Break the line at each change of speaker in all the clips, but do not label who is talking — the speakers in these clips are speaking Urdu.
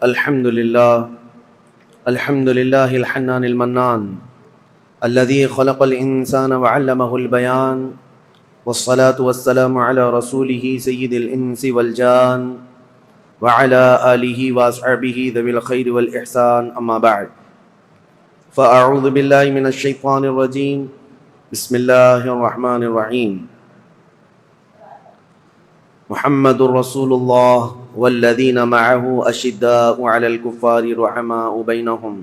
الحمد لله الحنان المنان الذي خلق الإنسان وعلمه البيان والصلاة والسلام على رسوله سيد الإنس والجان وعلى آله وأصحابه ذوي الخير والإحسان أما بعد فأعوذ بالله من الشيطان الرجيم بسم الله الرحمن الرحيم محمد رسول الله والذين معه أشداء على الكفار رحماء بينهم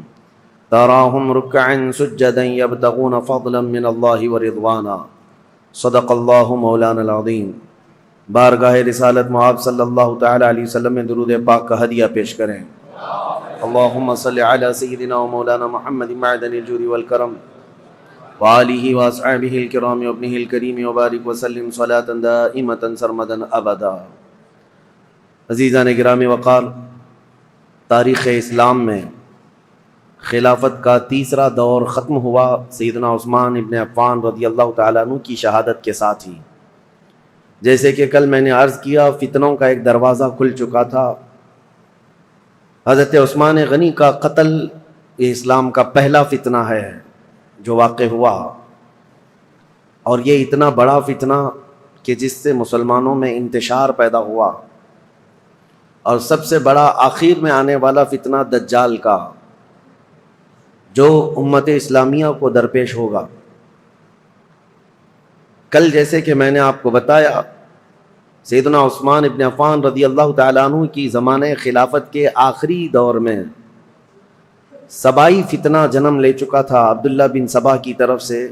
تراهم ركعا سجدا يبتغون فضلا من الله ورضوانا صدق الله مولانا العظیم۔ بارگاہ رسالت معاب صلی اللہ تعالی علیہ وسلم میں درود پاک کا ہدیہ پیش کریں۔ اللہم صلی علی سیدنا و مولانا محمد معدن الجود والکرم وآلہ واصحابہ الکرام وابنہ الکریم وبارک وسلم صلاة دائمة سرمدا ابدا۔ عزیزان گرامی وقار، تاریخ اسلام میں خلافت کا تیسرا دور ختم ہوا سیدنا عثمان ابن عفان رضی اللہ تعالیٰ عنہ کی شہادت کے ساتھ ہی۔ جیسے کہ کل میں نے عرض کیا، فتنوں کا ایک دروازہ کھل چکا تھا۔ حضرت عثمان غنی کا قتل یہ اسلام کا پہلا فتنہ ہے جو واقع ہوا، اور یہ اتنا بڑا فتنہ کہ جس سے مسلمانوں میں انتشار پیدا ہوا، اور سب سے بڑا آخر میں آنے والا فتنہ دجال کا جو امت اسلامیہ کو درپیش ہوگا۔ کل جیسے کہ میں نے آپ کو بتایا، سیدنا عثمان ابن عفان رضی اللہ تعالیٰ عنہ کی زمانہ خلافت کے آخری دور میں سبائی فتنہ جنم لے چکا تھا، عبداللہ بن سبا کی طرف سے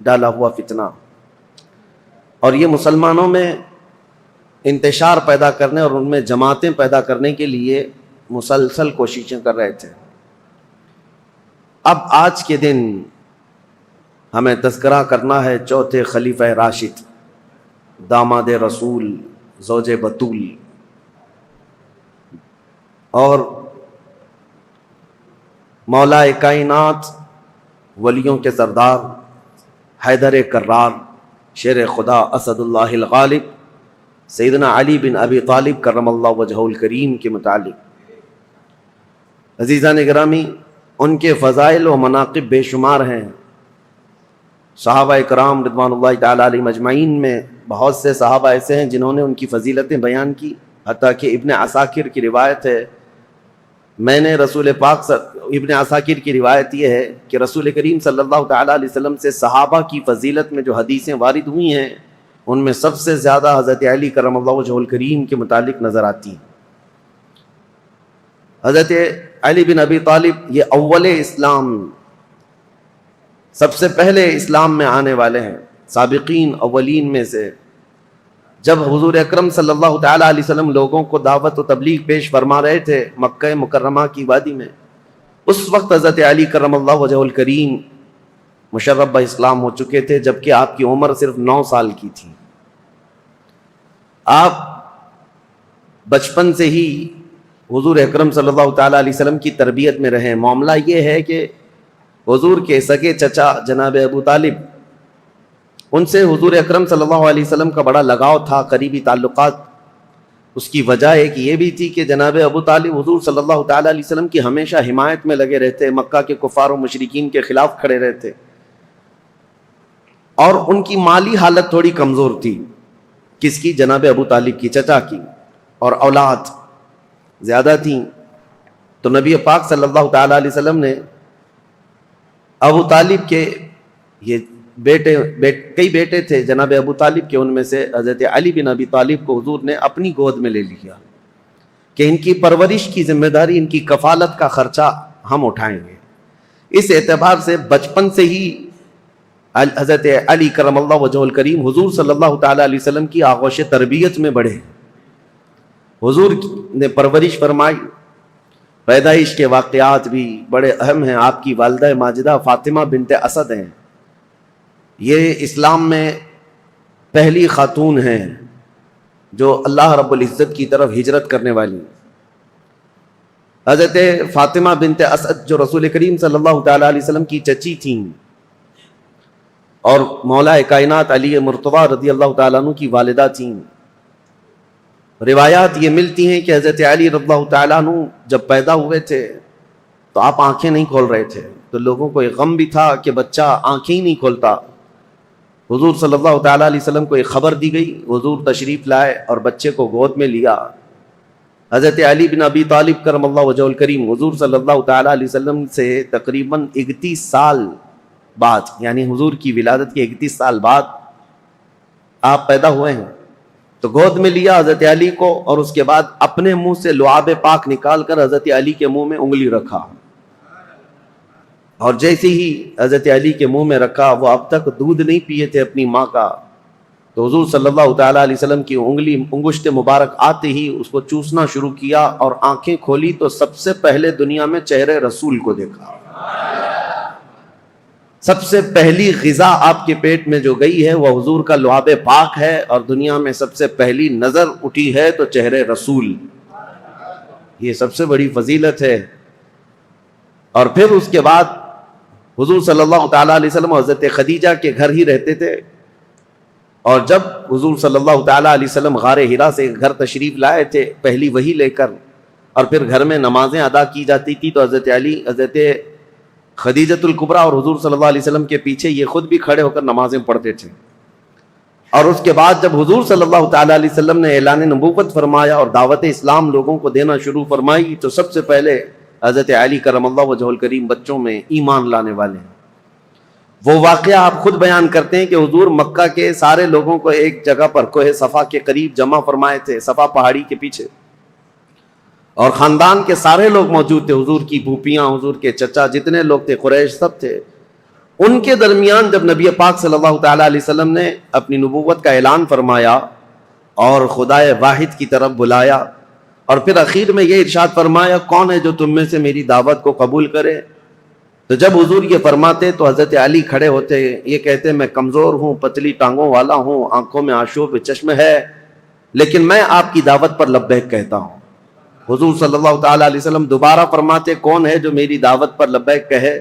ڈالا ہوا فتنہ، اور یہ مسلمانوں میں انتشار پیدا کرنے اور ان میں جماعتیں پیدا کرنے کے لیے مسلسل کوششیں کر رہے تھے۔ اب آج کے دن ہمیں تذکرہ کرنا ہے چوتھے خلیفہ راشد، داماد رسول، زوج بطول، اور مولا کائنات، ولیوں کے سردار، حیدر کرار، شیر خدا، اسد اللہ الغالب، سیدنا علی بن ابی طالب کرم اللہ وجہہ الکریم کے متعلق۔ عزیزان گرامی، ان کے فضائل و مناقب بے شمار ہیں۔ صحابہ کرام رضوان اللہ تعالی علیہم اجمعین میں بہت سے صحابہ ایسے ہیں جنہوں نے ان کی فضیلتیں بیان کی، حتیٰ کہ ابن عساکر کی روایت ہے، میں نے رسول پاک ابن عساکر کی روایت یہ ہے کہ رسول کریم صلی اللہ تعالی علیہ وسلم سے صحابہ کی فضیلت میں جو حدیثیں وارد ہوئی ہیں، ان میں سب سے زیادہ حضرت علی کرم اللہ وجہہ الکریم کے متعلق نظر آتی ہیں۔ حضرت علی بن ابی طالب یہ اول اسلام، سب سے پہلے اسلام میں آنے والے ہیں، سابقین اولین میں سے۔ جب حضور اکرم صلی اللہ تعالی علیہ وسلم لوگوں کو دعوت و تبلیغ پیش فرما رہے تھے مکہ مکرمہ کی وادی میں، اس وقت حضرت علی کرم اللہ وجہہ الکریم مشرف باسلام ہو چکے تھے، جبکہ آپ کی عمر صرف 9 سال کی تھی۔ آپ بچپن سے ہی حضور اکرم صلی اللہ تعالی علیہ وسلم کی تربیت میں رہے۔ معاملہ یہ ہے کہ حضور کے سگے چچا جناب ابو طالب، ان سے حضور اکرم صلی اللہ علیہ وسلم کا بڑا لگاؤ تھا، قریبی تعلقات۔ اس کی وجہ ایک یہ بھی تھی کہ جناب ابو طالب حضور صلی اللہ تعالی علیہ وسلم کی ہمیشہ حمایت میں لگے رہتے، مکہ کے کفار و مشرکین کے خلاف کھڑے رہتے، اور ان کی مالی حالت تھوڑی کمزور تھی۔ کس کی؟ جناب ابو طالب کی، چچا کی، اور اولاد زیادہ تھیں۔ تو نبی پاک صلی اللہ تعالی علیہ وسلم نے ابو طالب کے یہ کئی بیٹے تھے جناب ابو طالب کے، ان میں سے حضرت علی بن ابی طالب کو حضور نے اپنی گود میں لے لیا کہ ان کی پرورش کی ذمہ داری، ان کی کفالت کا خرچہ ہم اٹھائیں گے۔ اس اعتبار سے بچپن سے ہی حضرت علی کرم اللہ وجہہ الکریم حضور صلی اللہ تعالی علیہ وسلم کی آغوش تربیت میں بڑھے، حضور نے پرورش فرمائی۔ پیدائش کے واقعات بھی بڑے اہم ہیں۔ آپ کی والدہ ماجدہ فاطمہ بنت اسد ہیں، یہ اسلام میں پہلی خاتون ہیں جو اللہ رب العزت کی طرف ہجرت کرنے والی۔ حضرت فاطمہ بنت اسد جو رسول کریم صلی اللہ تعالی علیہ وسلم کی چچی تھیں، اور مولا کائنات علی مرتضیٰ رضی اللہ تعالیٰ عنہ کی والدہ تھیں۔ روایات یہ ملتی ہیں کہ حضرت علی رضی اللہ تعالیٰ عنہ جب پیدا ہوئے تھے تو آپ آنکھیں نہیں کھول رہے تھے، تو لوگوں کو ایک غم بھی تھا کہ بچہ آنکھیں ہی نہیں کھولتا۔ حضور صلی اللہ تعالیٰ علیہ وسلم کو ایک خبر دی گئی، حضور تشریف لائے اور بچے کو گود میں لیا۔ حضرت علی بن ابی طالب کرم اللہ وجہہ الکریم حضور صلی اللہ تعالیٰ علیہ وسلم سے تقریباً 31 سال بعد، یعنی حضور کی ولادت کے 31 سال بعد آپ پیدا ہوئے ہیں، تو گود میں لیا حضرت علی کو، اور اس کے بعد اپنے منہ سے لعاب پاک نکال کر حضرت علی کے منہ میں انگلی رکھا، اور جیسے ہی حضرت علی کے منہ میں رکھا، وہ اب تک دودھ نہیں پیے تھے اپنی ماں کا، تو حضور صلی اللہ تعالیٰ علیہ وسلم کی انگشت مبارک آتے ہی اس کو چوسنا شروع کیا، اور آنکھیں کھولی تو سب سے پہلے دنیا میں چہرے رسول کو دیکھا۔ سب سے پہلی غذا آپ کے پیٹ میں جو گئی ہے وہ حضور کا لعاب پاک ہے، اور دنیا میں سب سے پہلی نظر اٹھی ہے تو چہرے رسول۔ یہ سب سے بڑی فضیلت ہے۔ اور پھر اس کے بعد حضور صلی اللہ تعالیٰ علیہ وسلم حضرت خدیجہ کے گھر ہی رہتے تھے، اور جب حضور صلی اللہ تعالیٰ علیہ وسلم غار حرا سے گھر تشریف لائے تھے پہلی وحی لے کر، اور پھر گھر میں نمازیں ادا کی جاتی تھی، تو حضرت علی حضرت خدیجۃ الکبریٰ اور حضور صلی اللہ علیہ وسلم کے پیچھے یہ خود بھی کھڑے ہو کر نمازیں پڑھتے تھے۔ اور اس کے بعد جب حضور صلی اللہ تعالیٰ علیہ وسلم نے اعلان نبوت فرمایا اور دعوت اسلام لوگوں کو دینا شروع فرمائی، تو سب سے پہلے حضرت علی کرم اللہ وجہہ الکریم بچوں میں ایمان لانے والے ہیں۔ وہ واقعہ آپ خود بیان کرتے ہیں کہ حضور مکہ کے سارے لوگوں کو ایک جگہ پر کوہ صفا کے قریب جمع فرمائے تھے، صفا پہاڑی کے پیچھے، اور خاندان کے سارے لوگ موجود تھے، حضور کی پھوپھیاں، حضور کے چچا، جتنے لوگ تھے قریش سب تھے۔ ان کے درمیان جب نبی پاک صلی اللہ تعالیٰ علیہ وسلم نے اپنی نبوت کا اعلان فرمایا اور خدائے واحد کی طرف بلایا، اور پھر اخیر میں یہ ارشاد فرمایا کون ہے جو تم میں سے میری دعوت کو قبول کرے، تو جب حضور یہ فرماتے تو حضرت علی کھڑے ہوتے، یہ کہتے میں کمزور ہوں، پتلی ٹانگوں والا ہوں، آنکھوں میں آشوب چشم ہے، لیکن میں آپ کی دعوت پر لبیک کہتا ہوں۔ حضور صلی اللہ تعالیٰ علیہ وسلم دوبارہ فرماتے کون ہے جو میری دعوت پر لبیک کہے،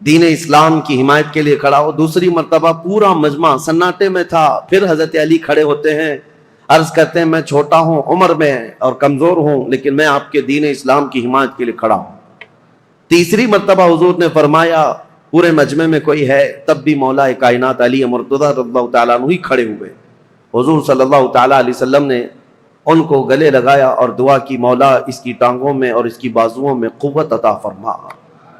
دین اسلام کی حمایت کے لیے کھڑا ہو۔ دوسری مرتبہ پورا مجمع سناٹے میں تھا، پھر حضرت علی کھڑے ہوتے ہیں، عرض کرتے ہیں میں چھوٹا ہوں عمر میں اور کمزور ہوں، لیکن میں آپ کے دین اسلام کی حمایت کے لیے کھڑا ہوں۔ تیسری مرتبہ حضور نے فرمایا پورے مجمع میں کوئی ہے، تب بھی مولا کائنات علی مرتضی رضی اللہ تعالیٰ عنہ ہی کھڑے ہوئے۔ حضور صلی اللہ تعالیٰ علیہ وسلم نے ان کو گلے لگایا اور دعا کی مولا اس کی ٹانگوں میں اور اس کی بازوؤں میں قوت عطا فرما۔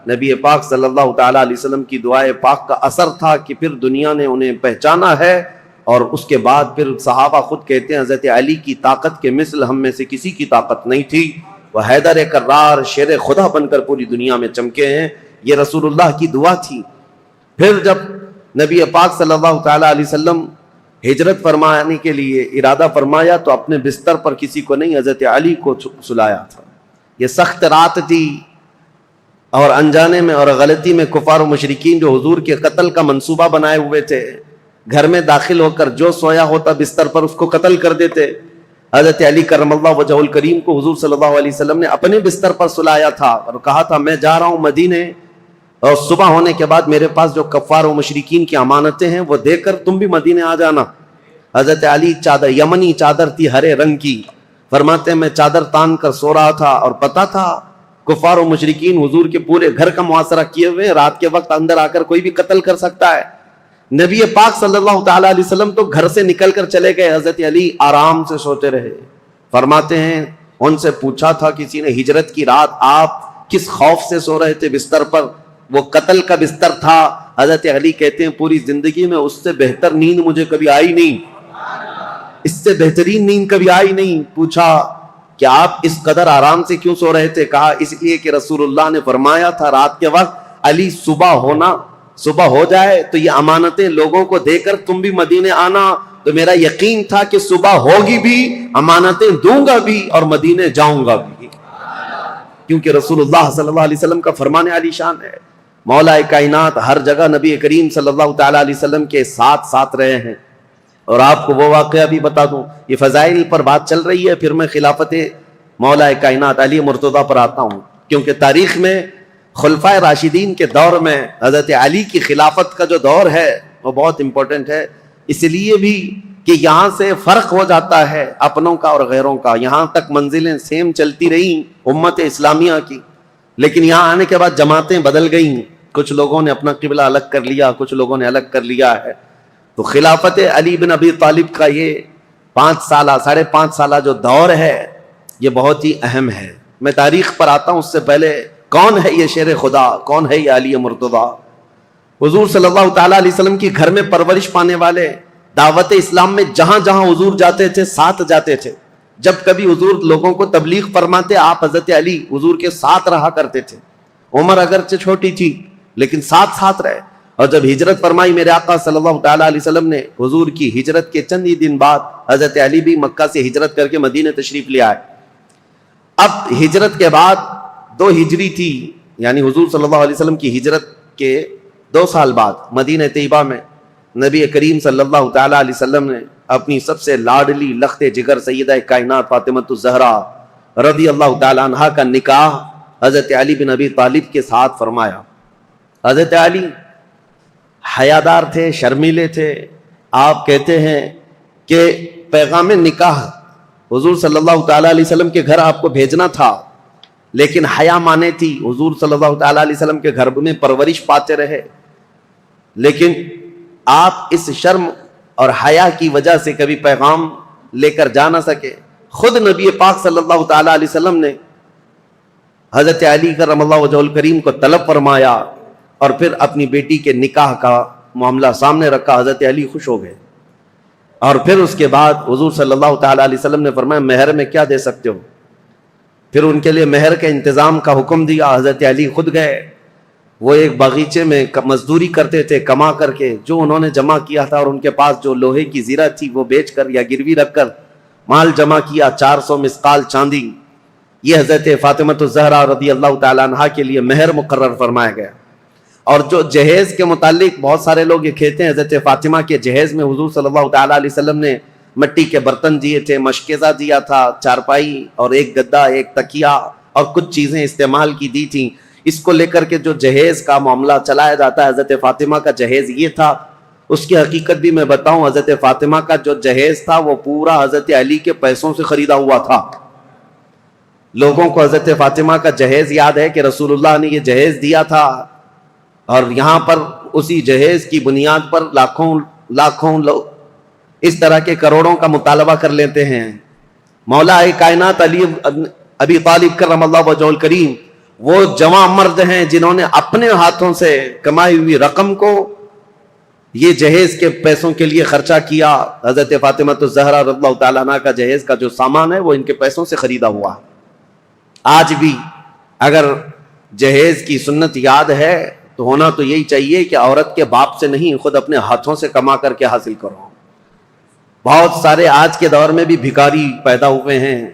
نبی پاک صلی اللہ تعالیٰ علیہ وسلم کی دعائے پاک کا اثر تھا کہ پھر دنیا نے انہیں پہچانا ہے، اور اس کے بعد پھر صحابہ خود کہتے ہیں حضرت علی کی طاقت کے مثل ہم میں سے کسی کی طاقت نہیں تھی، وہ حیدر کرار شیر خدا بن کر پوری دنیا میں چمکے ہیں۔ یہ رسول اللہ کی دعا تھی۔ پھر جب نبی پاک صلی اللہ تعالیٰ علیہ وسلم ہجرت فرمانے کے لیے ارادہ فرمایا تو اپنے بستر پر کسی کو نہیں، حضرت علی کو سلایا تھا۔ یہ سخت رات تھی، اور انجانے میں اور غلطی میں کفار و مشرکین جو حضور کے قتل کا منصوبہ بنائے ہوئے تھے، گھر میں داخل ہو کر جو سویا ہوتا بستر پر اس کو قتل کر دیتے۔ حضرت علی کرم اللہ وجہہ الکریم کو حضور صلی اللہ علیہ وسلم نے اپنے بستر پر سلایا تھا اور کہا تھا میں جا رہا ہوں مدینے، اور صبح ہونے کے بعد میرے پاس جو کفار و مشرکین کی امانتیں ہیں وہ دے کر تم بھی مدینے آ جانا۔ حضرت علی چادر، یمنی چادر تھی ہرے رنگ کی، فرماتے ہیں میں چادر تان کر سو رہا تھا اور پتا تھا کفار و مشرکین حضور کے پورے گھر کا محاصرہ کیے ہوئے، رات کے وقت اندر آ کر کوئی بھی قتل کر سکتا ہے۔ نبی پاک صلی اللہ تعالیٰ علیہ وسلم تو گھر سے نکل کر چلے گئے، حضرت علی آرام سے سوتے رہے۔ فرماتے ہیں ان سے پوچھا تھا کسی نے ہجرت کی رات آپ کس خوف سے سو رہے تھے بستر پر؟ وہ قتل کا بستر تھا۔ حضرت علی کہتے ہیں پوری زندگی میں اس سے بہتر نیند مجھے کبھی آئی نہیں، اس سے بہترین نیند کبھی آئی نہیں۔ پوچھا کہ آپ اس قدر آرام سے کیوں سو رہے تھے؟ کہا اس لیے کہ رسول اللہ نے فرمایا تھا رات کے وقت علی صبح ہو جائے تو یہ امانتیں لوگوں کو دے کر تم بھی مدینے آنا، تو میرا یقین تھا کہ صبح ہوگی بھی، امانتیں دوں گا بھی اور مدینے جاؤں گا بھی، کیونکہ رسول اللہ صلی اللہ علیہ وسلم کا فرمان علی شان ہے۔ مولا کائنات ہر جگہ نبی کریم صلی اللہ تعالیٰ علیہ وسلم کے ساتھ رہے ہیں۔ اور آپ کو وہ واقعہ بھی بتا دوں، یہ فضائل پر بات چل رہی ہے، پھر میں خلافت مولا کائنات علی مرتضیٰ پر آتا ہوں، کیونکہ تاریخ میں خلفائے راشدین کے دور میں حضرت علی کی خلافت کا جو دور ہے وہ بہت امپورٹنٹ ہے۔ اس لیے بھی کہ یہاں سے فرق ہو جاتا ہے اپنوں کا اور غیروں کا. یہاں تک منزلیں سیم چلتی رہی امت اسلامیہ کی, لیکن یہاں آنے کے بعد جماعتیں بدل گئیں. کچھ لوگوں نے اپنا قبلہ الگ کر لیا, کچھ لوگوں نے الگ کر لیا ہے. تو خلافت علی بن ابی طالب کا یہ 5 سالہ 5.5 سالہ جو دور ہے یہ بہت ہی اہم ہے. میں تاریخ پر آتا ہوں, اس سے پہلے کون ہے یہ شیر خدا, کون ہے یہ علی مرتضیٰ؟ حضور صلی اللہ تعالیٰ علیہ وسلم کی گھر میں پرورش پانے والے, دعوت اسلام میں جہاں جہاں حضور جاتے تھے ساتھ جاتے تھے. جب کبھی حضور لوگوں کو تبلیغ فرماتے, آپ حضرت علی حضور کے ساتھ رہا کرتے تھے. عمر اگرچہ چھوٹی تھی لیکن ساتھ رہے. اور جب ہجرت فرمائی میرے آقا صلی اللہ تعالیٰ علیہ وسلم نے, حضور کی ہجرت کے چند ہی دن بعد حضرت علی بھی مکہ سے ہجرت کر کے مدینہ تشریف لے آئے. اب ہجرت کے بعد 2 ہجری تھی, یعنی حضور صلی اللہ علیہ وسلم کی ہجرت کے 2 سال بعد مدینہ طیبہ میں نبی کریم صلی اللہ تعالیٰ علیہ وسلم نے اپنی سب سے لاڈلی لخت جگر سیدہ کائنات فاطمہ الزہرا رضی اللہ تعالیٰ عنہا کا نکاح حضرت علی بن ابی طالب کے ساتھ فرمایا. حضرت علی حیادار تھے, شرمیلے تھے. آپ کہتے ہیں کہ پیغام نکاح حضور صلی اللہ تعالیٰ علیہ وسلم کے گھر آپ کو بھیجنا تھا, لیکن حیا مانے تھی. حضور صلی اللہ تعالیٰ علیہ وسلم کے گھر میں پرورش پاتے رہے, لیکن آپ اس شرم اور حیا کی وجہ سے کبھی پیغام لے کر جا نہ سکے. خود نبی پاک صلی اللہ تعالیٰ علیہ وسلم نے حضرت علی کرم اللہ وجہہ الکریم کو طلب فرمایا اور پھر اپنی بیٹی کے نکاح کا معاملہ سامنے رکھا. حضرت علی خوش ہو گئے, اور پھر اس کے بعد حضور صلی اللہ تعالیٰ علیہ وسلم نے فرمایا مہر میں کیا دے سکتے ہو؟ پھر ان کے لیے مہر کے انتظام کا حکم دیا. حضرت علی خود گئے, وہ ایک باغیچے میں مزدوری کرتے تھے, کما کر کے جو انہوں نے جمع کیا تھا اور ان کے پاس جو لوہے کی زیرہ تھی وہ بیچ کر یا گروی رکھ کر مال جمع کیا, 400 مسقال چاندی. یہ حضرت فاطمہ الزہرا رضی اللہ تعالیٰ عنہا کے لیے مہر مقرر فرمایا گیا. اور جو جہیز کے متعلق بہت سارے لوگ یہ کہتے ہیں, حضرت فاطمہ کے جہیز میں حضور صلی اللہ تعالیٰ علیہ وسلم نے مٹی کے برتن دیے تھے, مشکیزہ دیا تھا, چارپائی اور ایک گدا, ایک تکیہ اور کچھ چیزیں استعمال کی دی تھیں. اس کو لے کر کے جو جہیز کا معاملہ چلایا جاتا ہے, حضرت فاطمہ کا جہیز یہ تھا. اس کی حقیقت بھی میں بتاؤں, حضرت فاطمہ کا جو جہیز تھا وہ پورا حضرت علی کے پیسوں سے خریدا ہوا تھا. لوگوں کو حضرت فاطمہ کا جہیز یاد ہے کہ رسول اللہ نے یہ جہیز دیا تھا, اور یہاں پر اسی جہیز کی بنیاد پر لاکھوں لوگ اس طرح کے کروڑوں کا مطالبہ کر لیتے ہیں. مولا کائنات علی ابی طالب کرم اللہ وجہہ الکریم وہ جواں مرد ہیں جنہوں نے اپنے ہاتھوں سے کمائی ہوئی رقم کو یہ جہیز کے پیسوں کے لیے خرچہ کیا. حضرت فاطمہ الزہرا رضی اللہ تعالیٰ عنہ کا جہیز کا جو سامان ہے وہ ان کے پیسوں سے خریدا ہوا. آج بھی اگر جہیز کی سنت یاد ہے تو ہونا تو یہی چاہیے کہ عورت کے باپ سے نہیں, خود اپنے ہاتھوں سے کما کر کے حاصل کرو. بہت سارے آج کے دور میں بھی بھکاری پیدا ہوئے ہیں.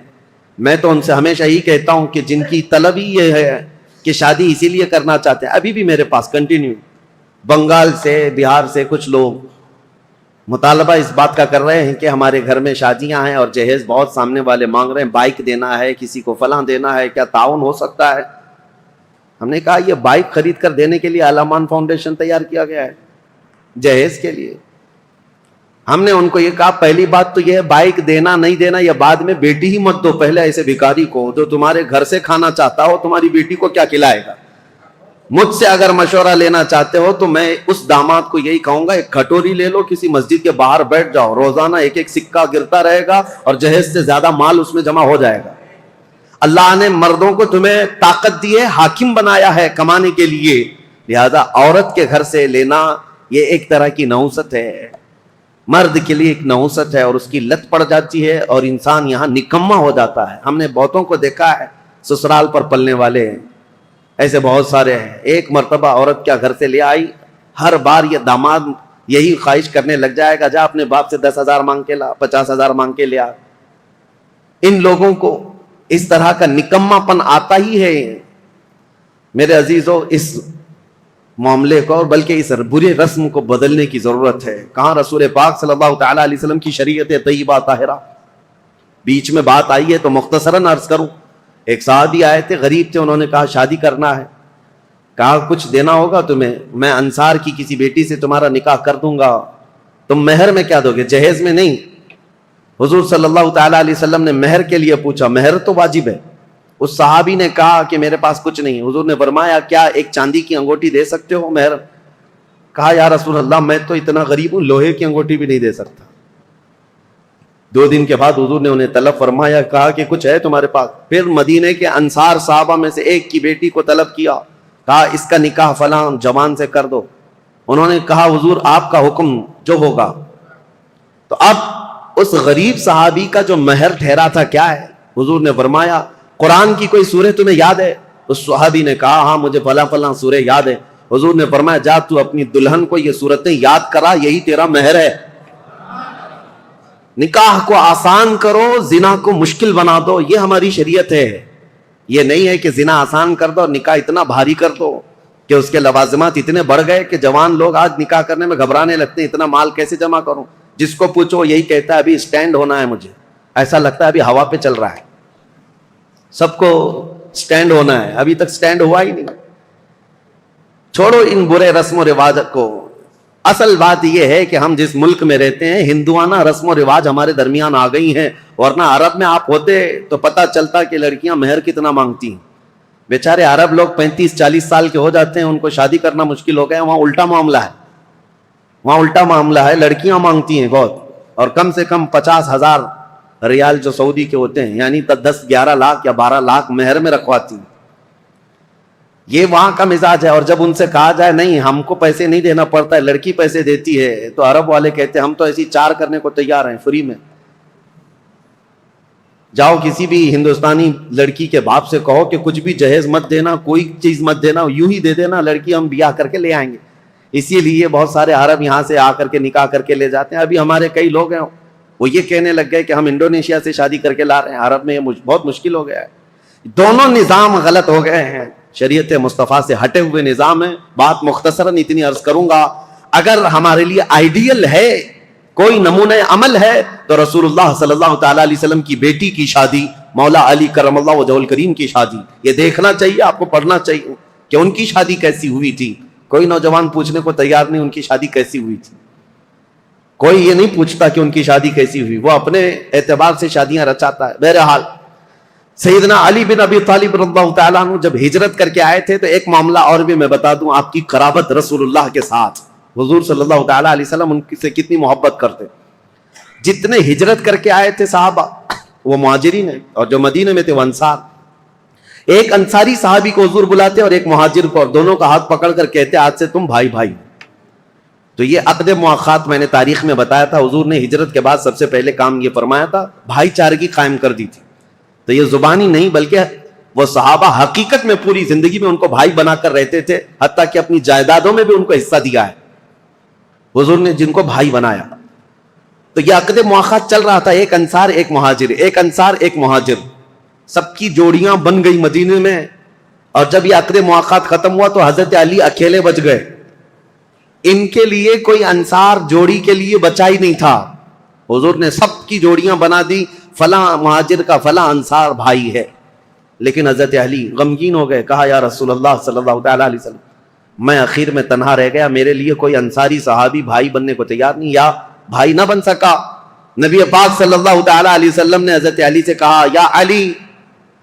میں تو ان سے ہمیشہ ہی کہتا ہوں کہ جن کی طلب ہی یہ ہے کہ شادی اسی لیے کرنا چاہتے ہیں, ابھی بھی میرے پاس کنٹینیو بنگال سے, بہار سے کچھ لوگ مطالبہ اس بات کا کر رہے ہیں کہ ہمارے گھر میں شادیاں ہیں اور جہیز بہت سامنے والے مانگ رہے ہیں, بائک دینا ہے, کسی کو فلاں دینا ہے, کیا تعاون ہو سکتا ہے؟ ہم نے کہا یہ بائک خرید کر دینے کے لیے علامان فاؤنڈیشن تیار کیا گیا ہے, جہیز کے لیے. ہم نے ان کو یہ کہا پہلی بات تو یہ ہے بائک دینا نہیں دینا یہ بعد میں, بیٹی ہی مت دو پہلے ایسے بھکاری کو جو تمہارے گھر سے کھانا چاہتا ہو, تمہاری بیٹی کو کیا کھلائے گا؟ مجھ سے اگر مشورہ لینا چاہتے ہو تو میں اس داماد کو یہی کہوں گا ایک کھٹوری لے لو, کسی مسجد کے باہر بیٹھ جاؤ, روزانہ ایک ایک سکہ گرتا رہے گا اور جہیز سے زیادہ مال اس میں جمع ہو جائے گا. اللہ نے مردوں کو تمہیں طاقت دی ہے, حاکم بنایا ہے کمانے کے لیے, لہذا عورت کے گھر سے لینا یہ ایک طرح کی نحوست ہے, مرد کے لیے ایک نحوست ہے, اور اس کی لت پڑ جاتی ہے اور انسان یہاں نکما ہو جاتا ہے. ہم نے بہتوں کو دیکھا ہے سسرال پر پلنے والے ہیں, ایسے بہت سارے ہیں. ایک مرتبہ عورت کیا گھر سے لے آئی, ہر بار یہ داماد یہی خواہش کرنے لگ جائے گا جا اپنے باپ سے 10,000 مانگ کے لا, 50,000 مانگ کے لیا. ان لوگوں کو اس طرح کا نکما پن آتا ہی ہے. میرے عزیزو, اس معاملے کو اور بلکہ اس برے رسم کو بدلنے کی ضرورت ہے. کہاں رسول پاک صلی اللہ تعالیٰ علیہ وسلم کی شریعت طیبہ طاہرہ. بیچ میں بات آئی ہے تو مختصراً عرض کروں. ایک صحابی آئے تھے, غریب تھے, انہوں نے کہا شادی کرنا ہے. کہا کچھ دینا ہوگا تمہیں, میں انصار کی کسی بیٹی سے تمہارا نکاح کر دوں گا. تم مہر میں کیا دو گے؟ جہیز میں نہیں. حضور صلی اللہ تعالیٰ علیہ وسلم نے مہر کے لیے پوچھا. مہر تو واجب ہے. اس صحابی نے کہا کہ میرے پاس کچھ نہیں. حضور نے فرمایا کیا ایک چاندی کی انگوٹھی دے سکتے ہو مہر؟ کہا یا رسول اللہ میں تو اتنا غریب ہوں, لوہے کی انگوٹھی بھی نہیں دے سکتا. 2 دن کے بعد حضور نے انہیں طلب فرمایا, کہا کہ کچھ ہے تمہارے پاس؟ پھر مدینے کے انصار صحابہ میں سے ایک کی بیٹی کو طلب کیا, کہا اس کا نکاح فلاں جوان سے کر دو. انہوں نے کہا حضور آپ کا حکم جو ہوگا. تو اب اس غریب صحابی کا جو مہر ٹھہرا تھا کیا ہے؟ حضور نے فرمایا قرآن کی کوئی سورہ تمہیں یاد ہے؟ اس صحابی نے کہا ہاں مجھے فلاں فلاں سورہ یاد ہے. حضور نے فرمایا جا تو اپنی دلہن کو یہ سورتیں یاد کرا, یہی تیرا مہر ہے. نکاح کو آسان کرو, زنا کو مشکل بنا دو, یہ ہماری شریعت ہے. یہ نہیں ہے کہ زنا آسان کر دو اور نکاح اتنا بھاری کر دو کہ اس کے لوازمات اتنے بڑھ گئے کہ جوان لوگ آج نکاح کرنے میں گھبرانے لگتے ہیں, اتنا مال کیسے جمع کروں. جس کو پوچھو یہی کہتا ہے ابھی اسٹینڈ ہونا ہے, مجھے ایسا لگتا ہے ابھی ہوا پہ چل رہا ہے. سب کو اسٹینڈ ہونا ہے, ابھی تک اسٹینڈ ہوا ہی نہیں. چھوڑو ان برے رسم و رواج کو. اصل بات یہ ہے کہ ہم جس ملک میں رہتے ہیں ہندوانہ رسم و رواج ہمارے درمیان آ گئی ہیں, ورنہ عرب میں آپ ہوتے تو پتہ چلتا کہ لڑکیاں مہر کتنا مانگتی ہیں. بیچارے عرب لوگ 35-40 سال کے ہو جاتے ہیں, ان کو شادی کرنا مشکل ہو گیا. وہاں الٹا معاملہ ہے, وہاں الٹا معاملہ ہے, لڑکیاں مانگتی ہیں بہت, اور کم سے کم 50,000 ریال جو سعودی کے ہوتے ہیں, یعنی 10-11 لاکھ یا 12 لاکھ مہر میں رکھواتی ہیں. یہ وہاں کا مزاج ہے. اور جب ان سے کہا جائے نہیں ہم کو پیسے نہیں دینا پڑتا ہے, لڑکی پیسے دیتی ہے, تو عرب والے کہتے ہیں ہم تو ایسی 4 کرنے کو تیار ہیں فری میں. جاؤ کسی بھی ہندوستانی لڑکی کے باپ سے کہو کہ کچھ بھی جہیز مت دینا, کوئی چیز مت دینا, یوں ہی دے دینا, لڑکی ہم بیاہ کر کے لے آئیں گے. اسی لیے بہت سارے عرب یہاں سے آ کر کے نکاح کر کے لے جاتے ہیں. ابھی ہمارے کئی لوگ ہیں وہ یہ کہنے لگ گئے کہ ہم انڈونیشیا سے شادی کر کے لا رہے ہیں. عرب میں یہ بہت مشکل ہو گیا ہے. دونوں نظام غلط ہو گئے ہیں, شریعت مصطفیٰ سے ہٹے ہوئے نظام ہے. بات مختصراً اتنی عرض کروں گا, اگر ہمارے لیے آئیڈیل ہے, کوئی نمونہ عمل ہے, تو رسول اللہ صلی اللہ تعالیٰ علیہ وسلم کی بیٹی کی شادی, مولا علی کرم اللہ وجہہ الکریم کی شادی, یہ دیکھنا چاہیے, آپ کو پڑھنا چاہیے کہ ان کی شادی کیسی ہوئی تھی. کوئی نوجوان پوچھنے کو تیار نہیں ان کی شادی کیسی ہوئی تھی. کوئی یہ نہیں پوچھتا کہ ان کی شادی کیسی ہوئی, وہ اپنے اعتبار سے شادیاں رچاتا ہے. بہرحال سیدنا علی بن ابی طالب رضی اللہ تعالیٰ عنہ جب ہجرت کر کے آئے تھے, تو ایک معاملہ اور بھی میں بتا دوں, آپ کی قرابت رسول اللہ کے ساتھ. حضور صلی اللہ تعالیٰ علیہ وسلم ان سے کتنی محبت کرتے. جتنے ہجرت کر کے آئے تھے صحابہ وہ مہاجرین ہیں, اور جو مدینے میں تھے وہ انصار. ایک انصاری صحابی کو حضور بلاتے اور ایک مہاجر کو, اور دونوں کا ہاتھ پکڑ کر کہتے آج سے تم بھائی بھائی. تو یہ عقد مؤاخات میں نے تاریخ میں بتایا تھا, حضور نے ہجرت کے بعد سب سے پہلے کام یہ فرمایا تھا, بھائی چارگی قائم کر دی تھی. تو یہ زبانی نہیں بلکہ وہ صحابہ حقیقت میں پوری زندگی میں ان کو بھائی بنا کر رہتے تھے, حتیٰ کہ اپنی جائیدادوں میں بھی ان کو حصہ دیا ہے حضور نے, جن کو بھائی بنایا. تو یہ عقد مؤاخات چل رہا تھا, ایک انصار ایک مہاجر, ایک انصار ایک مہاجر, سب کی جوڑیاں بن گئی مدینے میں. اور جب یہ عقد مؤاخات ختم ہوا تو حضرت علی اکیلے بچ گئے. ان کے لیے کوئی انصار جوڑی کے لیے بچا ہی نہیں تھا. حضور نے سب کی جوڑیاں بنا دی, فلاں مہاجر کا فلاں انصار بھائی ہے. لیکن حضرت علی غمگین ہو گئے, کہا یا رسول اللہ صلی اللہ تعالیٰ علیہ وسلم میں اخیر میں تنہا رہ گیا, میرے لیے کوئی انصاری صحابی بھائی بننے کو تیار نہیں, یا بھائی نہ بن سکا. نبی پاک صلی اللہ تعالیٰ علیہ وسلم نے حضرت علی سے کہا یا علی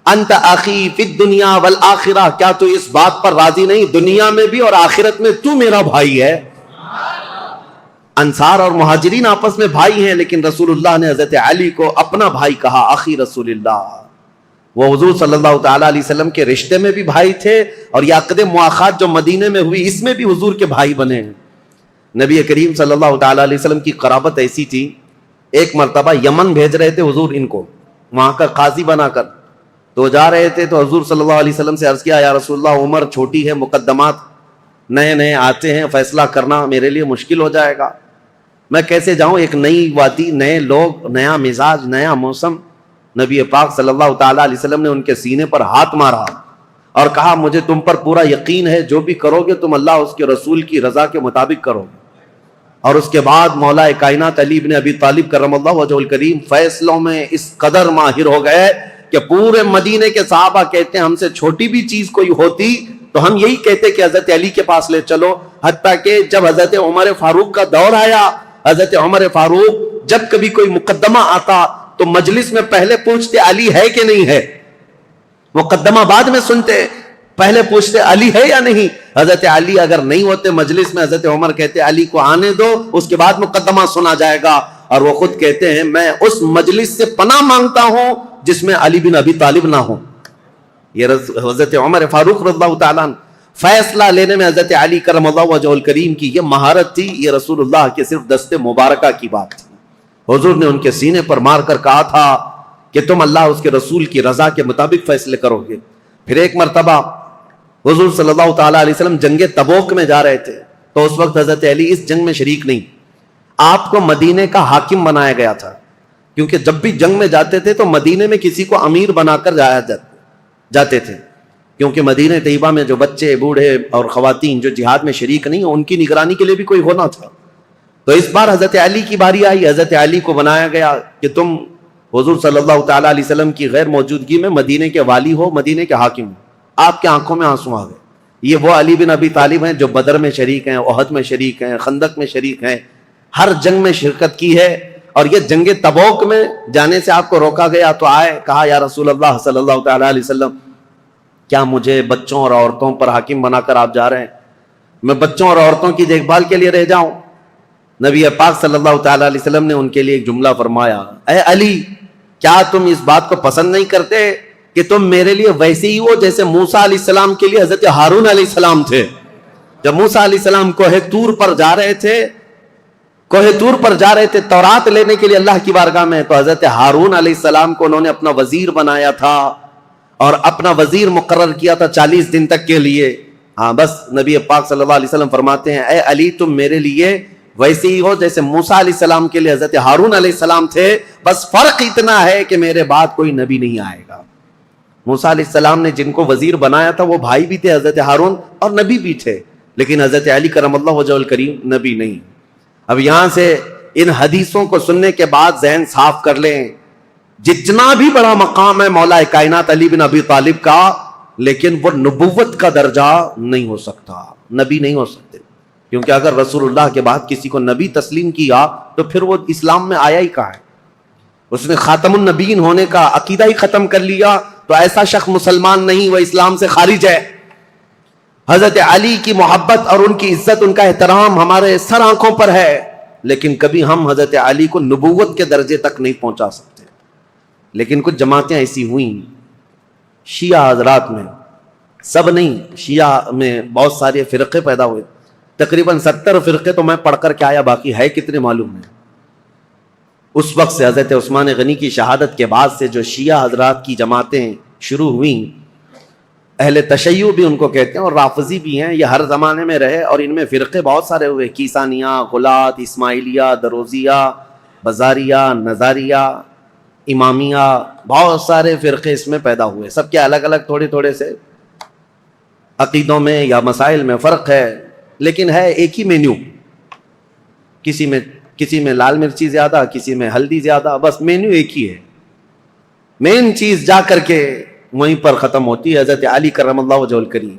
انت اخی فی الدنیا والآخرہ, کیا تو اس بات پر راضی نہیں دنیا میں بھی اور آخرت میں تو میرا بھائی ہے. انصار اور مہاجرین آپس میں بھائی ہیں, لیکن رسول اللہ نے حضرت علی کو اپنا بھائی کہا, اخی رسول اللہ. وہ حضور صلی اللہ تعالیٰ علیہ وسلم کے رشتے میں بھی بھائی تھے, اور یہ عقد مؤاخات جو مدینے میں ہوئی اس میں بھی حضور کے بھائی بنے ہیں. نبی کریم صلی اللہ تعالیٰ علیہ وسلم کی قرابت ایسی تھی, ایک مرتبہ یمن بھیج رہے تھے حضور ان کو وہاں کا قاضی بنا کر. تو جا رہے تھے تو حضور صلی اللہ علیہ وسلم سے عرض کیا یا رسول اللہ عمر چھوٹی ہے, مقدمات نئے نئے آتے ہیں, فیصلہ کرنا میرے لیے مشکل ہو جائے گا, میں کیسے جاؤں, ایک نئی وادی, نئے لوگ, نیا مزاج, نیا موسم. نبی پاک صلی اللہ تعالیٰ علیہ وسلم نے ان کے سینے پر ہاتھ مارا اور کہا مجھے تم پر پورا یقین ہے, جو بھی کرو گے تم اللہ اس کے رسول کی رضا کے مطابق کرو. اور اس کے بعد مولا کائنات علی بن ابی طالب کرم اللہ وجہہ الکریم فیصلوں میں اس قدر ماہر ہو گئے کہ پورے مدینے کے صحابہ کہتے ہیں ہم سے چھوٹی بھی چیز کوئی ہوتی تو ہم یہی کہتے کہ حضرت علی کے پاس لے چلو. حتیٰ کہ جب حضرت عمر فاروق کا دور آیا حضرت عمر فاروق جب کبھی کوئی مقدمہ آتا تو مجلس میں پہلے پوچھتے علی ہے کہ نہیں ہے، مقدمہ بعد میں سنتے، پہلے پوچھتے علی ہے یا نہیں. حضرت علی اگر نہیں ہوتے مجلس میں، حضرت عمر کہتے علی کو آنے دو، اس کے بعد مقدمہ سنا جائے گا. اور وہ خود کہتے ہیں میں اس مجلس سے پناہ مانگتا ہوں جس میں علی بن ابی طالب نہ ہو. یہ حضرت عمر فاروق رضی اللہ تعالیٰ عنہ فیصلہ لینے میں حضرت علی کرم اللہ وجہہ الکریم کی یہ مہارت تھی. یہ رسول اللہ کے صرف دست مبارکہ کی بات تھی. حضور نے ان کے سینے پر مار کر کہا تھا کہ تم اللہ اس کے رسول کی رضا کے مطابق فیصلے کرو گے. پھر ایک مرتبہ حضور صلی اللہ تعالیٰ علیہ وسلم جنگ تبوک میں جا رہے تھے تو اس وقت حضرت علی اس جنگ میں شریک نہیں. آپ کو مدینے کا حاکم بنایا گیا تھا، کیونکہ جب بھی جنگ میں جاتے تھے تو مدینے میں کسی کو امیر بنا کر جاتے تھے، کیونکہ مدینہ طیبہ میں جو بچے، بوڑھے اور خواتین جو جہاد میں شریک نہیں ہیں ان کی نگرانی کے لیے بھی کوئی ہونا تھا. تو اس بار حضرت علی کی باری آئی. حضرت علی کو بنایا گیا کہ تم حضور صلی اللہ تعالیٰ علیہ وسلم کی غیر موجودگی میں مدینے کے والی ہو، مدینے کے حاکم ہو. آپ کے آنکھوں میں آنسو آ گئے. یہ وہ علی بن ابی طالب ہیں جو بدر میں شریک ہیں، احد میں شریک ہیں، خندق میں شریک ہیں، ہر جنگ میں شرکت کی ہے. اور یہ جنگ تبوک میں جانے سے آپ کو روکا گیا تو آئے، کہا یا رسول اللہ صلی اللہ تعالیٰ علیہ وسلم کیا مجھے بچوں اور عورتوں پر حاکم بنا کر آپ جا رہے ہیں؟ میں بچوں اور عورتوں کی دیکھ بھال کے لیے رہ جاؤں؟ نبی پاک صلی اللہ تعالیٰ علیہ وسلم نے ان کے لیے ایک جملہ فرمایا، اے علی کیا تم اس بات کو پسند نہیں کرتے کہ تم میرے لیے ویسے ہی ہو جیسے موسیٰ علیہ السلام کے لیے حضرت ہارون علیہ السلام تھے؟ جب موسیٰ علیہ السلام کوہ طور پر جا رہے تھے تورات لینے کے لیے اللہ کی بارگاہ میں، تو حضرت ہارون علیہ السلام کو انہوں نے اپنا وزیر بنایا تھا اور اپنا وزیر مقرر کیا تھا 40 دن تک کے لیے. ہاں بس نبی پاک صلی اللہ علیہ وسلم فرماتے ہیں اے علی تم میرے لیے ویسے ہی ہو جیسے موسیٰ علیہ السلام کے لیے حضرت ہارون علیہ السلام تھے، بس فرق اتنا ہے کہ میرے بعد کوئی نبی نہیں آئے گا. موسیٰ علیہ السلام نے جن کو وزیر بنایا تھا وہ بھائی بھی تھے حضرت ہارون اور نبی بھی تھے، لیکن حضرت علی کرم اللہ وجہہ الکریم نبی نہیں. اب یہاں سے ان حدیثوں کو سننے کے بعد ذہن صاف کر لیں، جتنا بھی بڑا مقام ہے مولا کائنات علی بن ابی طالب کا، لیکن وہ نبوت کا درجہ نہیں ہو سکتا، نبی نہیں ہو سکتے. کیونکہ اگر رسول اللہ کے بعد کسی کو نبی تسلیم کیا تو پھر وہ اسلام میں آیا ہی کہاں ہے؟ اس نے خاتم النبیین ہونے کا عقیدہ ہی ختم کر لیا تو ایسا شخص مسلمان نہیں، وہ اسلام سے خارج ہے. حضرت علی کی محبت اور ان کی عزت، ان کا احترام ہمارے سر آنکھوں پر ہے، لیکن کبھی ہم حضرت علی کو نبوت کے درجے تک نہیں پہنچا سکتے. لیکن کچھ جماعتیں ایسی ہوئیں شیعہ حضرات میں، سب نہیں، شیعہ میں بہت سارے فرقے پیدا ہوئے، تقریباً 70 فرقے تو میں پڑھ کر کے آیا، باقی ہے کتنے معلوم نہیں. اس وقت سے حضرت عثمان غنی کی شہادت کے بعد سے جو شیعہ حضرات کی جماعتیں شروع ہوئیں، اہل تشیع بھی ان کو کہتے ہیں اور رافضی بھی ہیں، یہ ہر زمانے میں رہے اور ان میں فرقے بہت سارے ہوئے، کیسانیہ، غلات، اسماعیلیہ، دروزیہ، بزاریہ، نظاریہ، امامیہ، بہت سارے فرقے اس میں پیدا ہوئے. سب کے الگ الگ تھوڑے تھوڑے سے عقیدوں میں یا مسائل میں فرق ہے، لیکن ہے ایک ہی مینیو. کسی میں لال مرچی زیادہ، کسی میں ہلدی زیادہ، بس مینیو ایک ہی ہے. مین چیز جا کر کے وہیں پر ختم ہوتی ہے. حضرت علی کرم اللہ وجہہ الکریم،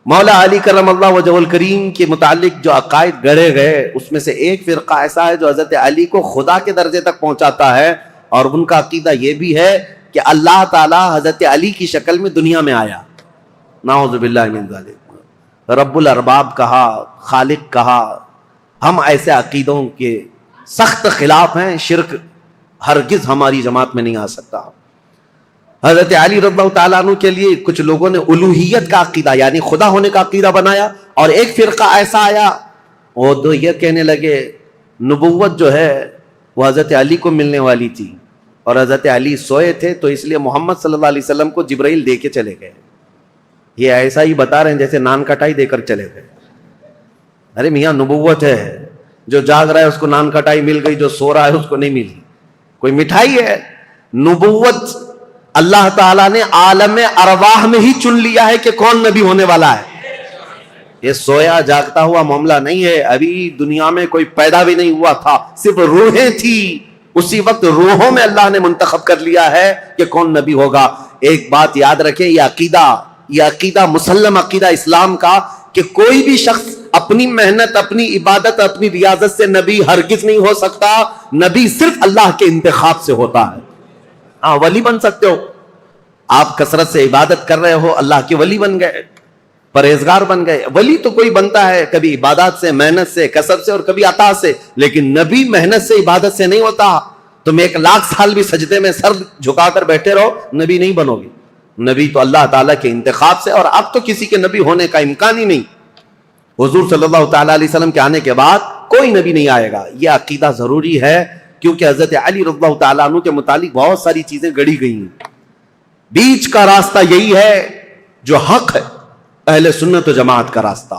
مولا علی کرم اللہ وجہہ الکریم کے متعلق جو عقائد گڑھے گئے اس میں سے ایک فرقہ ایسا ہے جو حضرت علی کو خدا کے درجے تک پہنچاتا ہے، اور ان کا عقیدہ یہ بھی ہے کہ اللہ تعالی حضرت علی کی شکل میں دنیا میں آیا. نعوذ باللہ من ذالک. رب الارباب کہا، خالق کہا. ہم ایسے عقیدوں کے سخت خلاف ہیں. شرک ہرگز ہماری جماعت میں نہیں آ سکتا. حضرت علی رضی اللہ تعالیٰ عنہ کے لیے کچھ لوگوں نے الوہیت کا عقیدہ یعنی خدا ہونے کا عقیدہ بنایا، اور ایک فرقہ ایسا آیا وہ تو یہ کہنے لگے نبوت جو ہے وہ حضرت علی کو ملنے والی تھی، اور حضرت علی سوئے تھے تو اس لیے محمد صلی اللہ علیہ وسلم کو جبرائیل دے کے چلے گئے. یہ ایسا ہی بتا رہے ہیں جیسے نان کٹائی دے کر چلے گئے. ارے میاں نبوت ہے، جو جاگ رہا ہے اس کو نان کٹائی مل گئی، جو سو رہا ہے اس کو نہیں ملی. کوئی مٹھائی ہے؟ نبوت اللہ تعالیٰ نے عالم ارواح میں ہی چن لیا ہے کہ کون نبی ہونے والا ہے. یہ سویا جاگتا ہوا معاملہ نہیں ہے. ابھی دنیا میں کوئی پیدا بھی نہیں ہوا تھا، صرف روحیں تھی. اسی وقت روحوں میں اللہ نے منتخب کر لیا ہے کہ کون نبی ہوگا. ایک بات یاد رکھیں، یہ عقیدہ مسلم عقیدہ اسلام کا کہ کوئی بھی شخص اپنی محنت، اپنی عبادت، اپنی ریاضت سے نبی ہرگز نہیں ہو سکتا. نبی صرف اللہ کے انتخاب سے ہوتا ہے. ہاں ولی بن سکتے ہو، آپ کثرت سے عبادت کر رہے ہو، اللہ کے ولی بن گئے، پرہیزگار بن گئے. ولی تو کوئی بنتا ہے کبھی عبادات سے، محنت سے، کثرت سے، اور کبھی عطا سے، لیکن نبی محنت سے، عبادت سے نہیں ہوتا. تم 1,00,000 سال بھی سجدے میں سر جھکا کر بیٹھے رہو، نبی نہیں بنو گے. نبی تو اللہ تعالیٰ کے انتخاب سے، اور اب تو کسی کے نبی ہونے کا امکان ہی نہیں. حضور صلی اللہ تعالیٰ علیہ وسلم کے آنے کے بعد کوئی نبی نہیں آئے گا. یہ عقیدہ ضروری ہے، کیونکہ حضرت علی رضی اللہ تعالیٰ عنہ کے متعلق بہت ساری چیزیں گڑی گئی ہیں. بیچ کا راستہ یہی ہے جو حق ہے، اہل سنت و جماعت کا راستہ.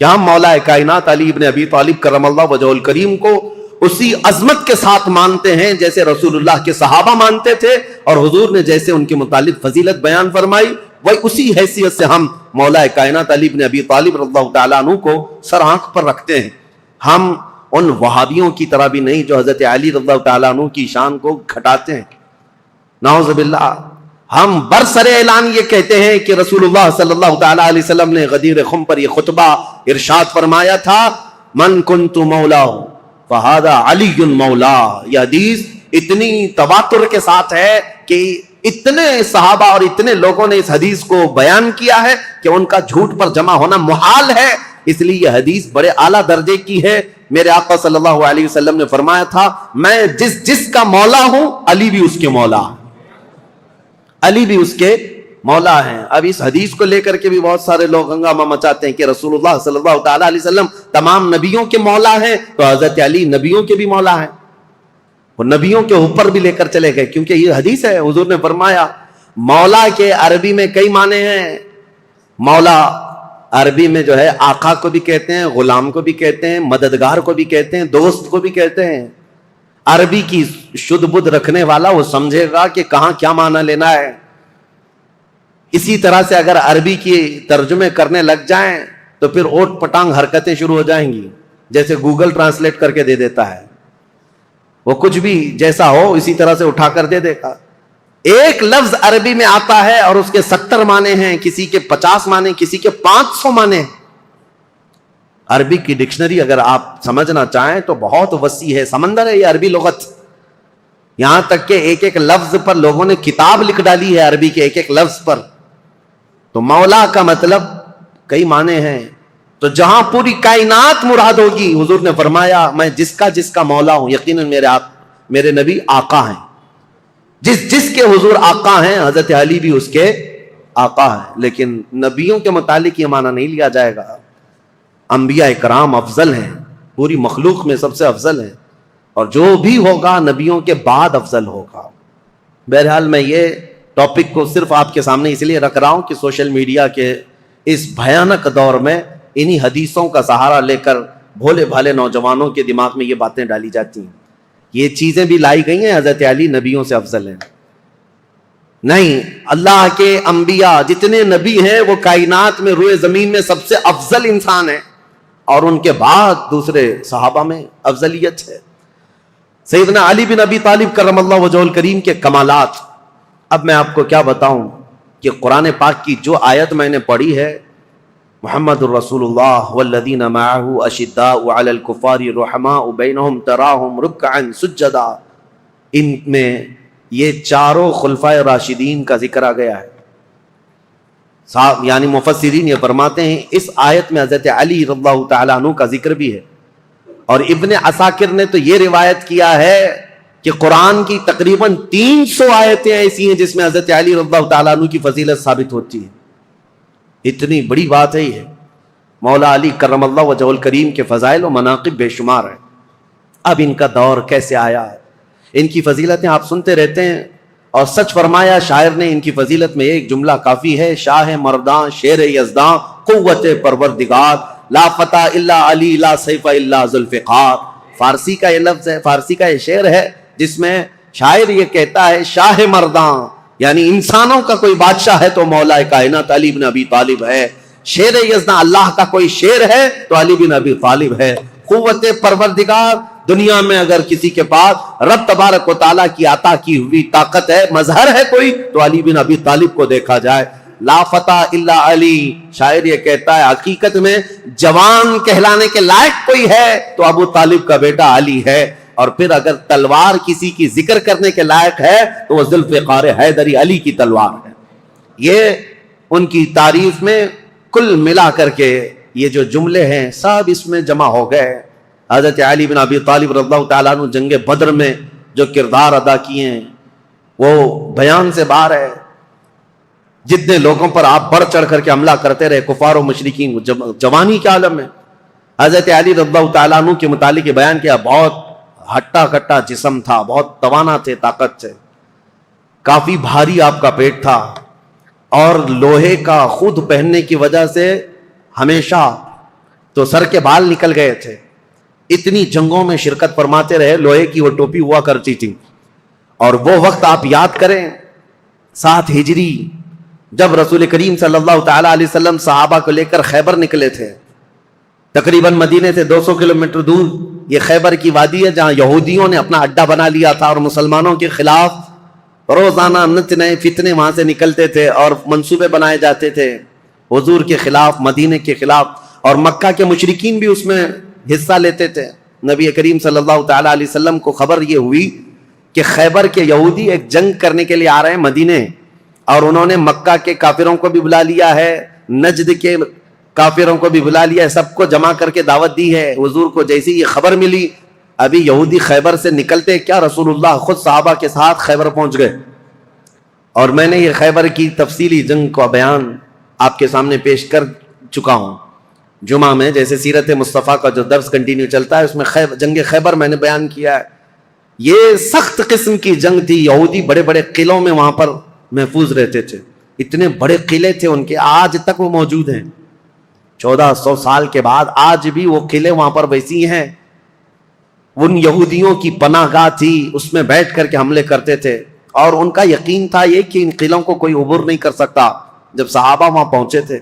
یہاں مولا کائنات علی ابن ابی طالب کرم اللہ وجہہ الکریم کو اسی عظمت کے ساتھ مانتے ہیں جیسے رسول اللہ کے صحابہ مانتے تھے، اور حضور نے جیسے ان کے متعلق فضیلت بیان فرمائی، وہی اسی حیثیت سے ہم مولا کائنات علی ابن ابی طالب رضی اللہ تعالیٰ عنہ کو سر آنکھ پر رکھتے ہیں. ہم ان وہابیوں کی طرح بھی نہیں جو حضرت علی رضی اللہ تعالیٰ عنہ کی شان کو گھٹاتے ہیں. نعوذ باللہ. ہم برسر اعلان یہ کہتے ہیں کہ رسول اللہ صلی اللہ تعالیٰ علیہ وسلم نے غدیر خم پر یہ خطبہ ارشاد فرمایا تھا، من کنت مولا فہذا علی مولا. یہ حدیث اتنی تواتر کے ساتھ ہے کہ اتنے صحابہ اور اتنے لوگوں نے اس حدیث کو بیان کیا ہے کہ ان کا جھوٹ پر جمع ہونا محال ہے. اس لیے یہ حدیث بڑے اعلیٰ درجے کی ہے. میرے آقا صلی اللہ علیہ وسلم نے فرمایا تھا، میں جس کا مولا ہوں علی بھی اس کے مولا ہے، علی بھی اس کے مولا ہیں. اب اس حدیث کو لے کر کے بھی بہت سارے لوگ ہنگامہ مچاتے ہیں کہ رسول اللہ صلی اللہ تعالیٰ علیہ وسلم تمام نبیوں کے مولا ہیں، تو حضرت علی نبیوں کے بھی مولا ہیں. وہ نبیوں کے اوپر بھی لے کر چلے گئے، کیونکہ یہ حدیث ہے. حضور نے فرمایا مولا کے عربی میں کئی معنی ہیں. مولا عربی میں جو ہے آقا کو بھی کہتے ہیں، غلام کو بھی کہتے ہیں، مددگار کو بھی کہتے ہیں، دوست کو بھی کہتے ہیں. عربی کی شد بدھ رکھنے والا وہ سمجھے گا کہ کہاں کیا معنی لینا ہے. اسی طرح سے اگر عربی کی ترجمے کرنے لگ جائیں تو پھر اوٹ پٹانگ حرکتیں شروع ہو جائیں گی، جیسے گوگل ٹرانسلیٹ کر کے دے دیتا ہے. وہ کچھ بھی جیسا ہو اسی طرح سے اٹھا کر دے دیتا. ایک لفظ عربی میں آتا ہے اور اس کے 70 معنی ہیں، کسی کے 50 معنی، کسی کے 500 معنی. عربی کی ڈکشنری اگر آپ سمجھنا چاہیں تو بہت وسیع ہے، سمندر ہے یہ عربی لغت. یہاں تک کہ ایک ایک لفظ پر لوگوں نے کتاب لکھ ڈالی ہے عربی کے ایک ایک لفظ پر. تو مولا کا مطلب کئی معنی ہیں. تو جہاں پوری کائنات مراد ہوگی، حضور نے فرمایا میں جس کا مولا ہوں. یقیناً میرے نبی آقا ہیں، جس کے حضور آقا ہیں، حضرت علی بھی اس کے آقا ہیں. لیکن نبیوں کے متعلق یہ معنی نہیں لیا جائے گا. انبیاء کرام افضل ہیں، پوری مخلوق میں سب سے افضل ہیں، اور جو بھی ہوگا نبیوں کے بعد افضل ہوگا. بہرحال میں یہ ٹاپک کو صرف آپ کے سامنے اس لیے رکھ رہا ہوں کہ سوشل میڈیا کے اس بھیانک دور میں انہی حدیثوں کا سہارا لے کر بھولے بھالے نوجوانوں کے دماغ میں یہ باتیں ڈالی جاتی ہیں. یہ چیزیں بھی لائی گئی ہیں حضرت علی نبیوں سے افضل ہیں. نہیں، اللہ کے انبیاء جتنے نبی ہیں وہ کائنات میں روئے زمین میں سب سے افضل انسان ہیں، اور ان کے بعد دوسرے صحابہ میں افضلیت ہے. سیدنا علی بن ابی طالب کرم اللہ وجہہ الکریم کے کمالات. اب میں آپ کو کیا بتاؤں کہ قرآن پاک کی جو آیت میں نے پڑھی ہے، محمد الرسول اللہ والذین معہ اشداء علی الکفار رحماء بینہم تراہم رکعا سجدا، ان میں یہ چاروں خلفائے راشدین کا ذکر آ گیا ہے. یعنی مفسرین یہ فرماتے ہیں اس آیت میں حضرت علی رضی اللہ تعالیٰ عنہ کا ذکر بھی ہے. اور ابن عساکر نے تو یہ روایت کیا ہے کہ قرآن کی تقریباً 300 آیتیں ایسی ہیں جس میں حضرت علی رضی اللہ تعالیٰ عنہ کی فضیلت ثابت ہوتی ہے. اتنی بڑی بات ہے یہ. مولا علی کرم اللہ وجہ الکریم کے فضائل و مناقب بے شمار ہیں. اب ان کا دور کیسے آیا ہے، ان کی فضیلتیں آپ سنتے رہتے ہیں. اور سچ فرمایا شاعر نے ان کی فضیلت میں ایک جملہ کافی ہے، شاہ مرداں شیر یزداں قوت پروردگار، لا فتح الا علی لا سیف الا ذوالفقار. فارسی کا یہ لفظ ہے، فارسی کا یہ شعر ہے جس میں شاعر یہ کہتا ہے شاہ مرداں یعنی انسانوں کا کوئی بادشاہ ہے تو مولا کائنات علی بن ابی طالب ہے. شیر یزداں اللہ کا کوئی شیر ہے تو علی بن ابی طالب ہے. قوت پروردگار، دنیا میں اگر کسی کے پاس رب تبارک و تعالیٰ کی عطا کی ہوئی طاقت ہے، مظہر ہے کوئی، تو علی بن ابی طالب کو دیکھا جائے. لا فتح الا علی، شاعر یہ کہتا ہے حقیقت میں جوان کہلانے کے لائق کوئی ہے تو ابو طالب کا بیٹا علی ہے، اور پھر اگر تلوار کسی کی ذکر کرنے کے لائق ہے تو وہ ذوالفقار حیدری علی کی تلوار ہے۔ یہ ان کی تعریف میں کل ملا کر کے یہ جو جملے ہیں سب اس میں جمع ہو گئے۔ حضرت علی بن ابی طالب رضی اللہ تعالیٰ عنہ جنگ بدر میں جو کردار ادا کیے ہیں وہ بیان سے باہر ہے۔ جتنے لوگوں پر آپ بڑھ چڑھ کر کے حملہ کرتے رہے کفار و مشرکین، جوانی کے عالم میں حضرت علی رضی اللہ تعالیٰ عنہ کے متعلق یہ بیان کیا، بہت ہٹا کٹا جسم تھا، بہت توانا تھے، طاقت سے، کافی بھاری آپ کا پیٹ تھا، اور لوہے کا خود پہننے کی وجہ سے ہمیشہ تو سر کے بال نکل گئے تھے۔ اتنی جنگوں میں شرکت فرماتے رہے، لوہے کی وہ ٹوپی ہوا کرتی تھی۔ اور وہ وقت آپ یاد کریں 7 ہجری جب رسول کریم صلی اللہ تعالیٰ علیہ وسلم صحابہ کو لے کر خیبر نکلے تھے، تقریباً مدینے سے 200 کلومیٹر دور یہ خیبر کی وادی ہے جہاں یہودیوں نے اپنا اڈا بنا لیا تھا، اور مسلمانوں کے خلاف روزانہ نت نئے فتنے وہاں سے نکلتے تھے اور منصوبے بنائے جاتے تھے حضور کے خلاف، مدینے کے خلاف، اور مکہ کے مشرکین بھی اس میں حصہ لیتے تھے۔ نبی کریم صلی اللہ تعالیٰ علیہ وسلم کو خبر یہ ہوئی کہ خیبر کے یہودی ایک جنگ کرنے کے لیے آ رہے ہیں مدینے، اور انہوں نے مکہ کے کافروں کو بھی بلا لیا ہے، نجد کے کافروں کو بھی بلا لیا ہے، سب کو جمع کر کے دعوت دی ہے۔ حضور کو جیسی یہ خبر ملی، ابھی یہودی خیبر سے نکلتے کیا رسول اللہ خود صحابہ کے ساتھ خیبر پہنچ گئے۔ اور میں نے یہ خیبر کی تفصیلی جنگ کا بیان آپ کے سامنے پیش کر چکا ہوں جمعہ میں، جیسے سیرت مصطفیٰ کا جو درس کنٹینیو چلتا ہے اس میں جنگ خیبر میں نے بیان کیا ہے۔ یہ سخت قسم کی جنگ تھی، یہودی بڑے بڑے قلعوں میں وہاں پر محفوظ رہتے تھے، اتنے بڑے قلعے تھے ان کے، آج تک وہ موجود ہیں 1400 سال کے بعد آج بھی وہ قلعے وہاں پر ویسی ہیں۔ ان یہودیوں کی پناہ گاہ تھی، اس میں بیٹھ کر کے حملے کرتے تھے، اور ان کا یقین تھا یہ کہ ان قلعوں کو کوئی عبور نہیں کر سکتا۔ جب صحابہ وہاں پہنچے تھے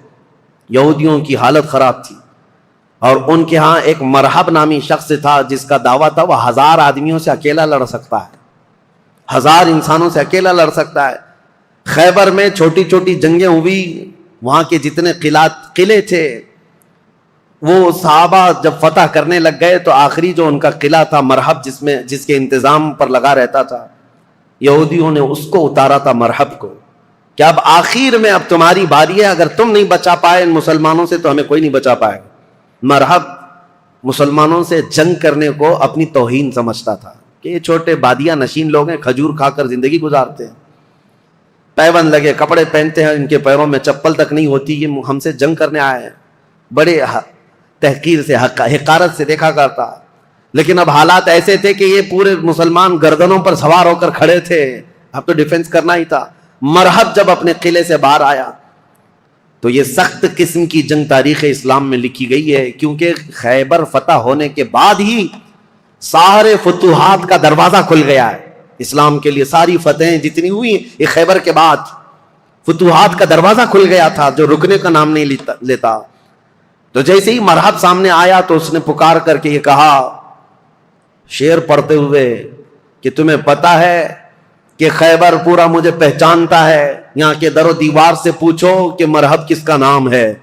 یہودیوں کی حالت خراب تھی، اور ان کے ہاں ایک مرحب نامی شخص تھا جس کا دعویٰ تھا وہ 1000 آدمیوں سے اکیلا لڑ سکتا ہے، 1000 انسانوں سے اکیلا لڑ سکتا ہے۔ خیبر میں چھوٹی چھوٹی جنگیں ہوئی، وہاں کے جتنے قلعے تھے وہ صحابہ جب فتح کرنے لگ گئے تو آخری جو ان کا قلعہ تھا مرحب، جس کے انتظام پر لگا رہتا تھا، یہودیوں نے اس کو اتارا تھا مرحب کو، کہ اب آخر میں اب تمہاری باری ہے، اگر تم نہیں بچا پائے ان مسلمانوں سے تو ہمیں کوئی نہیں بچا پائے گا۔ مرحب مسلمانوں سے جنگ کرنے کو اپنی توہین سمجھتا تھا کہ یہ چھوٹے بادیاں نشین لوگ ہیں، کھجور کھا کر زندگی گزارتے ہیں، پیون لگے کپڑے پہنتے ہیں، ان کے پیروں میں چپل تک نہیں ہوتی، یہ ہم سے جنگ کرنے آئے ہیں، بڑے تحقیر سے حقارت سے دیکھا کرتا۔ لیکن اب حالات ایسے تھے کہ یہ پورے مسلمان گردنوں پر سوار ہو کر کھڑے تھے، اب تو ڈیفنس کرنا ہی تھا۔ مرحب جب اپنے قلعے سے باہر آیا تو یہ سخت قسم کی جنگ تاریخ اسلام میں لکھی گئی ہے، کیونکہ خیبر فتح ہونے کے بعد ہی سارے فتوحات کا دروازہ کھل گیا ہے اسلام کے لیے۔ ساری فتحیں جتنی ہوئی یہ خیبر کے بعد، فتوحات کا دروازہ کھل گیا تھا جو رکنے کا نام نہیں لیتا۔ تو جیسے ہی مرحب سامنے آیا تو اس نے پکار کر کے یہ کہا شعر پڑھتے ہوئے کہ تمہیں پتا ہے کہ خیبر پورا مجھے پہچانتا ہے، یہاں کے در و دیوار سے پوچھو کہ مرحب کس کا نام ہے۔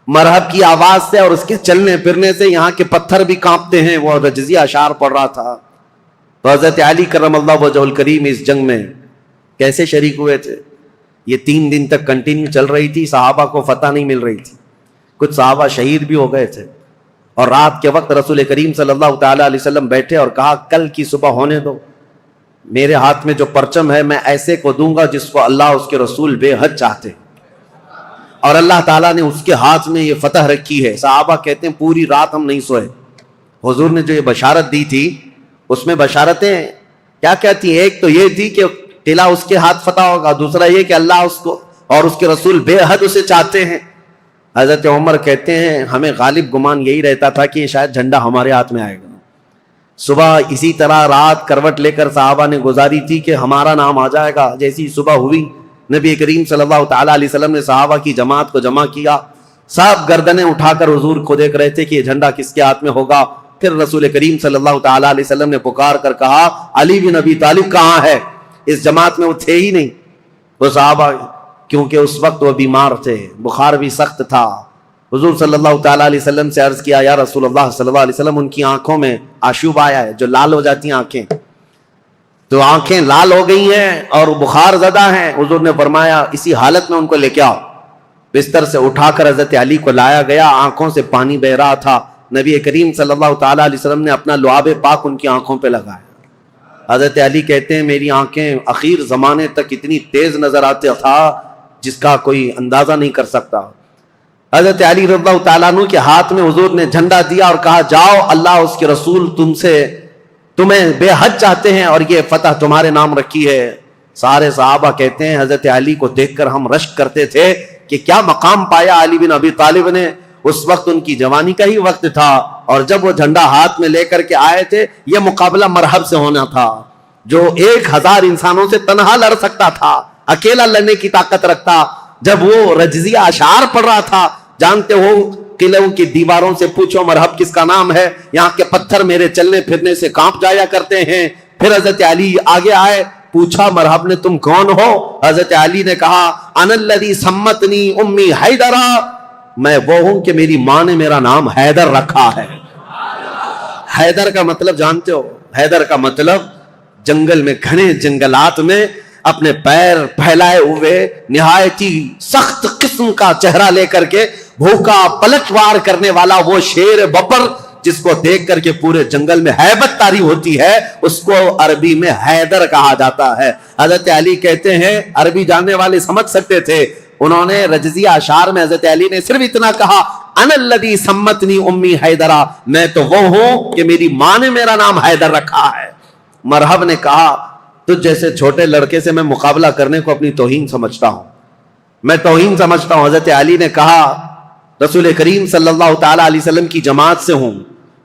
مرحب کی آواز سے اور اس کے چلنے پھرنے سے یہاں کے پتھر بھی کانپتے ہیں۔ وہ رجزی اشعار پڑھ رہا تھا۔ تو حضرت علی کرم اللہ وجہہ الکریم اس جنگ میں کیسے شریک ہوئے تھے؟ یہ 3 دن تک کنٹینیو چل رہی تھی، صحابہ کو فتح نہیں مل رہی تھی، کچھ صحابہ شہید بھی ہو گئے تھے، اور رات کے وقت رسول کریم صلی اللہ تعالیٰ علیہ وسلم بیٹھے اور کہا کل کی صبح ہونے دو، میرے ہاتھ میں جو پرچم ہے میں ایسے کو دوں گا جس کو اللہ اس کے رسول بے حد چاہتے ہیں، اور اللہ تعالیٰ نے اس کے ہاتھ میں یہ فتح رکھی ہے۔ صحابہ کہتے ہیں پوری رات ہم نہیں سوئے۔ حضور نے جو یہ بشارت دی تھی اس میں بشارتیں کیا کہتی ہیں؟ ایک تو یہ تھی کہ قلعہ اس کے ہاتھ فتح ہوگا، دوسرا یہ کہ اللہ اس کو اور اس کے رسول بے حد اسے چاہتے ہیں۔ حضرت عمر کہتے ہیں ہمیں غالب گمان یہی رہتا تھا کہ شاید جھنڈا ہمارے ہاتھ میں آئے گا۔ صبح اسی طرح رات کروٹ لے کر صحابہ نے گزاری تھی کہ ہمارا نام آ جائے گا۔ جیسی صبح ہوئی نبی کریم صلی اللہ تعالیٰ علیہ وسلم نے صحابہ کی جماعت کو جمع کیا، سب گردنیں اٹھا کر حضور کو دیکھ رہے تھے کہ یہ جھنڈا کس کے ہاتھ میں ہوگا۔ پھر رسول کریم صلی اللہ تعالیٰ علیہ وسلم نے پکار کر کہا علی بن ابی طالب کہاں ہے؟ اس جماعت میں وہ تھے ہی نہیں۔ وہ صحابہ کیونکہ اس وقت وہ بیمار تھے، بخار بھی سخت تھا، حضور صلی اللہ تعالیٰ علیہ وسلم سے عرض کیا یا رسول اللہ صلی اللہ علیہ وسلم ان کی آنکھوں میں آشوب آیا ہے، جو لال ہو جاتی ہیں آنکھیں، تو آنکھیں لال ہو گئی ہیں اور بخار زدہ ہیں. حضور نے فرمایا اسی حالت میں ان کو لے کے آؤ. بستر سے اٹھا کر حضرت علی کو لایا گیا، آنکھوں سے پانی بہ رہا تھا. نبی کریم صلی اللہ تعالیٰ علیہ وسلم نے اپنا لعاب پاک ان کی آنکھوں پہ لگایا. حضرت علی کہتے ہیں میری آنکھیں اخیر زمانے تک اتنی تیز نظر آتے تھا جس کا کوئی اندازہ نہیں کر سکتا. حضرت علی رضی اللہ تعالیٰ عنہ کے ہاتھ میں حضور نے جھنڈا دیا اور کہا جاؤ اللہ اس کے رسول تمہیں بے حد چاہتے ہیں اور یہ فتح تمہارے نام رکھی ہے. سارے صحابہ کہتے ہیں حضرت علی کو دیکھ کر ہم رشک کرتے تھے کہ کیا مقام پایا علی بن ابی طالب نے. اس وقت ان کی جوانی کا ہی وقت تھا اور جب وہ جھنڈا ہاتھ میں لے کر کے آئے تھے یہ مقابلہ مرحب سے ہونا تھا. جو 1000 انسانوں سے تنہا لڑ سکتا تھا، اکیلا لڑنے کی طاقت رکھتا، جب وہ رجزیہ اشعار پڑھ رہا تھا، جانتے ہو قلعوں کی دیواروں سے پوچھو مرحب کس کا نام ہے، یہاں کے پتھر میرے چلنے پھرنے سے کانپ جایا کرتے ہیں. پھر حضرت علی آگے آئے، پوچھا مرحب نے تم کون ہو؟ حضرت علی نے کہا انا الذی سمتنی امی حیدرا، میں وہ ہوں کہ میری ماں نے میرا نام حیدر رکھا ہے. حیدر کا مطلب جانتے ہو؟ حیدر کا مطلب جنگل میں، گھنے جنگلات میں اپنے پیر پھیلائے ہوئے نہایت ہی سخت قسم کا چہرہ لے کر کے بھوکا پلٹوار کرنے والا وہ شیر ببر جس کو دیکھ کر کے پورے جنگل میں ہیبت طاری ہوتی ہے، اس کو عربی میں حیدر کہا جاتا ہے. حضرت علی کہتے ہیں عربی جاننے والے سمجھ سکتے تھے، انہوں نے رجزیہ اشعار میں حضرت علی نے صرف اتنا کہا انا الذی سمتنی امی حیدرا، میں تو وہ ہوں کہ میری ماں نے میرا نام حیدر رکھا ہے. مرحب نے کہا تجھ جیسے چھوٹے لڑکے سے میں مقابلہ کرنے کو اپنی توہین سمجھتا ہوں، میں توہین سمجھتا ہوں. حضرت علی نے کہا رسول کریم صلی اللہ تعالیٰ علیہ وسلم کی جماعت سے ہوں،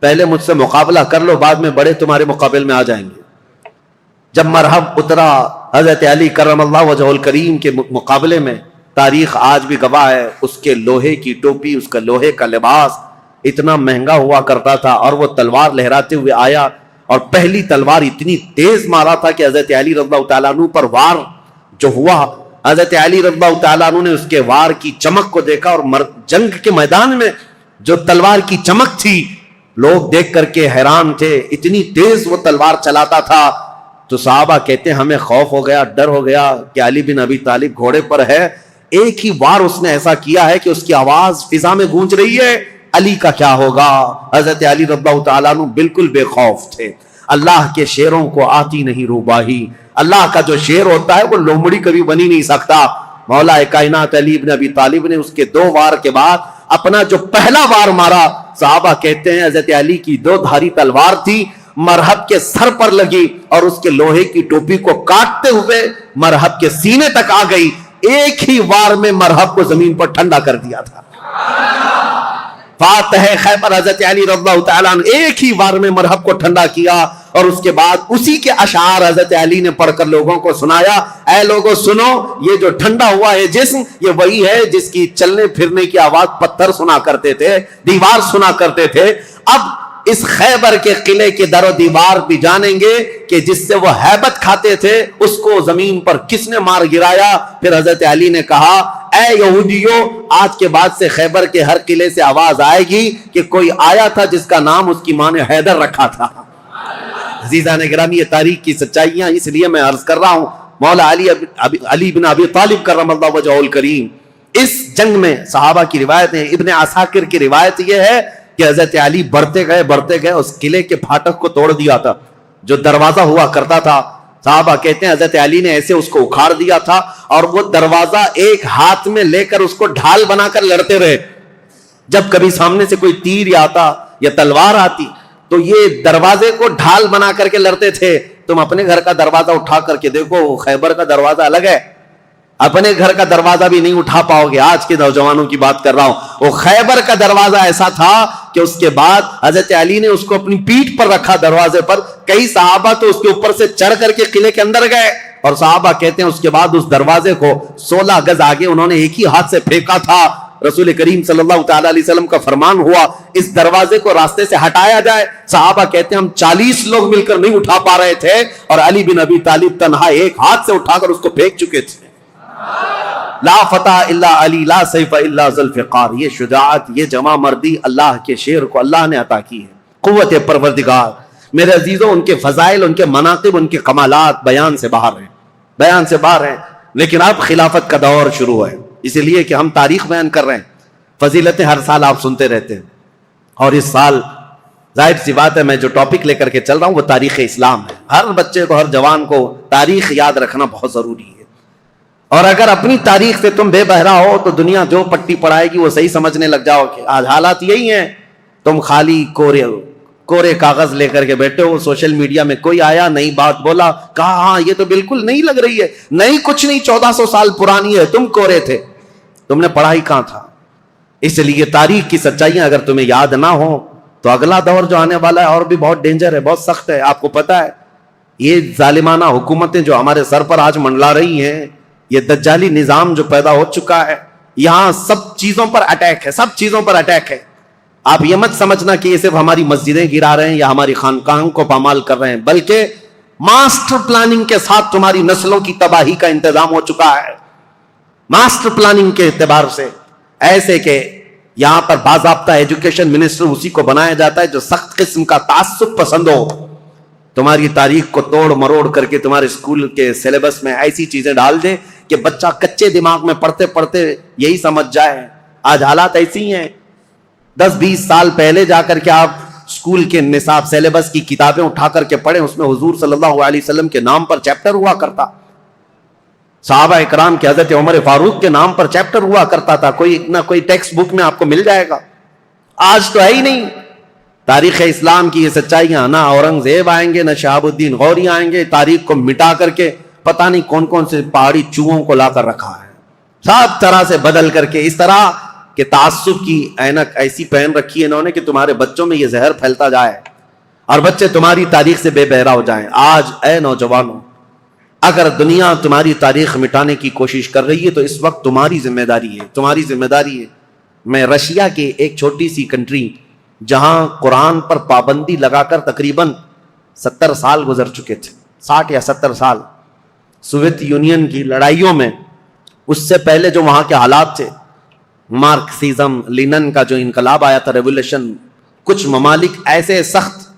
پہلے مجھ سے مقابلہ کر لو، بعد میں بڑے تمہارے مقابل میں آ جائیں گے. جب مرحب اترا حضرت علی کرم اللہ وجہ الکریم کے مقابلے میں، تاریخ آج بھی گواہ ہے، اس کے لوہے کی ٹوپی، اس کا لوہے کا لباس اتنا مہنگا ہوا کرتا تھا، اور وہ تلوار لہراتے ہوئے آیا اور پہلی تلوار اتنی تیز مارا تھا کہ حضرت علی رضی اللہ تعالیٰ عنہ پر وار جو ہوا، حضرت علی رضی اللہ تعالیٰ عنہ نے اس کے وار کی چمک کو دیکھا، اور جنگ کے میدان میں جو تلوار کی چمک تھی لوگ دیکھ کر کے حیران تھے، اتنی تیز وہ تلوار چلاتا تھا. تو صحابہ کہتے ہیں ہمیں خوف ہو گیا، ڈر ہو گیا کہ علی بن ابی طالب گھوڑے پر ہے، ایک ہی وار اس نے ایسا کیا ہے کہ اس کی آواز فضا میں گونج رہی ہے، علی کا کیا ہوگا. حضرت علی رضی اللہ تعالیٰ عنہ بالکل بے خوف تھے. اللہ کے شیروں کو آتی نہیں روباہی، اللہ کا جو شیر ہوتا ہے وہ لومڑی کبھی بنی نہیں سکتا. مولا کائنات علی بن ابی طالب نے اس کے 2 وار کے بعد اپنا جو پہلا وار مارا، صحابہ کہتے ہیں حضرت علی کی 2 دھاری تلوار تھی، مرحب کے سر پر لگی اور اس کے لوہے کی ٹوپی کو کاٹتے ہوئے مرحب کے سینے تک آ گئی. ایک ہی وار میں مرحب کو زمین پر ٹھنڈا کر دیا تھا. فاتح خیبر حضرت علی رضی اللہ تعالیٰ عنہ ایک ہی وار میں مرحب کو ٹھنڈا کیا، اور اس کے بعد اسی کے اشعار حضرت علی نے پڑھ کر لوگوں کو سنایا. اے لوگوں سنو، یہ جو ٹھنڈا ہوا ہے جسم، یہ وہی ہے جس کی چلنے پھرنے کی آواز پتھر سنا کرتے تھے، دیوار سنا کرتے تھے. اب اس خیبر کے قلعے کے در و دیوار بھی جانیں گے کہ جس سے وہ ہیبت کھاتے تھے اس کو زمین پر کس نے مار گرایا. پھر حضرت علی نے کہا اے یہودیوں، آج کے بعد سے خیبر کے ہر قلعے سے آواز آئے گی کہ کوئی آیا تھا جس کا نام اس کی ماں نے حیدر رکھا تھا. عزیزان گرامی، یہ تاریخ کی سچائیاں اس لیے میں عرض کر رہا ہوں. مولا علی بن ابی طالب کرم اللہ وجہہ الکریم اس جنگ میں، صحابہ کی روایت ہے، ابن عساکر کی روایت یہ ہے کہ حضرت علی بڑھتے گئے اس قلعے کے پھاٹک کو توڑ دیا تھا، جو دروازہ ہوا کرتا تھا. صحابہ کہتے ہیں حضرت علی نے ایسے اس کو اکھاڑ دیا تھا، اور وہ دروازہ ایک ہاتھ میں لے کر اس کو ڈھال بنا کر لڑتے رہے. جب کبھی سامنے سے کوئی تیر یا آتا یا تلوار آتی تو یہ دروازے کو ڈھال بنا کر کے لڑتے تھے. تم اپنے گھر کا دروازہ اٹھا کر کے دیکھو، خیبر کا دروازہ الگ ہے، اپنے گھر کا دروازہ بھی نہیں اٹھا پاؤ گے. آج کے نوجوانوں کی بات کر رہا ہوں. وہ خیبر کا دروازہ ایسا تھا کہ اس کے بعد حضرت علی نے اس کو اپنی پیٹھ پر رکھا دروازے پر. کئی صحابہ تو اس کے اوپر سے چڑھ کر کے قلعے کے اندر گئے، اور صحابہ کہتے ہیں اس کے بعد اس دروازے کو 16 گز آگے انہوں نے ایک ہی ہاتھ سے پھینکا تھا. رسول کریم صلی اللہ تعالیٰ علیہ وسلم کا فرمان ہوا اس دروازے کو راستے سے ہٹایا جائے. صحابہ کہتے ہیں ہم 40 لوگ مل کر نہیں اٹھا پا رہے تھے، اور علی بن ابی طالب تنہا ایک ہاتھ سے اٹھا کر اس کو پھینک چکے تھے. لا فتح الا علی لا سیف الا ذوالفقار. یہ شجاعت، یہ جمع مردی اللہ کے شعر کو اللہ نے عطا کی ہے. قوت پروردگار. میرے عزیزوں، ان کے فضائل، ان کے مناقب، ان کے کمالات بیان سے باہر ہیں، بیان سے باہر ہیں. لیکن اب خلافت کا دور شروع ہے، اسی لیے کہ ہم تاریخ بیان کر رہے ہیں. فضیلتیں ہر سال آپ سنتے رہتے ہیں، اور اس سال ظاہر سی بات ہے میں جو ٹاپک لے کر کے چل رہا ہوں وہ تاریخ اسلام ہے. ہر بچے کو، ہر جوان کو تاریخ یاد رکھنا بہت ضروری ہے. اور اگر اپنی تاریخ سے تم بے بہرا ہو تو دنیا جو پٹی پڑھائے گی وہ صحیح سمجھنے لگ جاؤ کہ آج حالات یہی ہیں. تم خالی کورے کاغذ لے کر کے بیٹھے ہو. سوشل میڈیا میں کوئی آیا، نئی بات بولا، کہا ہاں یہ تو بالکل نہیں لگ رہی ہے، نہیں کچھ نہیں، 1400 سال پرانی ہے. تم کورے تھے، تم نے پڑھا ہی کہاں تھا. اس لیے تاریخ کی سچائیاں اگر تمہیں یاد نہ ہو تو اگلا دور جو آنے والا ہے اور بھی بہت ڈینجر ہے، بہت سخت ہے. آپ کو پتا ہے یہ ظالمانہ حکومتیں جو ہمارے سر پر آج منڈلا رہی ہیں، یہ دجالی نظام جو پیدا ہو چکا ہے، یہاں سب چیزوں پر اٹیک ہے، سب چیزوں پر اٹیک ہے. آپ یہ مت سمجھنا کہ یہ صرف ہماری مسجدیں گرا رہے ہیں یا ہماری خانقاہوں کو پامال کر رہے ہیں، بلکہ ماسٹر پلاننگ کے ساتھ تمہاری نسلوں کی تباہی کا انتظام ہو چکا ہے. ماسٹر پلاننگ کے اعتبار سے ایسے کہ یہاں پر باضابطہ ایجوکیشن منسٹر اسی کو بنایا جاتا ہے جو سخت قسم کا تعصب پسند ہو. تمہاری تاریخ کو توڑ مروڑ کر کے تمہارے اسکول کے سلیبس میں ایسی چیزیں ڈال دیں کہ بچہ کچے دماغ میں پڑھتے پڑھتے یہی سمجھ جائے. آج حالات ایسی ہیں، 10-20 سال پہلے جا کر کے آپ اسکول کے نصاب سلیبس کی کتابیں اٹھا کر کے پڑھیں، اس میں حضور صلی اللہ علیہ وسلم کے نام پر چیپٹر ہوا کرتا، صحابہ اکرام کے حضرت عمر فاروق کے نام پر چیپٹر ہوا کرتا تھا. کوئی نہ کوئی ٹیکسٹ بک میں آپ کو مل جائے گا. آج تو ہے ہی نہیں. تاریخ اسلام کی یہ سچائیاں، نہ اورنگزیب آئیں گے، نہ شہاب الدین غوری آئیں گے، تاریخ کو مٹا کر کے پتہ نہیں کون کون سے پہاڑی چوہوں کو لا کر رکھا ہے، سب طرح سے بدل کر کے. اس طرح کہ تعصب کی اینک ایسی پہن رکھی ہے انہوں نے کہ تمہارے بچوں میں یہ زہر پھیلتا جائے اور بچے تمہاری تاریخ سے بے بہرا ہو جائیں. آج اے نوجوانوں، اگر دنیا تمہاری تاریخ مٹانے کی کوشش کر رہی ہے تو اس وقت تمہاری ذمہ داری ہے، تمہاری ذمہ داری ہے. میں رشیا کی ایک چھوٹی سی کنٹری جہاں قرآن پر پابندی لگا کر تقریباً 70 سال گزر چکے تھے، 60 یا 70 سال سوویت یونین کی لڑائیوں میں. اس سے پہلے جو وہاں کے حالات تھے، مارکسزم، لینن کا جو انقلاب آیا تھا، ریولوشن، کچھ ممالک ایسے سخت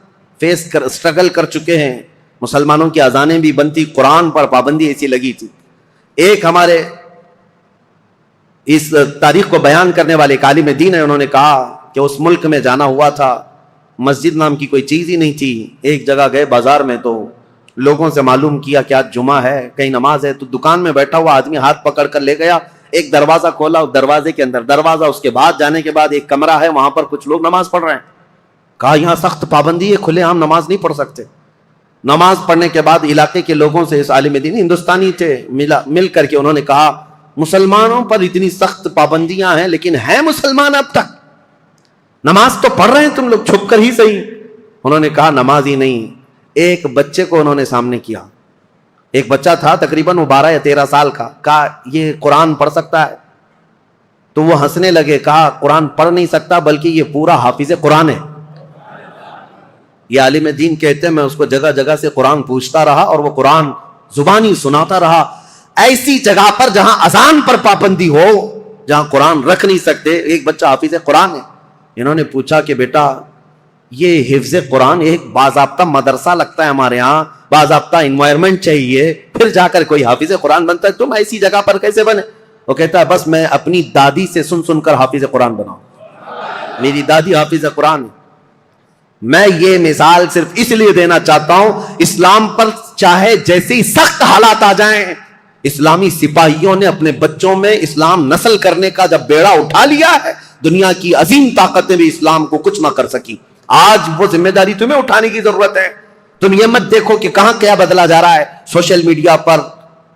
اسٹرگل کر چکے ہیں، مسلمانوں کی اذانیں بھی بنتی، قرآن پر پابندی ایسی لگی تھی. ایک ہمارے اس تاریخ کو بیان کرنے والے ایک عالم دین ہے، انہوں نے کہا کہ اس ملک میں جانا ہوا تھا، مسجد نام کی کوئی چیز ہی نہیں تھی. ایک جگہ گئے بازار میں تو لوگوں سے معلوم کیا کہ آج جمعہ ہے، کہیں نماز ہے. تو دکان میں بیٹھا ہوا آدمی ہاتھ پکڑ کر لے گیا، ایک دروازہ کھولا، اس دروازے کے اندر دروازہ، اس کے بعد جانے کے بعد ایک کمرہ ہے، وہاں پر کچھ لوگ نماز پڑھ رہے ہیں. کہا یہاں سخت پابندی ہے، کھلے عام نماز نہیں پڑھ سکتے. نماز پڑھنے کے بعد علاقے کے لوگوں سے، اس عالم دین ہندوستانی تھے، مل کر کے انہوں نے کہا مسلمانوں پر اتنی سخت پابندیاں ہیں لیکن ہیں مسلمان اب تک، نماز تو پڑھ رہے ہیں تم لوگ چھپ کر ہی صحیح. انہوں نے کہا نماز ہی نہیں. ایک بچے کو انہوں نے سامنے کیا، ایک بچہ تھا تقریباً وہ 12 یا 13 سال کا. کہا یہ قرآن پڑھ سکتا ہے؟ تو وہ ہنسنے لگے. کہا قرآن پڑھ نہیں سکتا بلکہ یہ پورا حافظ قرآن ہے. یہ عالم دین کہتے ہیں میں اس کو جگہ جگہ سے قرآن پوچھتا رہا اور وہ قرآن زبانی سناتا رہا. ایسی جگہ پر جہاں اذان پر پابندی ہو، جہاں قرآن رکھ نہیں سکتے، ایک بچہ حافظ قرآن ہے. انہوں نے پوچھا کہ بیٹا یہ حفظ قرآن ایک باضابطہ مدرسہ لگتا ہے ہمارے ہاں، باضابطہ انوائرمنٹ چاہیے، پھر جا کر کوئی حافظ قرآن بنتا ہے، تم ایسی جگہ پر کیسے بنے؟ وہ کہتا ہے بس میں اپنی دادی سے سن کر حافظ قرآن بناؤں، میری دادی حافظ قرآن ہے. میں یہ مثال صرف اس لیے دینا چاہتا ہوں، اسلام پر چاہے جیسے ہی سخت حالات آ جائیں، اسلامی سپاہیوں نے اپنے بچوں میں اسلام نسل کرنے کا جب بیڑا اٹھا لیا ہے، دنیا کی عظیم طاقتیں بھی اسلام کو کچھ نہ کر سکی. آج وہ ذمہ داری تمہیں اٹھانے کی ضرورت ہے. تم یہ مت دیکھو کہ کہاں کیا بدلا جا رہا ہے سوشل میڈیا پر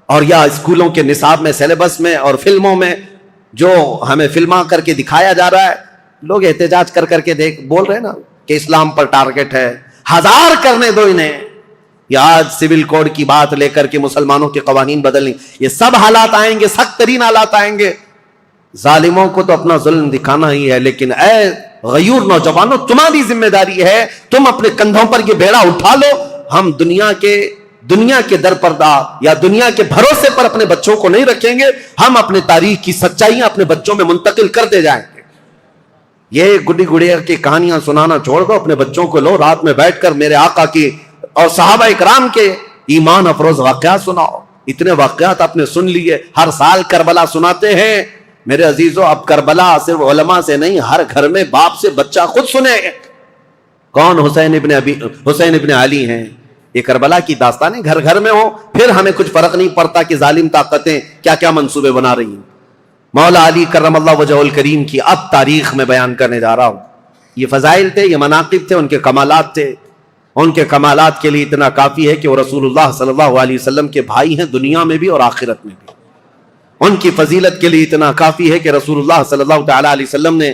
اور یا اسکولوں کے نصاب میں، سلیبس میں اور فلموں میں جو ہمیں فلما کر کے دکھایا جا رہا ہے. لوگ احتجاج کر کے بول رہے ہیں نا کہ اسلام پر ٹارگٹ ہے. 1000 کرنے دو انہیں. یا آج سول کوڈ کی بات لے کر کے مسلمانوں کے قوانین بدلنے، یہ سب حالات آئیں گے، سخت ترین حالات آئیں گے. ظالموں کو تو اپنا ظلم دکھانا ہی ہے، لیکن اے غیور نوجوانوں تمہاری ذمہ داری ہے، تم اپنے کندھوں پر یہ بیڑا اٹھا لو. ہم دنیا کے دنیا کے در پردہ یا دنیا کے بھروسے پر اپنے بچوں کو نہیں رکھیں گے، ہم اپنے تاریخ کی سچائیاں اپنے بچوں میں منتقل کرتے جائیں گے۔ یہ گڈی گڑیا کی کہانیاں سنانا چھوڑ دو، اپنے بچوں کو لو، رات میں بیٹھ کر میرے آقا کی اور صحابہ اکرام کے ایمان افروز واقعات سناؤ۔ اتنے واقعات آپ نے سن لیے، ہر سال کربلا سناتے ہیں۔ میرے عزیزو، اب کربلا صرف علماء سے نہیں، ہر گھر میں باپ سے بچہ خود سنے۔ کون؟ حسین ابن علی ہیں۔ یہ کربلا کی داستانیں گھر گھر میں ہو، پھر ہمیں کچھ فرق نہیں پڑتا کہ ظالم طاقتیں کیا کیا منصوبے بنا رہی ہیں۔ مولا علی کرم اللہ وجہہ الکریم کی اب تاریخ میں بیان کرنے جا رہا ہوں۔ یہ فضائل تھے، یہ مناقب تھے، ان کے کمالات تھے۔ ان کے کمالات کے لیے اتنا کافی ہے کہ وہ رسول اللہ صلی اللہ علیہ وسلم کے بھائی ہیں، دنیا میں بھی اور آخرت میں بھی۔ ان کی فضیلت کے لیے اتنا کافی ہے کہ رسول اللہ صلی اللہ تعالی علیہ وسلم نے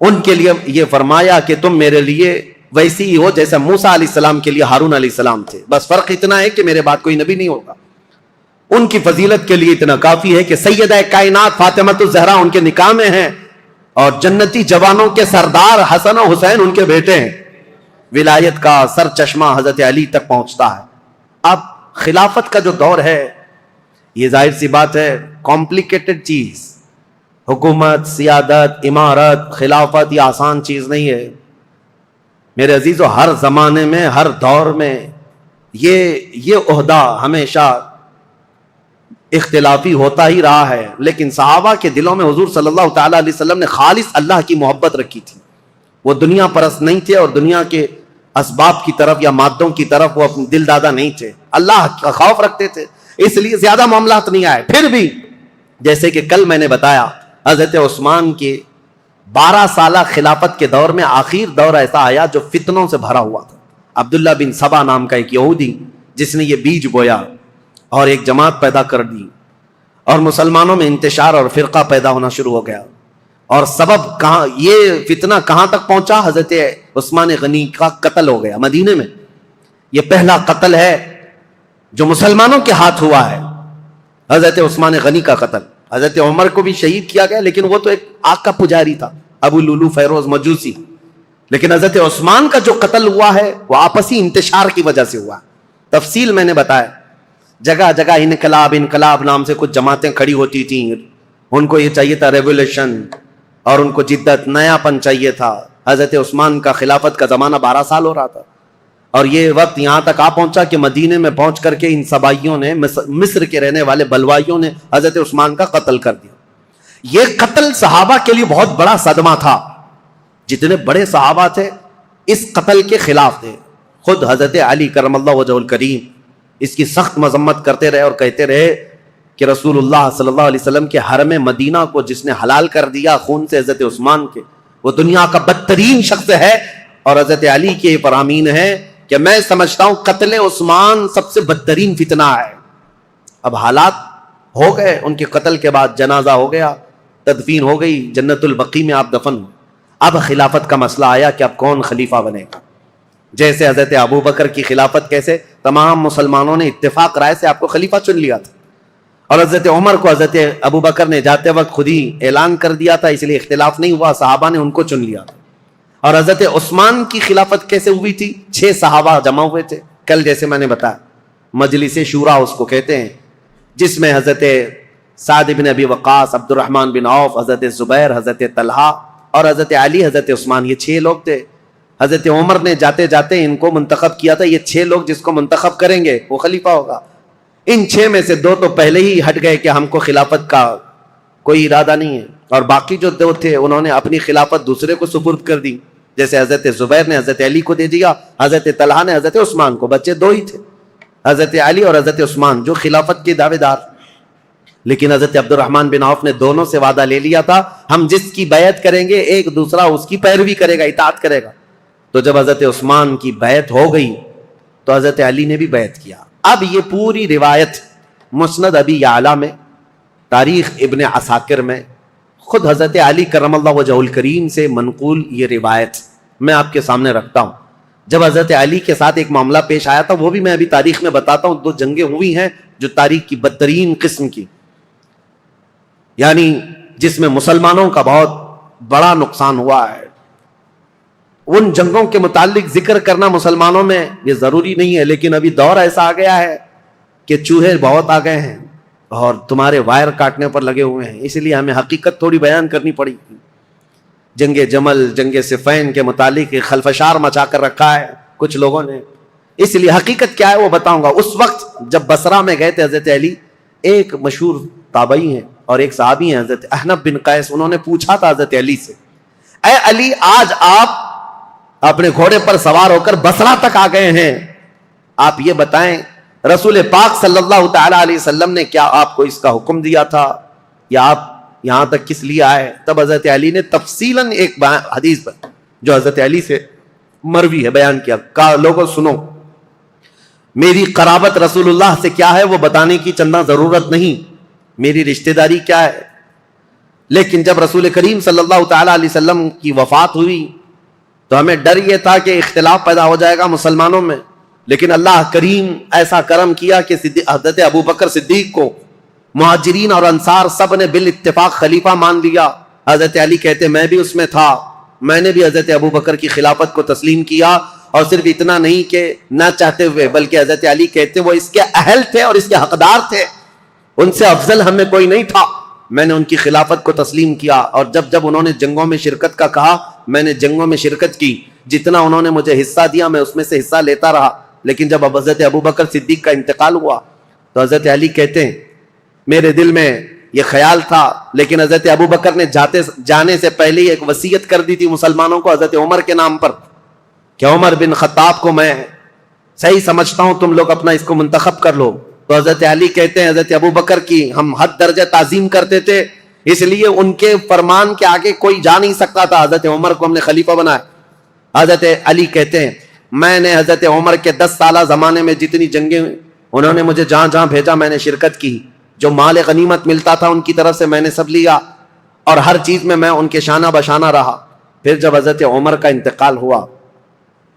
ان کے لیے یہ فرمایا کہ تم میرے لیے ویسی ہی ہو جیسا موسیٰ علیہ السلام کے لیے ہارون علیہ السلام تھے، بس فرق اتنا ہے کہ میرے بعد کوئی نبی نہیں ہوگا۔ ان کی فضیلت کے لیے اتنا کافی ہے کہ سیدہ کائنات فاطمۃ الزہرا ان کے نکاح میں ہیں، اور جنتی جوانوں کے سردار حسن و حسین ان کے بیٹے ہیں۔ ولایت کا سر چشمہ حضرت علی تک پہنچتا ہے۔ اب خلافت کا جو دور ہے، یہ ظاہر سی بات ہے کمپلیکیٹڈ چیز، حکومت، سیادت، امارت، خلافت یہ آسان چیز نہیں ہے میرے عزیزو۔ ہر زمانے میں، ہر دور میں یہ عہدہ ہمیشہ اختلافی ہوتا ہی رہا ہے، لیکن صحابہ کے دلوں میں حضور صلی اللہ تعالی علیہ وسلم نے خالص اللہ کی محبت رکھی تھی۔ وہ دنیا پرست نہیں تھے اور دنیا کے اسباب کی طرف یا مادوں کی طرف وہ اپنے دل دادا نہیں تھے، اللہ کا خوف رکھتے تھے، اس لیے زیادہ معاملات نہیں آئے۔ پھر بھی جیسے کہ کل میں نے بتایا، حضرت عثمان کے 12 سالہ خلافت کے دور میں آخر دور ایسا آیا جو فتنوں سے بھرا ہوا تھا۔ عبداللہ بن سبا نام کا ایک یہودی جس نے یہ بیج بویا اور ایک جماعت پیدا کر دی، اور مسلمانوں میں انتشار اور فرقہ پیدا ہونا شروع ہو گیا۔ اور سبب کہاں، یہ فتنہ کہاں تک پہنچا؟ حضرت عثمان غنی کا قتل ہو گیا مدینے میں۔ یہ پہلا قتل ہے جو مسلمانوں کے ہاتھ ہوا ہے، حضرت عثمان غنی کا قتل۔ حضرت عمر کو بھی شہید کیا گیا، لیکن وہ تو ایک آگ کا پجاری تھا، ابو لولو فیروز مجوسی۔ لیکن حضرت عثمان کا جو قتل ہوا ہے وہ آپسی انتشار کی وجہ سے ہوا۔ تفصیل میں نے بتایا، جگہ جگہ انقلاب نام سے کچھ جماعتیں کھڑی ہوتی تھیں، ان کو یہ چاہیے تھا ریولیوشن، اور ان کو جدت، نیا پن چاہیے تھا۔ حضرت عثمان کا خلافت کا زمانہ 12 سال ہو رہا تھا، اور یہ وقت یہاں تک آ پہنچا کہ مدینے میں پہنچ کر کے ان سبائیوں نے، مصر کے رہنے والے بلوائیوں نے حضرت عثمان کا قتل کر دیا۔ یہ قتل صحابہ کے لیے بہت بڑا صدمہ تھا۔ جتنے بڑے صحابہ تھے اس قتل کے خلاف تھے۔ خود حضرت علی کرم اللہ وجہہ الکریم اس کی سخت مذمت کرتے رہے اور کہتے رہے کہ رسول اللہ صلی اللہ علیہ وسلم کے حرم مدینہ کو جس نے حلال کر دیا خون سے حضرت عثمان کے، وہ دنیا کا بدترین شخص ہے۔ اور حضرت علی کے فرامین ہے کہ میں سمجھتا ہوں قتل عثمان سب سے بدترین فتنہ ہے۔ اب حالات ہو گئے، ان کے قتل کے بعد جنازہ ہو گیا، تدفین ہو گئی، جنت البقیع میں آپ دفن۔ اب خلافت کا مسئلہ آیا کہ اب کون خلیفہ بنے گا۔ جیسے حضرت ابو بکر کی خلافت، کیسے تمام مسلمانوں نے اتفاق رائے سے آپ کو خلیفہ چن لیا تھا، اور حضرت عمر کو حضرت ابو بکر نے جاتے وقت خود ہی اعلان کر دیا تھا، اس لیے اختلاف نہیں ہوا، صحابہ نے ان کو چن لیا تھا۔ اور حضرت عثمان کی خلافت کیسے ہوئی تھی؟ 6 صحابہ جمع ہوئے تھے، کل جیسے میں نے بتایا مجلس شورا اس کو کہتے ہیں، جس میں حضرت سعد بن ابی وقاص، عبد الرحمن بن عوف، حضرت زبیر، حضرت طلحہ اور حضرت علی، حضرت عثمان، یہ 6 لوگ تھے۔ حضرت عمر نے جاتے جاتے ان کو منتخب کیا تھا، یہ 6 لوگ جس کو منتخب کریں گے وہ خلیفہ ہوگا۔ ان 6 میں سے 2 تو پہلے ہی ہٹ گئے کہ ہم کو خلافت کا کوئی ارادہ نہیں ہے، اور باقی جو 2 تھے انہوں نے اپنی خلافت دوسرے کو سپرد کر دی، جیسے حضرت زبیر نے حضرت علی کو دے دیا، حضرت طلحہ نے حضرت عثمان کو۔ بچے 2 ہی تھے، حضرت علی اور حضرت عثمان، جو خلافت کے دعوے دار۔ لیکن حضرت عبد الرحمن بن عوف نے دونوں سے وعدہ لے لیا تھا، ہم جس کی بیعت کریں گے ایک دوسرا اس کی پیروی کرے گا، اطاعت کرے گا۔ تو جب حضرت عثمان کی بیعت ہو گئی تو حضرت علی نے بھی بیعت کیا۔ اب یہ پوری روایت مسند ابی یعلا میں، تاریخ ابن عساکر میں، خود حضرت علی کرم اللہ وجہہ الکریم سے منقول یہ روایت میں آپ کے سامنے رکھتا ہوں۔ جب حضرت علی کے ساتھ ایک معاملہ پیش آیا تھا، وہ بھی میں ابھی تاریخ میں بتاتا ہوں۔ 2 جنگیں ہوئی ہیں جو تاریخ کی بدترین قسم کی، یعنی جس میں مسلمانوں کا بہت بڑا نقصان ہوا ہے۔ ان جنگوں کے متعلق ذکر کرنا مسلمانوں میں یہ ضروری نہیں ہے، لیکن ابھی دور ایسا آ گیا ہے کہ چوہے بہت آ گئے ہیں اور تمہارے وائر کاٹنے پر لگے ہوئے ہیں، اس لیے ہمیں حقیقت تھوڑی بیان کرنی پڑی۔ جنگ جمل، جنگ صفین کے متعلق خلفشار مچا کر رکھا ہے کچھ لوگوں نے، اس لیے حقیقت کیا ہے وہ بتاؤں گا۔ اس وقت جب بصرہ میں گئے تھے حضرت علی، ایک مشہور تابعی ہیں اور ایک صحابی ہیں حضرت احنف بن قیس، انہوں نے پوچھا تھا حضرت علی سے، اے علی آج آپ اپنے گھوڑے پر سوار ہو کر بصرہ تک آ گئے ہیں، آپ یہ بتائیں رسول پاک صلی اللہ تعالی علیہ وسلم نے کیا آپ کو اس کا حکم دیا تھا، یا آپ یہاں تک کس لیے آئے؟ تب حضرت علی نے تفصیلاً ایک حدیث پر جو حضرت علی سے مروی ہے بیان کیا، کہا لوگوں سنو، میری قرابت رسول اللہ سے کیا ہے وہ بتانے کی چندہ ضرورت نہیں، میری رشتہ داری کیا ہے، لیکن جب رسول کریم صلی اللہ تعالی علیہ وسلم کی وفات ہوئی تو ہمیں ڈر یہ تھا کہ اختلاف پیدا ہو جائے گا مسلمانوں میں، لیکن اللہ کریم ایسا کرم کیا کہ حضرت ابو بکر صدیق کو مہاجرین اور انصار سب نے بالاتفاق خلیفہ مان لیا۔ حضرت علی کہتے میں بھی اس میں تھا، میں نے بھی حضرت ابو بکر کی خلافت کو تسلیم کیا، اور صرف اتنا نہیں کہ نہ چاہتے ہوئے، بلکہ حضرت علی کہتے وہ اس کے اہل تھے اور اس کے حقدار تھے، ان سے افضل ہمیں کوئی نہیں تھا، میں نے ان کی خلافت کو تسلیم کیا۔ اور جب انہوں نے جنگوں میں شرکت کا کہا، میں نے جنگوں میں شرکت کی، جتنا انہوں نے مجھے حصہ دیا میں اس میں سے حصہ لیتا رہا، لیکن جب حضرت ابو بکر صدیق کا انتقال ہوا تو حضرت علی کہتے ہیں میرے دل میں یہ خیال تھا، لیکن حضرت ابو بکر نے جانے سے پہلے ایک وصیت کر دی تھی مسلمانوں کو حضرت عمر کے نام پر کہ عمر بن خطاب کو میں صحیح سمجھتا ہوں، تم لوگ اپنا اس کو منتخب کر لو۔ تو حضرت علی کہتے ہیں حضرت ابو بکر کی ہم حد درجہ تعظیم کرتے تھے، اس لیے ان کے فرمان کے آگے کوئی جا نہیں سکتا تھا، حضرت عمر کو ہم نے خلیفہ بنایا۔ حضرت علی کہتے ہیں میں نے حضرت عمر کے 10 سالہ زمانے میں جتنی جنگیں انہوں نے مجھے جہاں جہاں بھیجا میں نے شرکت کی، جو مال غنیمت ملتا تھا ان کی طرف سے میں نے سب لیا، اور ہر چیز میں ان کے شانہ بشانہ رہا۔ پھر جب حضرت عمر کا انتقال ہوا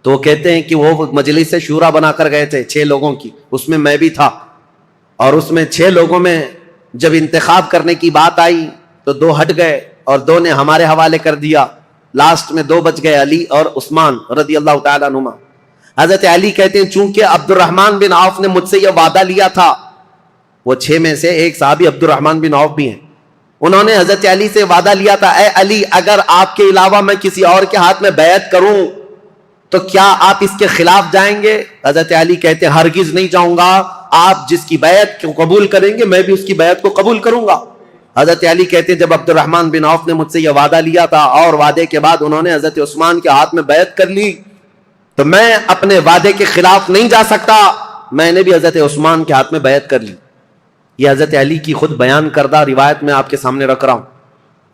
تو وہ کہتے ہیں کہ وہ مجلس سے شورا بنا کر گئے تھے 6 لوگوں کی، اس میں میں بھی تھا، اور اس میں 6 لوگوں میں جب انتخاب کرنے کی بات آئی تو 2 ہٹ گئے اور 2 نے ہمارے حوالے کر دیا، لاسٹ میں 2 بچ گئے، علی اور عثمان رضی اللہ تعالیٰ عنہما۔ حضرت علی کہتے ہیں چونکہ عبد الرحمن بن عوف نے مجھ سے یہ وعدہ لیا تھا، وہ 6 میں سے ایک صحابی عبد الرحمن بن عوف بھی ہیں، انہوں نے حضرت علی سے وعدہ لیا تھا اے علی اگر آپ کے علاوہ میں کسی اور کے ہاتھ میں بیعت کروں تو کیا آپ اس کے خلاف جائیں گے؟ حضرت علی کہتے ہیں ہرگز نہیں جاؤں گا، آپ جس کی بیعت کو قبول کریں گے میں بھی اس کی بیعت کو قبول کروں گا۔ حضرت علی کہتے ہیں جب عبد الرحمن بن عوف نے مجھ سے یہ وعدہ لیا تھا اور وعدے کے بعد انہوں نے حضرت عثمان کے ہاتھ میں بیعت کر لی تو میں اپنے وعدے کے خلاف نہیں جا سکتا، میں نے بھی حضرت عثمان کے ہاتھ میں بیعت کر لی۔ یہ حضرت علی کی خود بیان کردہ روایت میں آپ کے سامنے رکھ رہا ہوں۔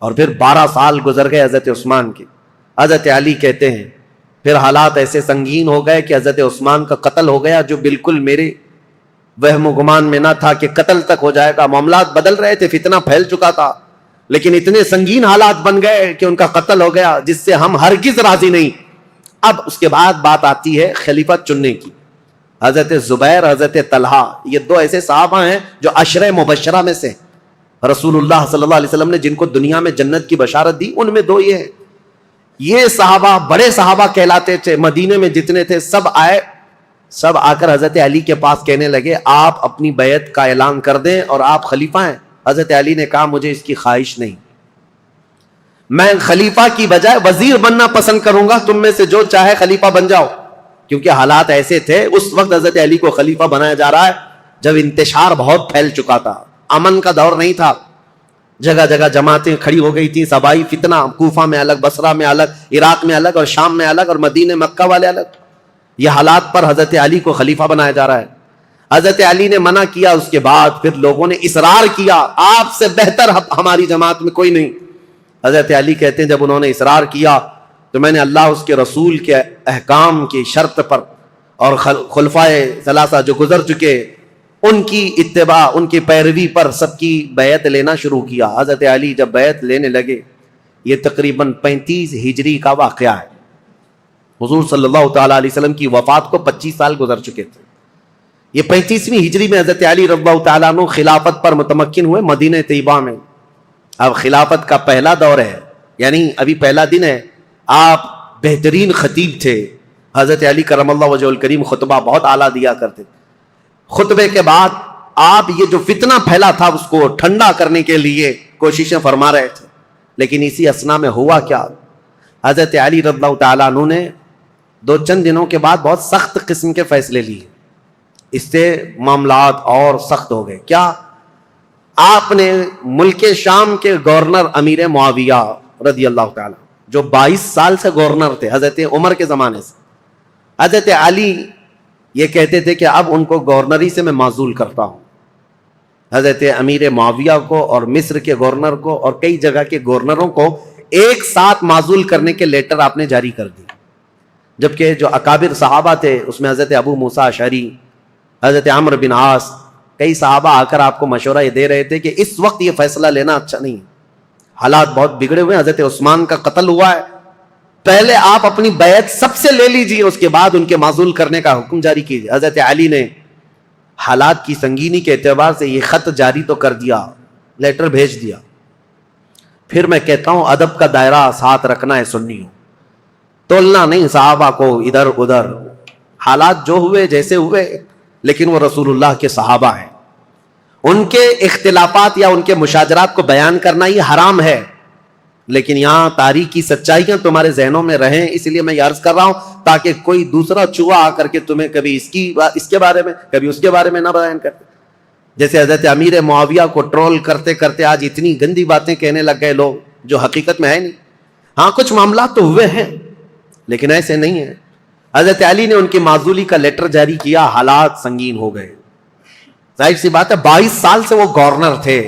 اور پھر 12 سال گزر گئے حضرت عثمان کے۔ حضرت علی کہتے ہیں پھر حالات ایسے سنگین ہو گئے کہ حضرت عثمان کا قتل ہو گیا، جو بالکل میرے وہم و گمان میں نہ تھا کہ قتل تک ہو جائے گا۔ معاملات بدل رہے تھے، فتنہ پھیل چکا تھا، لیکن اتنے سنگین حالات بن گئے کہ ان کا قتل ہو گیا، جس سے ہم ہرگز راضی نہیں۔ اب اس کے بعد بات آتی ہے خلیفہ چننے کی۔ حضرت زبیر، حضرت طلحہ، یہ 2 ایسے صحابہ ہیں جو عشرہ مبشرہ میں سے رسول اللہ صلی اللہ علیہ وسلم نے جن کو دنیا میں جنت کی بشارت دی، ان میں 2 یہ ہیں۔ یہ صحابہ بڑے صحابہ کہلاتے تھے، مدینے میں جتنے تھے سب آئے، سب آ کر حضرت علی کے پاس کہنے لگے آپ اپنی بیعت کا اعلان کر دیں اور آپ خلیفہ ہیں۔ حضرت علی نے کہا مجھے اس کی خواہش نہیں، میں خلیفہ کی بجائے وزیر بننا پسند کروں گا، تم میں سے جو چاہے خلیفہ بن جاؤ، کیونکہ حالات ایسے تھے اس وقت حضرت علی کو خلیفہ بنایا جا رہا ہے جب انتشار بہت پھیل چکا تھا، امن کا دور نہیں تھا، جگہ جگہ جماعتیں کھڑی ہو گئی تھی، صبائی فتنہ، کوفہ میں الگ، بصرہ میں الگ، عراق میں الگ اور شام میں الگ اور مدینہ مکہ والے الگ۔ یہ حالات پر حضرت علی کو خلیفہ بنایا جا رہا ہے۔ حضرت علی نے منع کیا، اس کے بعد پھر لوگوں نے اصرار کیا آپ سے بہتر ہماری جماعت میں کوئی نہیں۔ حضرت علی کہتے ہیں جب انہوں نے اصرار کیا تو میں نے اللہ اس کے رسول کے احکام کی شرط پر اور خلفائے ثلاثہ جو گزر چکے ان کی اتباع، ان کی پیروی پر سب کی بیعت لینا شروع کیا۔ حضرت علی جب بیعت لینے لگے، یہ تقریباً 35 ہجری کا واقعہ ہے، حضور صلی اللہ تعالیٰ علیہ وسلم کی وفات کو 25 سال گزر چکے تھے۔ یہ 35ویں ہجری میں حضرت علی رضی اللہ تعالیٰ عنہ خلافت پر متمکن ہوئے مدینہ طیبہ میں۔ اب خلافت کا پہلا دور ہے، یعنی ابھی پہلا دن ہے، آپ بہترین خطیب تھے. حضرت علی کرم اللہ وجہ الکریم خطبہ بہت اعلیٰ دیا کرتے. خطبے کے بعد آپ یہ جو فتنہ پھیلا تھا اس کو ٹھنڈا کرنے کے لیے کوششیں فرما رہے تھے. لیکن اسی اسنا میں ہوا کیا, حضرت علی رضی اللہ تعالیٰ عنہ نے چند دنوں کے بعد بہت سخت قسم کے فیصلے لیے. اس سے معاملات اور سخت ہو گئے. کیا؟ آپ نے ملک شام کے گورنر امیر معاویہ رضی اللہ تعالیٰ, جو 22 سال سے گورنر تھے حضرت عمر کے زمانے سے, حضرت علی یہ کہتے تھے کہ اب ان کو گورنری سے میں معزول کرتا ہوں. حضرت امیر معاویہ کو اور مصر کے گورنر کو اور کئی جگہ کے گورنروں کو ایک ساتھ معزول کرنے کے لیٹر آپ نے جاری کر دی. جبکہ جو اکابر صحابہ تھے اس میں حضرت ابو موسیٰ اشعری, حضرت عمرو بن عاص, کئی صحابہ آ کر آپ کو مشورہ یہ دے رہے تھے کہ اس وقت یہ فیصلہ لینا اچھا نہیں, حالات بہت بگڑے ہوئے ہیں, حضرت عثمان کا قتل ہوا ہے, پہلے آپ اپنی بیعت سب سے لے لیجئے, اس کے بعد ان کے معزول کرنے کا حکم جاری کیجئے. حضرت علی نے حالات کی سنگینی کے اعتبار سے یہ خط جاری تو کر دیا, لیٹر بھیج دیا. پھر میں کہتا ہوں ادب کا دائرہ ساتھ رکھنا ہے سنیوں, تولنا نہیں صحابہ کو ادھر ادھر. حالات جو ہوئے جیسے ہوئے, لیکن وہ رسول اللہ کے صحابہ ہیں. ان کے اختلافات یا ان کے مشاجرات کو بیان کرنا یہ حرام ہے, لیکن یہاں تاریخی سچائیاں تمہارے ذہنوں میں رہیں, اس لیے میں یہ عرض کر رہا ہوں تاکہ کوئی دوسرا چوہا آ کر کے تمہیں کبھی اس کے بارے میں کبھی اس کے بارے میں نہ بیان کرتے. جیسے حضرت امیر معاویہ کو ٹرول کرتے کرتے آج اتنی گندی باتیں کہنے لگ گئے لوگ جو حقیقت میں ہے نہیں. ہاں کچھ معاملات تو ہوئے ہیں لیکن ایسے نہیں ہیں. حضرت علی نے ان کی معزولی کا لیٹر جاری کیا, حالات سنگین ہو گئے. ظاہر سی بات ہے 22 سال سے وہ گورنر تھے.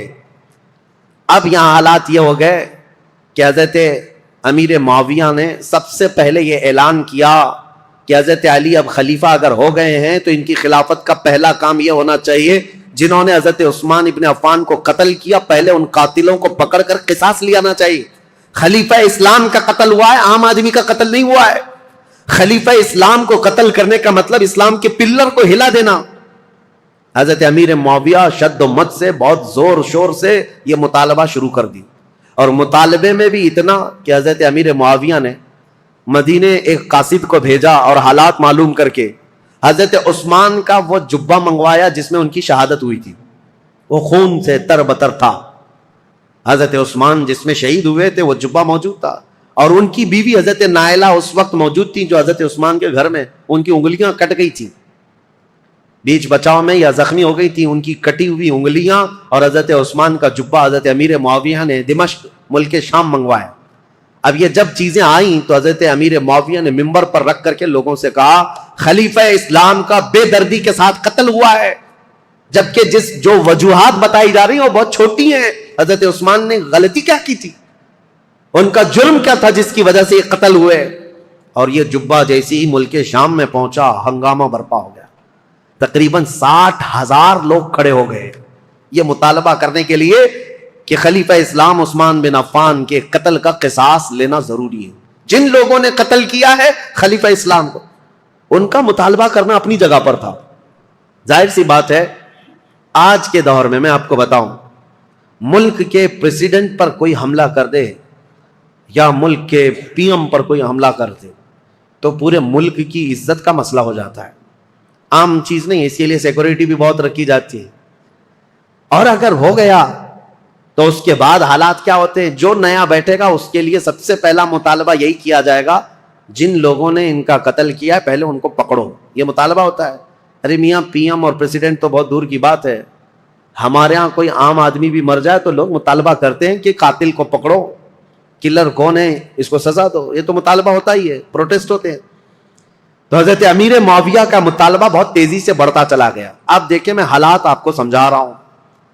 اب یہاں حالات یہ ہو گئے کہ حضرت امیر معاویہ نے سب سے پہلے یہ اعلان کیا کہ حضرت علی اب خلیفہ اگر ہو گئے ہیں تو ان کی خلافت کا پہلا کام یہ ہونا چاہیے, جنہوں نے حضرت عثمان ابن عفان کو قتل کیا پہلے ان قاتلوں کو پکڑ کر قصاص لینا چاہیے. خلیفہ اسلام کا قتل ہوا ہے, عام آدمی کا قتل نہیں ہوا ہے. خلیفہ اسلام کو قتل کرنے کا مطلب اسلام کے پلر کو ہلا دینا. حضرت امیر معاویہ شد و مت سے بہت زور شور سے یہ مطالبہ شروع کر دی, اور مطالبے میں بھی اتنا کہ حضرت امیر معاویہ نے مدینے ایک قاصد کو بھیجا اور حالات معلوم کر کے حضرت عثمان کا وہ جبہ منگوایا جس میں ان کی شہادت ہوئی تھی. وہ خون سے تر بتر تھا. حضرت عثمان جس میں شہید ہوئے تھے وہ جبہ موجود تھا, اور ان کی بیوی حضرت نائلہ اس وقت موجود تھی جو حضرت عثمان کے گھر میں ان کی انگلیاں کٹ گئی تھی, بیچ بچاؤ میں یا زخمی ہو گئی تھی. ان کی کٹی ہوئی انگلیاں اور حضرت عثمان کا جبہ حضرت امیر معاویہ نے دمشق ملک شام منگوایا. اب یہ جب چیزیں آئیں تو حضرت امیر معاویہ نے منبر پر رکھ کر کے لوگوں سے کہا خلیفہ اسلام کا بے دردی کے ساتھ قتل ہوا ہے, جبکہ جو وجوہات بتائی جا رہی ہیں وہ بہت چھوٹی ہیں. حضرت عثمان نے غلطی کیا کی تھی, ان کا جرم کیا تھا جس کی وجہ سے یہ قتل ہوئے. اور یہ جبہ جیسی ہی ملک شام میں پہنچا ہنگامہ برپا ہو گیا. تقریباً 60,000 لوگ کھڑے ہو گئے یہ مطالبہ کرنے کے لیے کہ خلیفہ اسلام عثمان بن عفان کے قتل کا قصاص لینا ضروری ہے. جن لوگوں نے قتل کیا ہے خلیفہ اسلام کو, ان کا مطالبہ کرنا اپنی جگہ پر تھا. ظاہر سی بات ہے آج کے دور میں آپ کو بتاؤں, ملک کے پریزیڈنٹ پر کوئی حملہ کر دے یا ملک کے پی ایم پر کوئی حملہ کر دے تو پورے ملک کی عزت کا مسئلہ ہو جاتا ہے. عام چیز نہیں, اسی لیے سیکورٹی بھی بہت رکھی جاتی ہے. اور اگر ہو گیا تو اس کے بعد حالات کیا ہوتے ہیں, جو نیا بیٹھے گا اس کے لیے سب سے پہلا مطالبہ یہی کیا جائے گا جن لوگوں نے ان کا قتل کیا ہے پہلے ان کو پکڑو. یہ مطالبہ ہوتا ہے. ارے میاں پی ایم اور پریزیڈنٹ تو بہت دور کی بات ہے, ہمارے ہاں کوئی عام آدمی بھی مر جائے تو لوگ مطالبہ کرتے ہیں کہ قاتل کو پکڑو, کلر کون ہے اس کو سزا دو. یہ تو مطالبہ ہوتا ہی ہے, پروٹیسٹ ہوتے ہیں. تو حضرت امیر معاویہ کا مطالبہ بہت تیزی سے بڑھتا چلا گیا. اب دیکھیں میں حالات آپ کو سمجھا رہا ہوں.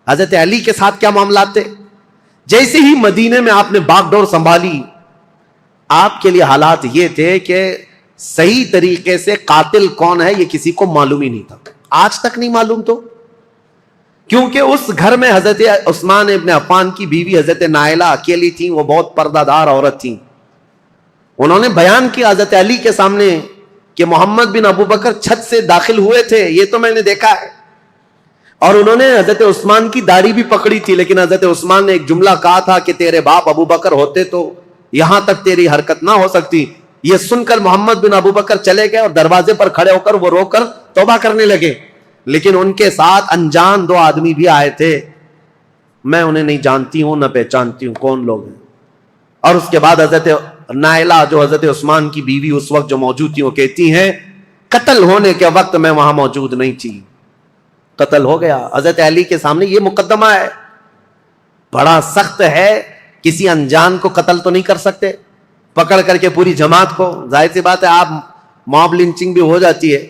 حضرت علی کے ساتھ کیا معاملات تھے, جیسے ہی مدینے میں آپ نے باغ ڈور سنبھالی آپ کے لیے حالات یہ تھے کہ صحیح طریقے سے قاتل کون ہے یہ کسی کو معلوم ہی نہیں تھا, آج تک نہیں معلوم. تو کیونکہ اس گھر میں حضرت عثمان ابن عفان کی بیوی حضرت نائلہ اکیلی تھیں, وہ بہت پردہ دار عورت تھیں. انہوں نے بیان کیا حضرت علی کے سامنے کہ محمد بن ابو بکر چھت سے داخل ہوئے تھے, یہ تو میں نے دیکھا ہے. اور انہوں نے حضرت عثمان کی داڑھی بھی پکڑی تھی, لیکن حضرت عثمان نے ایک جملہ کہا تھا کہ تیرے باپ ابو بکر ہوتے تو یہاں تک تیری حرکت نہ ہو سکتی, یہ سن کر محمد بن ابو بکر چلے گئے اور دروازے پر کھڑے ہو کر وہ رو کر توبہ کرنے لگے. لیکن ان کے ساتھ انجان 2 آدمی بھی آئے تھے. میں انہیں نہیں جانتی ہوں نہ پہچانتی ہوں کون لوگ ہیں. اور اس کے بعد حضرت نائلہ جو حضرت عثمان کی بیوی اس وقت جو موجود تھی وہ کہتی ہیں قتل ہونے کے وقت میں وہاں موجود نہیں تھی, قتل ہو گیا. حضرت علی کے سامنے یہ مقدمہ ہے, بڑا سخت ہے, کسی انجان کو قتل تو نہیں کر سکتے پکڑ کر کے پوری جماعت کو. ظاہر سی بات ہے آپ موب لنچنگ بھی ہو جاتی ہے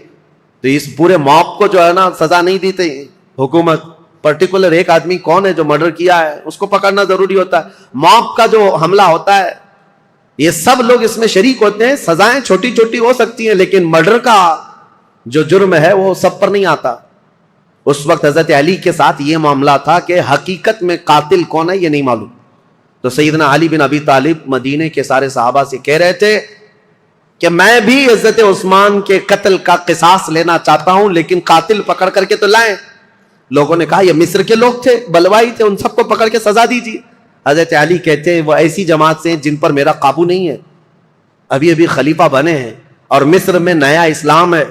تو اس پورے موب کو جو ہے نا سزا نہیں دیتے حکومت. پرٹیکولر ایک آدمی کون ہے جو مرڈر کیا ہے اس کو پکڑنا ضروری ہوتا ہے. موب کا جو حملہ ہوتا ہے یہ سب لوگ اس میں شریک ہوتے ہیں. سزائیں چھوٹی چھوٹی ہو سکتی ہیں لیکن مرڈر کا جو جرم ہے وہ سب پر نہیں آتا. اس وقت حضرت علی کے ساتھ یہ معاملہ تھا کہ حقیقت میں قاتل کون ہے یہ نہیں معلوم. تو سیدنا علی بن ابی طالب مدینے کے سارے صحابہ سے کہہ رہے تھے کہ میں بھی حضرت عثمان کے قتل کا قصاص لینا چاہتا ہوں لیکن قاتل پکڑ کر کے تو لائیں. لوگوں نے کہا یہ مصر کے لوگ تھے, بلوائی تھے, ان سب کو پکڑ کے سزا دیجیے. حضرت علی کہتے ہیں وہ ایسی جماعت سے ہیں جن پر میرا قابو نہیں ہے, ابھی ابھی خلیفہ بنے ہیں اور مصر میں نیا اسلام ہے.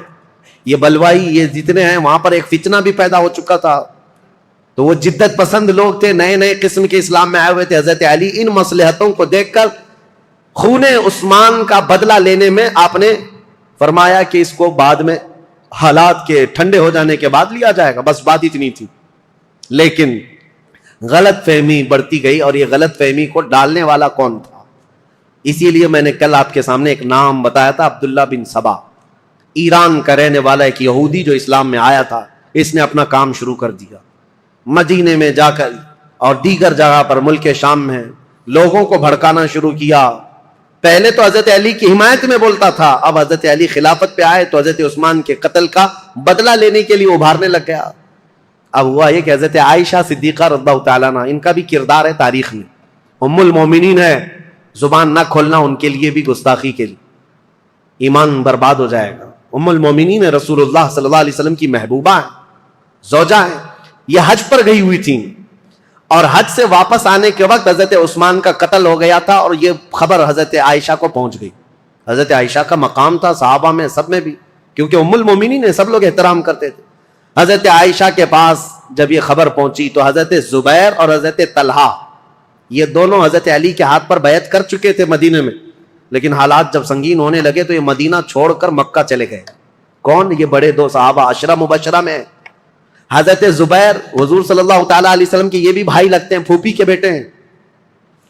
یہ بلوائی یہ جتنے ہیں وہاں پر ایک فتنہ بھی پیدا ہو چکا تھا, تو وہ جدت پسند لوگ تھے, نئے نئے قسم کے اسلام میں آئے ہوئے تھے. حضرت علی ان مصلحتوں کو دیکھ کر خون عثمان کا بدلہ لینے میں آپ نے فرمایا کہ اس کو بعد میں حالات کے ٹھنڈے ہو جانے کے بعد لیا جائے گا, بس بات اتنی تھی. لیکن غلط فہمی بڑھتی گئی اور یہ غلط فہمی کو ڈالنے والا کون تھا؟ اسی لیے میں نے کل آپ کے سامنے ایک نام بتایا تھا, عبداللہ بن سبا, ایران کا رہنے والا ایک یہودی جو اسلام میں آیا تھا. اس نے اپنا کام شروع کر دیا مدینے میں جا کر اور دیگر جگہ پر ملک شام میں لوگوں کو بھڑکانا شروع کیا. پہلے تو حضرت علی کی حمایت میں بولتا تھا, اب حضرت علی خلافت پہ آئے تو حضرت عثمان کے قتل کا بدلہ لینے کے لیے ابھارنے لگ گیا. اب ہوا یہ کہ حضرت عائشہ صدیقہ رضی اللہ تعالیٰ عنہ, ان کا بھی کردار ہے تاریخ میں, ام المومنین ہے, زبان نہ کھولنا ان کے لیے بھی گستاخی کے لیے, ایمان برباد ہو جائے گا. ام المومنین رسول اللہ صلی اللہ علیہ وسلم کی محبوبہ ہیں, زوجہ ہیں. یہ حج پر گئی ہوئی تھیں اور حج سے واپس آنے کے وقت حضرت عثمان کا قتل ہو گیا تھا اور یہ خبر حضرت عائشہ کو پہنچ گئی. حضرت عائشہ کا مقام تھا صحابہ میں سب میں بھی, کیونکہ ام المومنین نے سب لوگ احترام کرتے تھے. حضرت عائشہ کے پاس جب یہ خبر پہنچی تو حضرت زبیر اور حضرت طلحہ یہ دونوں حضرت علی کے ہاتھ پر بیعت کر چکے تھے مدینے میں, لیکن حالات جب سنگین ہونے لگے تو یہ مدینہ چھوڑ کر مکہ چلے گئے. کون؟ یہ بڑے 2 صحابہ عشرہ مبشرہ میں. حضرت زبیر حضور صلی اللہ تعالیٰ علیہ وسلم کے یہ بھی بھائی لگتے ہیں, پھوپھی کے بیٹے ہیں,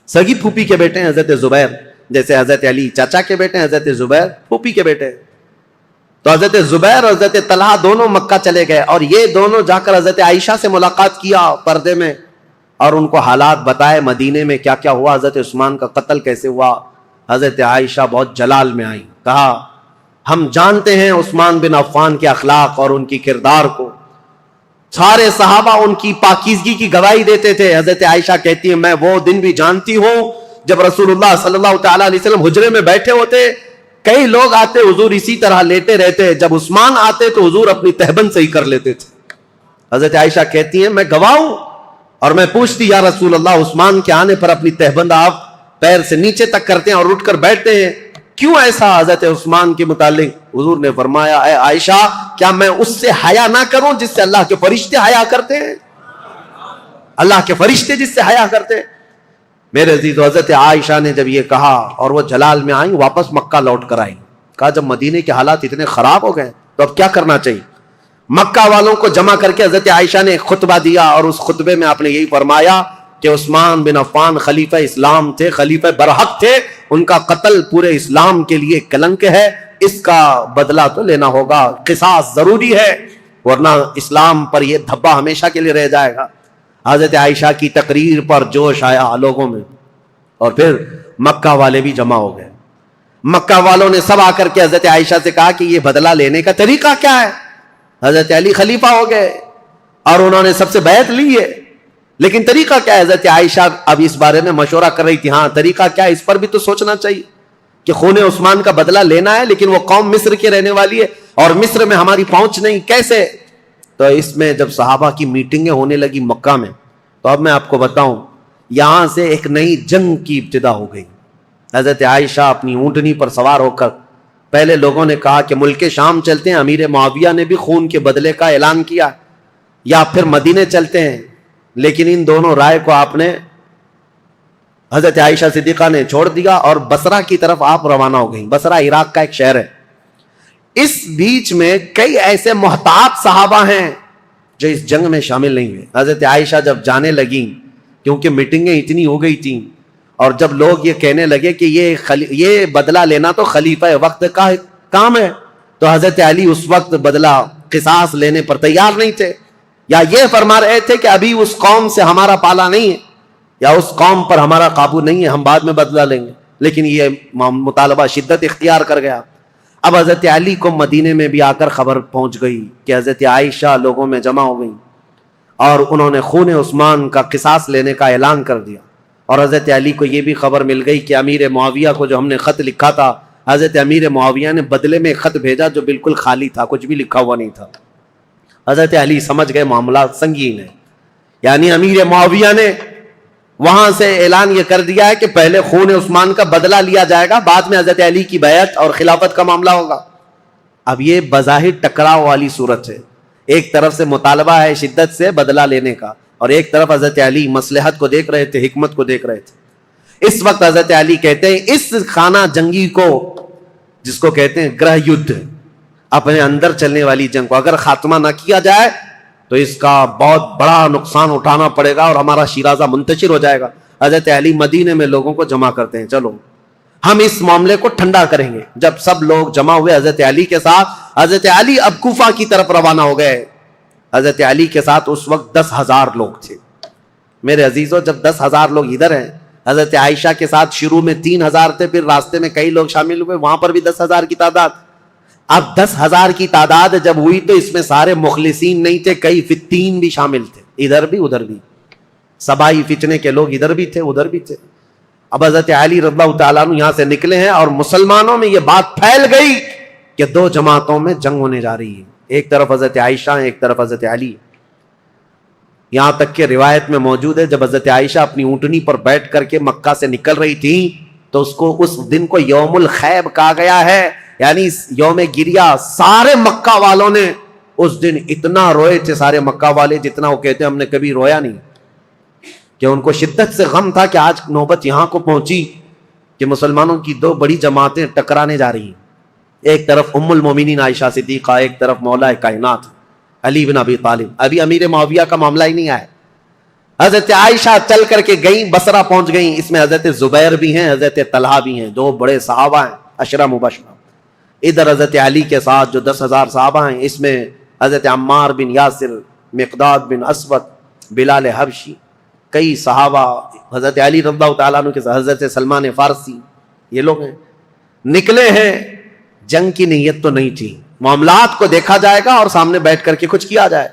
سگی پھوپھی کے بیٹے ہیں حضرت زبیر, جیسے حضرت علی چاچا کے بیٹے ہیں, حضرت زبیر پھوپھی کے بیٹے ہیں. تو حضرت زبیر اور حضرت طلحہ دونوں مکہ چلے گئے اور یہ دونوں جا کر حضرت عائشہ سے ملاقات کیا پردے میں اور ان کو حالات بتائے مدینے میں کیا کیا ہوا, حضرت عثمان کا قتل کیسے ہوا. حضرت عائشہ بہت جلال میں آئی, کہا ہم جانتے ہیں عثمان بن عفان کے اخلاق اور ان کی کردار کو, سارے صحابہ ان کی پاکیزگی کی گواہی دیتے تھے. حضرت عائشہ کہتی ہیں میں وہ دن بھی جانتی ہوں جب رسول اللہ صلی اللہ تعالیٰ علیہ وسلم حجرے میں بیٹھے ہوتے, کئی لوگ آتے حضور اسی طرح لیٹے رہتے, جب عثمان آتے تو حضور اپنی تہبند سے ہی کر لیتے تھے. حضرت عائشہ کہتی ہیں میں گواہ ہوں اور میں پوچھتی یا رسول اللہ عثمان کے آنے پر اپنی تہبند آپ پیر سے نیچے تک کرتے ہیں اور اٹھ کر بیٹھتے ہیں, کیوں ایسا حضرت عثمان کے متعلق؟ حضور نے فرمایا اے عائشہ کیا میں اس سے حیا نہ کروں جس سے اللہ کے فرشتے حیا کرتے ہیں, اللہ کے فرشتے جس سے حیا کرتے ہیں. میرے عزیز, حضرت عائشہ نے جب یہ کہا اور وہ جلال میں آئیں, واپس مکہ لوٹ کر آئیں, کہا جب مدینے کے حالات اتنے خراب ہو گئے تو اب کیا کرنا چاہیے. مکہ والوں کو جمع کر کے حضرت عائشہ نے ایک خطبہ دیا اور اس خطبے میں آپ نے یہی فرمایا کہ عثمان بن عفان خلیفہ اسلام تھے, خلیفہ برحق تھے, ان کا قتل پورے اسلام کے لیے کلنک ہے, اس کا بدلہ تو لینا ہوگا, قصاص ضروری ہے ورنہ اسلام پر یہ دھبا ہمیشہ کے لیے رہ جائے گا. حضرت عائشہ کی تقریر پر جوش آیا لوگوں میں اور پھر مکہ والے بھی جمع ہو گئے. مکہ والوں نے سب آ کر کے حضرت عائشہ سے کہا کہ یہ بدلہ لینے کا طریقہ کیا ہے. حضرت علی خلیفہ ہو گئے اور انہوں نے سب سے بیعت لی ہے, لیکن طریقہ کیا ہے؟ حضرت عائشہ اب اس بارے میں مشورہ کر رہی تھی, ہاں طریقہ کیا ہے, اس پر بھی تو سوچنا چاہیے کہ خون عثمان کا بدلہ لینا ہے, لیکن وہ قوم مصر کے رہنے والی ہے اور مصر میں ہماری پہنچ نہیں, کیسے؟ تو اس میں جب صحابہ کی میٹنگیں ہونے لگی مکہ میں, تو اب میں آپ کو بتاؤں یہاں سے ایک نئی جنگ کی ابتدا ہو گئی. حضرت عائشہ اپنی اونٹنی پر سوار ہو کر، پہلے لوگوں نے کہا کہ ملک شام چلتے ہیں، امیر معاویہ نے بھی خون کے بدلے کا اعلان کیا، یا پھر مدینے چلتے ہیں، لیکن ان دونوں رائے کو آپ نے، حضرت عائشہ صدیقہ نے چھوڑ دیا اور بصرہ کی طرف آپ روانہ ہو گئیں۔ بصرہ عراق کا ایک شہر ہے۔ اس بیچ میں کئی ایسے محتاط صحابہ ہیں جو اس جنگ میں شامل نہیں ہوئے۔ حضرت عائشہ جب جانے لگیں، کیونکہ میٹنگیں اتنی ہو گئی تھیں، اور جب لوگ یہ کہنے لگے کہ یہ بدلہ لینا تو خلیفہ وقت کا کام ہے، تو حضرت علی اس وقت بدلہ قصاص لینے پر تیار نہیں تھے، یا یہ فرما رہے تھے کہ ابھی اس قوم سے ہمارا پالا نہیں ہے، یا اس قوم پر ہمارا قابو نہیں ہے، ہم بعد میں بدلہ لیں گے۔ لیکن یہ مطالبہ شدت اختیار کر گیا۔ اب حضرت علی کو مدینے میں بھی آ کر خبر پہنچ گئی کہ حضرت عائشہ لوگوں میں جمع ہو گئی، اور انہوں نے خون عثمان کا قصاص لینے کا اعلان کر دیا۔ اور حضرت علی کو یہ بھی خبر مل گئی کہ امیر معاویہ کو جو ہم نے خط لکھا تھا، حضرت امیر معاویہ نے بدلے میں خط بھیجا جو بالکل خالی تھا، کچھ بھی لکھا ہوا نہیں تھا۔ حضرت علی سمجھ گئے معاملات سنگین ہے، یعنی امیر معاویہ نے وہاں سے اعلان یہ کر دیا ہے کہ پہلے خون عثمان کا بدلہ لیا جائے گا، بعد میں حضرت علی کی بیعت اور خلافت کا معاملہ ہوگا۔ اب یہ بظاہر ٹکراؤ والی صورت ہے، ایک طرف سے مطالبہ ہے شدت سے بدلہ لینے کا، اور ایک طرف حضرت علی مصلحت کو دیکھ رہے تھے، حکمت کو دیکھ رہے تھے۔ اس وقت حضرت علی کہتے ہیں اس خانہ جنگی کو، جس کو کہتے ہیں گرہ یدھ، اپنے اندر چلنے والی جنگ کو اگر خاتمہ نہ کیا جائے تو اس کا بہت بڑا نقصان اٹھانا پڑے گا اور ہمارا شیرازہ منتشر ہو جائے گا۔ حضرت علی مدینے میں لوگوں کو جمع کرتے ہیں، چلو ہم اس معاملے کو ٹھنڈا کریں گے۔ جب سب لوگ جمع ہوئے حضرت علی کے ساتھ، حضرت علی اب کوفہ کی طرف روانہ ہو گئے۔ حضرت علی کے ساتھ اس وقت 10,000 لوگ تھے۔ میرے عزیزوں، جب 10,000 لوگ ادھر ہیں، حضرت عائشہ کے ساتھ شروع میں 3,000 تھے، پھر راستے میں کئی لوگ شامل ہوئے، وہاں پر بھی 10,000 کی تعداد۔ اب 10,000 کی تعداد جب ہوئی تو اس میں سارے مخلصین نہیں تھے، کئی فتین بھی شامل تھے، ادھر بھی ادھر بھی، سبائی فتنے کے لوگ ادھر بھی تھے ادھر بھی تھے۔ اب حضرت علی رضی اللہ تعالیٰ عنہ یہاں سے نکلے ہیں اور مسلمانوں میں یہ بات پھیل گئی کہ دو جماعتوں میں جنگ ہونے جا رہی ہے، ایک طرف حضرت عائشہ ہیں، ایک طرف حضرت علی۔ یہاں تک کہ روایت میں موجود ہے جب حضرت عائشہ اپنی اونٹنی پر بیٹھ کر کے مکہ سے نکل رہی تھی تو اس دن کو یوم الخیب کہا گیا ہے، یعنی یوم گریا۔ سارے مکہ والوں نے اس دن اتنا روئے تھے، سارے مکہ والے، جتنا وہ کہتے ہیں ہم نے کبھی رویا نہیں، کہ ان کو شدت سے غم تھا کہ آج نوبت یہاں کو پہنچی کہ مسلمانوں کی دو بڑی جماعتیں ٹکرانے جا رہی ہیں، ایک طرف ام المومنین عائشہ صدیقہ، ایک طرف مولا کائنات علی بن ابی طالب۔ ابھی امیر معاویہ کا معاملہ ہی نہیں آیا۔ حضرت عائشہ چل کر کے گئیں، بصرہ پہنچ گئیں، اس میں حضرت زبیر بھی ہیں، حضرت طلحہ بھی ہیں، دو بڑے صحابہ ہیں، عشرہ مبشرہ۔ ادھر حضرت علی کے ساتھ جو 10,000 صحابہ ہیں، اس میں حضرت عمار بن یاسر، مقداد بن اسود، بلال حبشی، کئی صحابہ، حضرت علی رضی اللہ تعالیٰ عنہ کے ساتھ حضرت سلمان فارسی، یہ لوگ ہیں۔ نکلے ہیں، جنگ کی نیت تو نہیں تھی، معاملات کو دیکھا جائے گا اور سامنے بیٹھ کر کے کچھ کیا جائے۔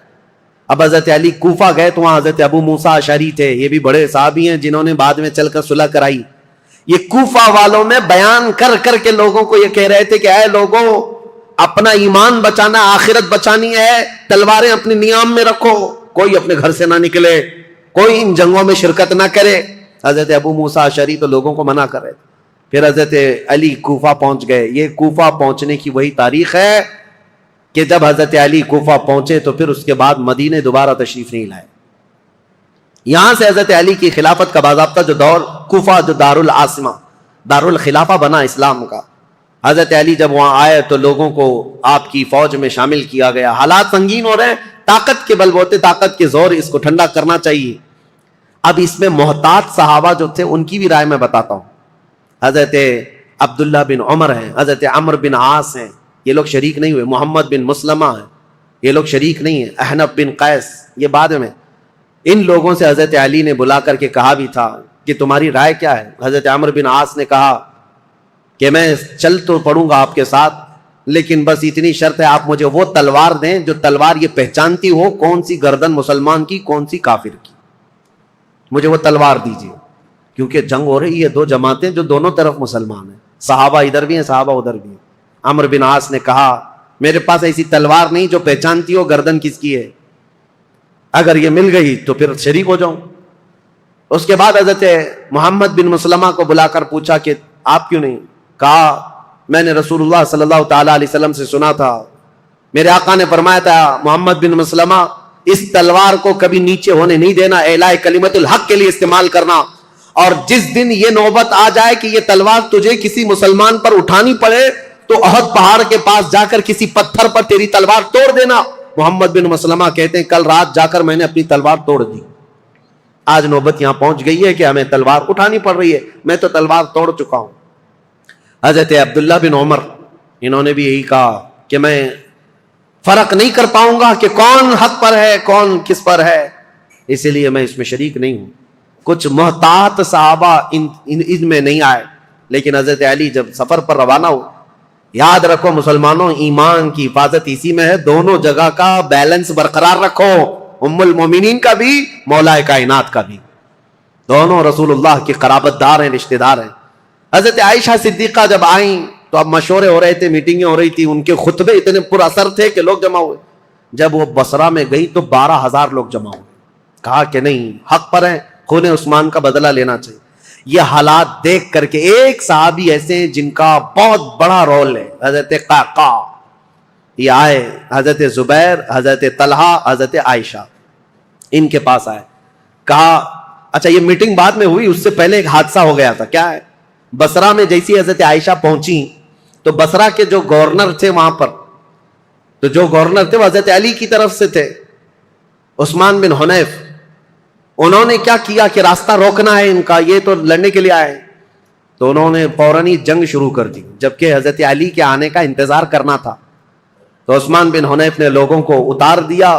اب حضرت علی کوفہ گئے تو وہاں حضرت ابو موسیٰ اشعری تھے، یہ بھی بڑے صحابی ہیں جنہوں نے بعد میں چل کر صلح کرائی۔ یہ کوفہ والوں میں بیان کر کر کے لوگوں کو یہ کہہ رہے تھے کہ اے لوگوں، اپنا ایمان بچانا، آخرت بچانی ہے، تلواریں اپنے نیام میں رکھو، کوئی اپنے گھر سے نہ نکلے، کوئی ان جنگوں میں شرکت نہ کرے۔ حضرت ابو موسیٰ اشعری تو لوگوں کو منع کر رہے تھے۔ پھر حضرت علی کوفہ پہنچ گئے۔ یہ کوفہ پہنچنے کی وہی تاریخ ہے کہ جب حضرت علی کوفہ پہنچے تو پھر اس کے بعد مدینے دوبارہ تشریف نہیں لائے۔ یہاں سے حضرت علی کی خلافت کا باضابطہ جو دور، کوفہ جو دارالعاصمہ، دارالخلافہ بنا اسلام کا، حضرت علی جب وہاں آئے تو لوگوں کو آپ کی فوج میں شامل کیا گیا۔ حالات سنگین ہو رہے ہیں، طاقت کے بل بوتے، طاقت کے زور، اس کو ٹھنڈا کرنا چاہیے۔ اب اس میں محتاط صحابہ جو تھے ان کی بھی رائے میں بتاتا ہوں۔ حضرت عبداللہ بن عمر ہیں، حضرت عمر بن عاص ہیں، یہ لوگ شریک نہیں ہوئے۔ محمد بن مسلمہ ہیں، یہ لوگ شریک نہیں ہیں۔ احنف بن قیس، یہ بعد میں۔ ان لوگوں سے حضرت علی نے بلا کر کے کہا بھی تھا کہ تمہاری رائے کیا ہے؟ حضرت عمر بن عاص نے کہا کہ میں چل تو پڑوں گا آپ کے ساتھ، لیکن بس اتنی شرط ہے، آپ مجھے وہ تلوار دیں جو تلوار یہ پہچانتی ہو کون سی گردن مسلمان کی کون سی کافر کی، مجھے وہ تلوار دیجیے، کیونکہ جنگ ہو رہی ہے، دو جماعتیں جو دونوں طرف مسلمان ہیں، صحابہ ادھر بھی ہیں، صحابہ ادھر بھی ہیں۔ عمر بن عاص نے کہا میرے پاس ایسی تلوار نہیں جو پہچانتی ہو گردن کس کی ہے، اگر یہ مل گئی تو پھر شریک ہو جاؤں۔ اس کے بعد حضرت محمد بن مسلمہ کو بلا کر پوچھا کہ آپ کیوں نہیں؟ کہا میں نے رسول اللہ صلی اللہ تعالی علیہ وسلم سے سنا تھا، میرے آقا نے فرمایا تھا محمد بن مسلمہ اس تلوار کو کبھی نیچے ہونے نہیں دینا، اعلاء کلمت الحق کے لیے استعمال کرنا، اور جس دن یہ نوبت آ جائے کہ یہ تلوار تجھے کسی مسلمان پر اٹھانی پڑے تو احد پہاڑ کے پاس جا کر کسی پتھر پر تیری تلوار توڑ دینا۔ محمد بن مسلمہ کہتے ہیں کل رات جا کر میں نے اپنی تلوار توڑ دی، آج نوبت یہاں پہنچ گئی ہے کہ ہمیں تلوار اٹھانی پڑ رہی ہے، میں تو تلوار توڑ چکا ہوں۔ حضرت عبداللہ بن عمر انہوں نے بھی یہی کہا کہ میں فرق نہیں کر پاؤں گا کہ کون حق پر ہے کون کس پر ہے، اسی لیے میں اس میں شریک نہیں ہوں۔ کچھ محتاط صحابہ ان میں نہیں آئے، لیکن حضرت علی جب سفر پر روانہ ہو، یاد رکھو مسلمانوں ایمان کی حفاظت اسی میں ہے، دونوں جگہ کا بیلنس برقرار رکھو، ام المومنین کا بھی مولا کائنات کا بھی، دونوں رسول اللہ کے قرابت دار ہیں، رشتہ دار ہیں۔ حضرت عائشہ صدیقہ جب آئیں تو اب مشورے ہو رہے تھے، میٹنگیں ہو رہی تھی، ان کے خطبے اتنے پر اثر تھے کہ لوگ جمع ہوئے۔ جب وہ بصرہ میں گئی تو 12,000 لوگ جمع ہوئے، کہا کہ نہیں حق پر ہیں، خون عثمان کا بدلہ لینا چاہیے۔ یہ حالات دیکھ کر کے ایک صحابی ایسے ہیں جن کا بہت بڑا رول ہے، حضرت قعقاع، یہ آئے، حضرت زبیر، حضرت طلحہ، حضرت عائشہ ان کے پاس آئے، کہا اچھا یہ میٹنگ بعد میں ہوئی، اس سے پہلے ایک حادثہ ہو گیا تھا، کیا ہے؟ بصرہ میں جیسی حضرت عائشہ پہنچی تو بصرہ کے جو گورنر تھے وہاں پر، تو جو گورنر تھے وہ حضرت علی کی طرف سے تھے، عثمان بن حنیف، انہوں نے کیا کیا کہ راستہ روکنا ہے ان کا، یہ تو لڑنے کے لیے آئے، تو انہوں نے فوراً ہی جنگ شروع کر دی، جبکہ حضرت علی کے آنے کا انتظار کرنا تھا۔ تو عثمان بن حنیف نے لوگوں کو اتار دیا،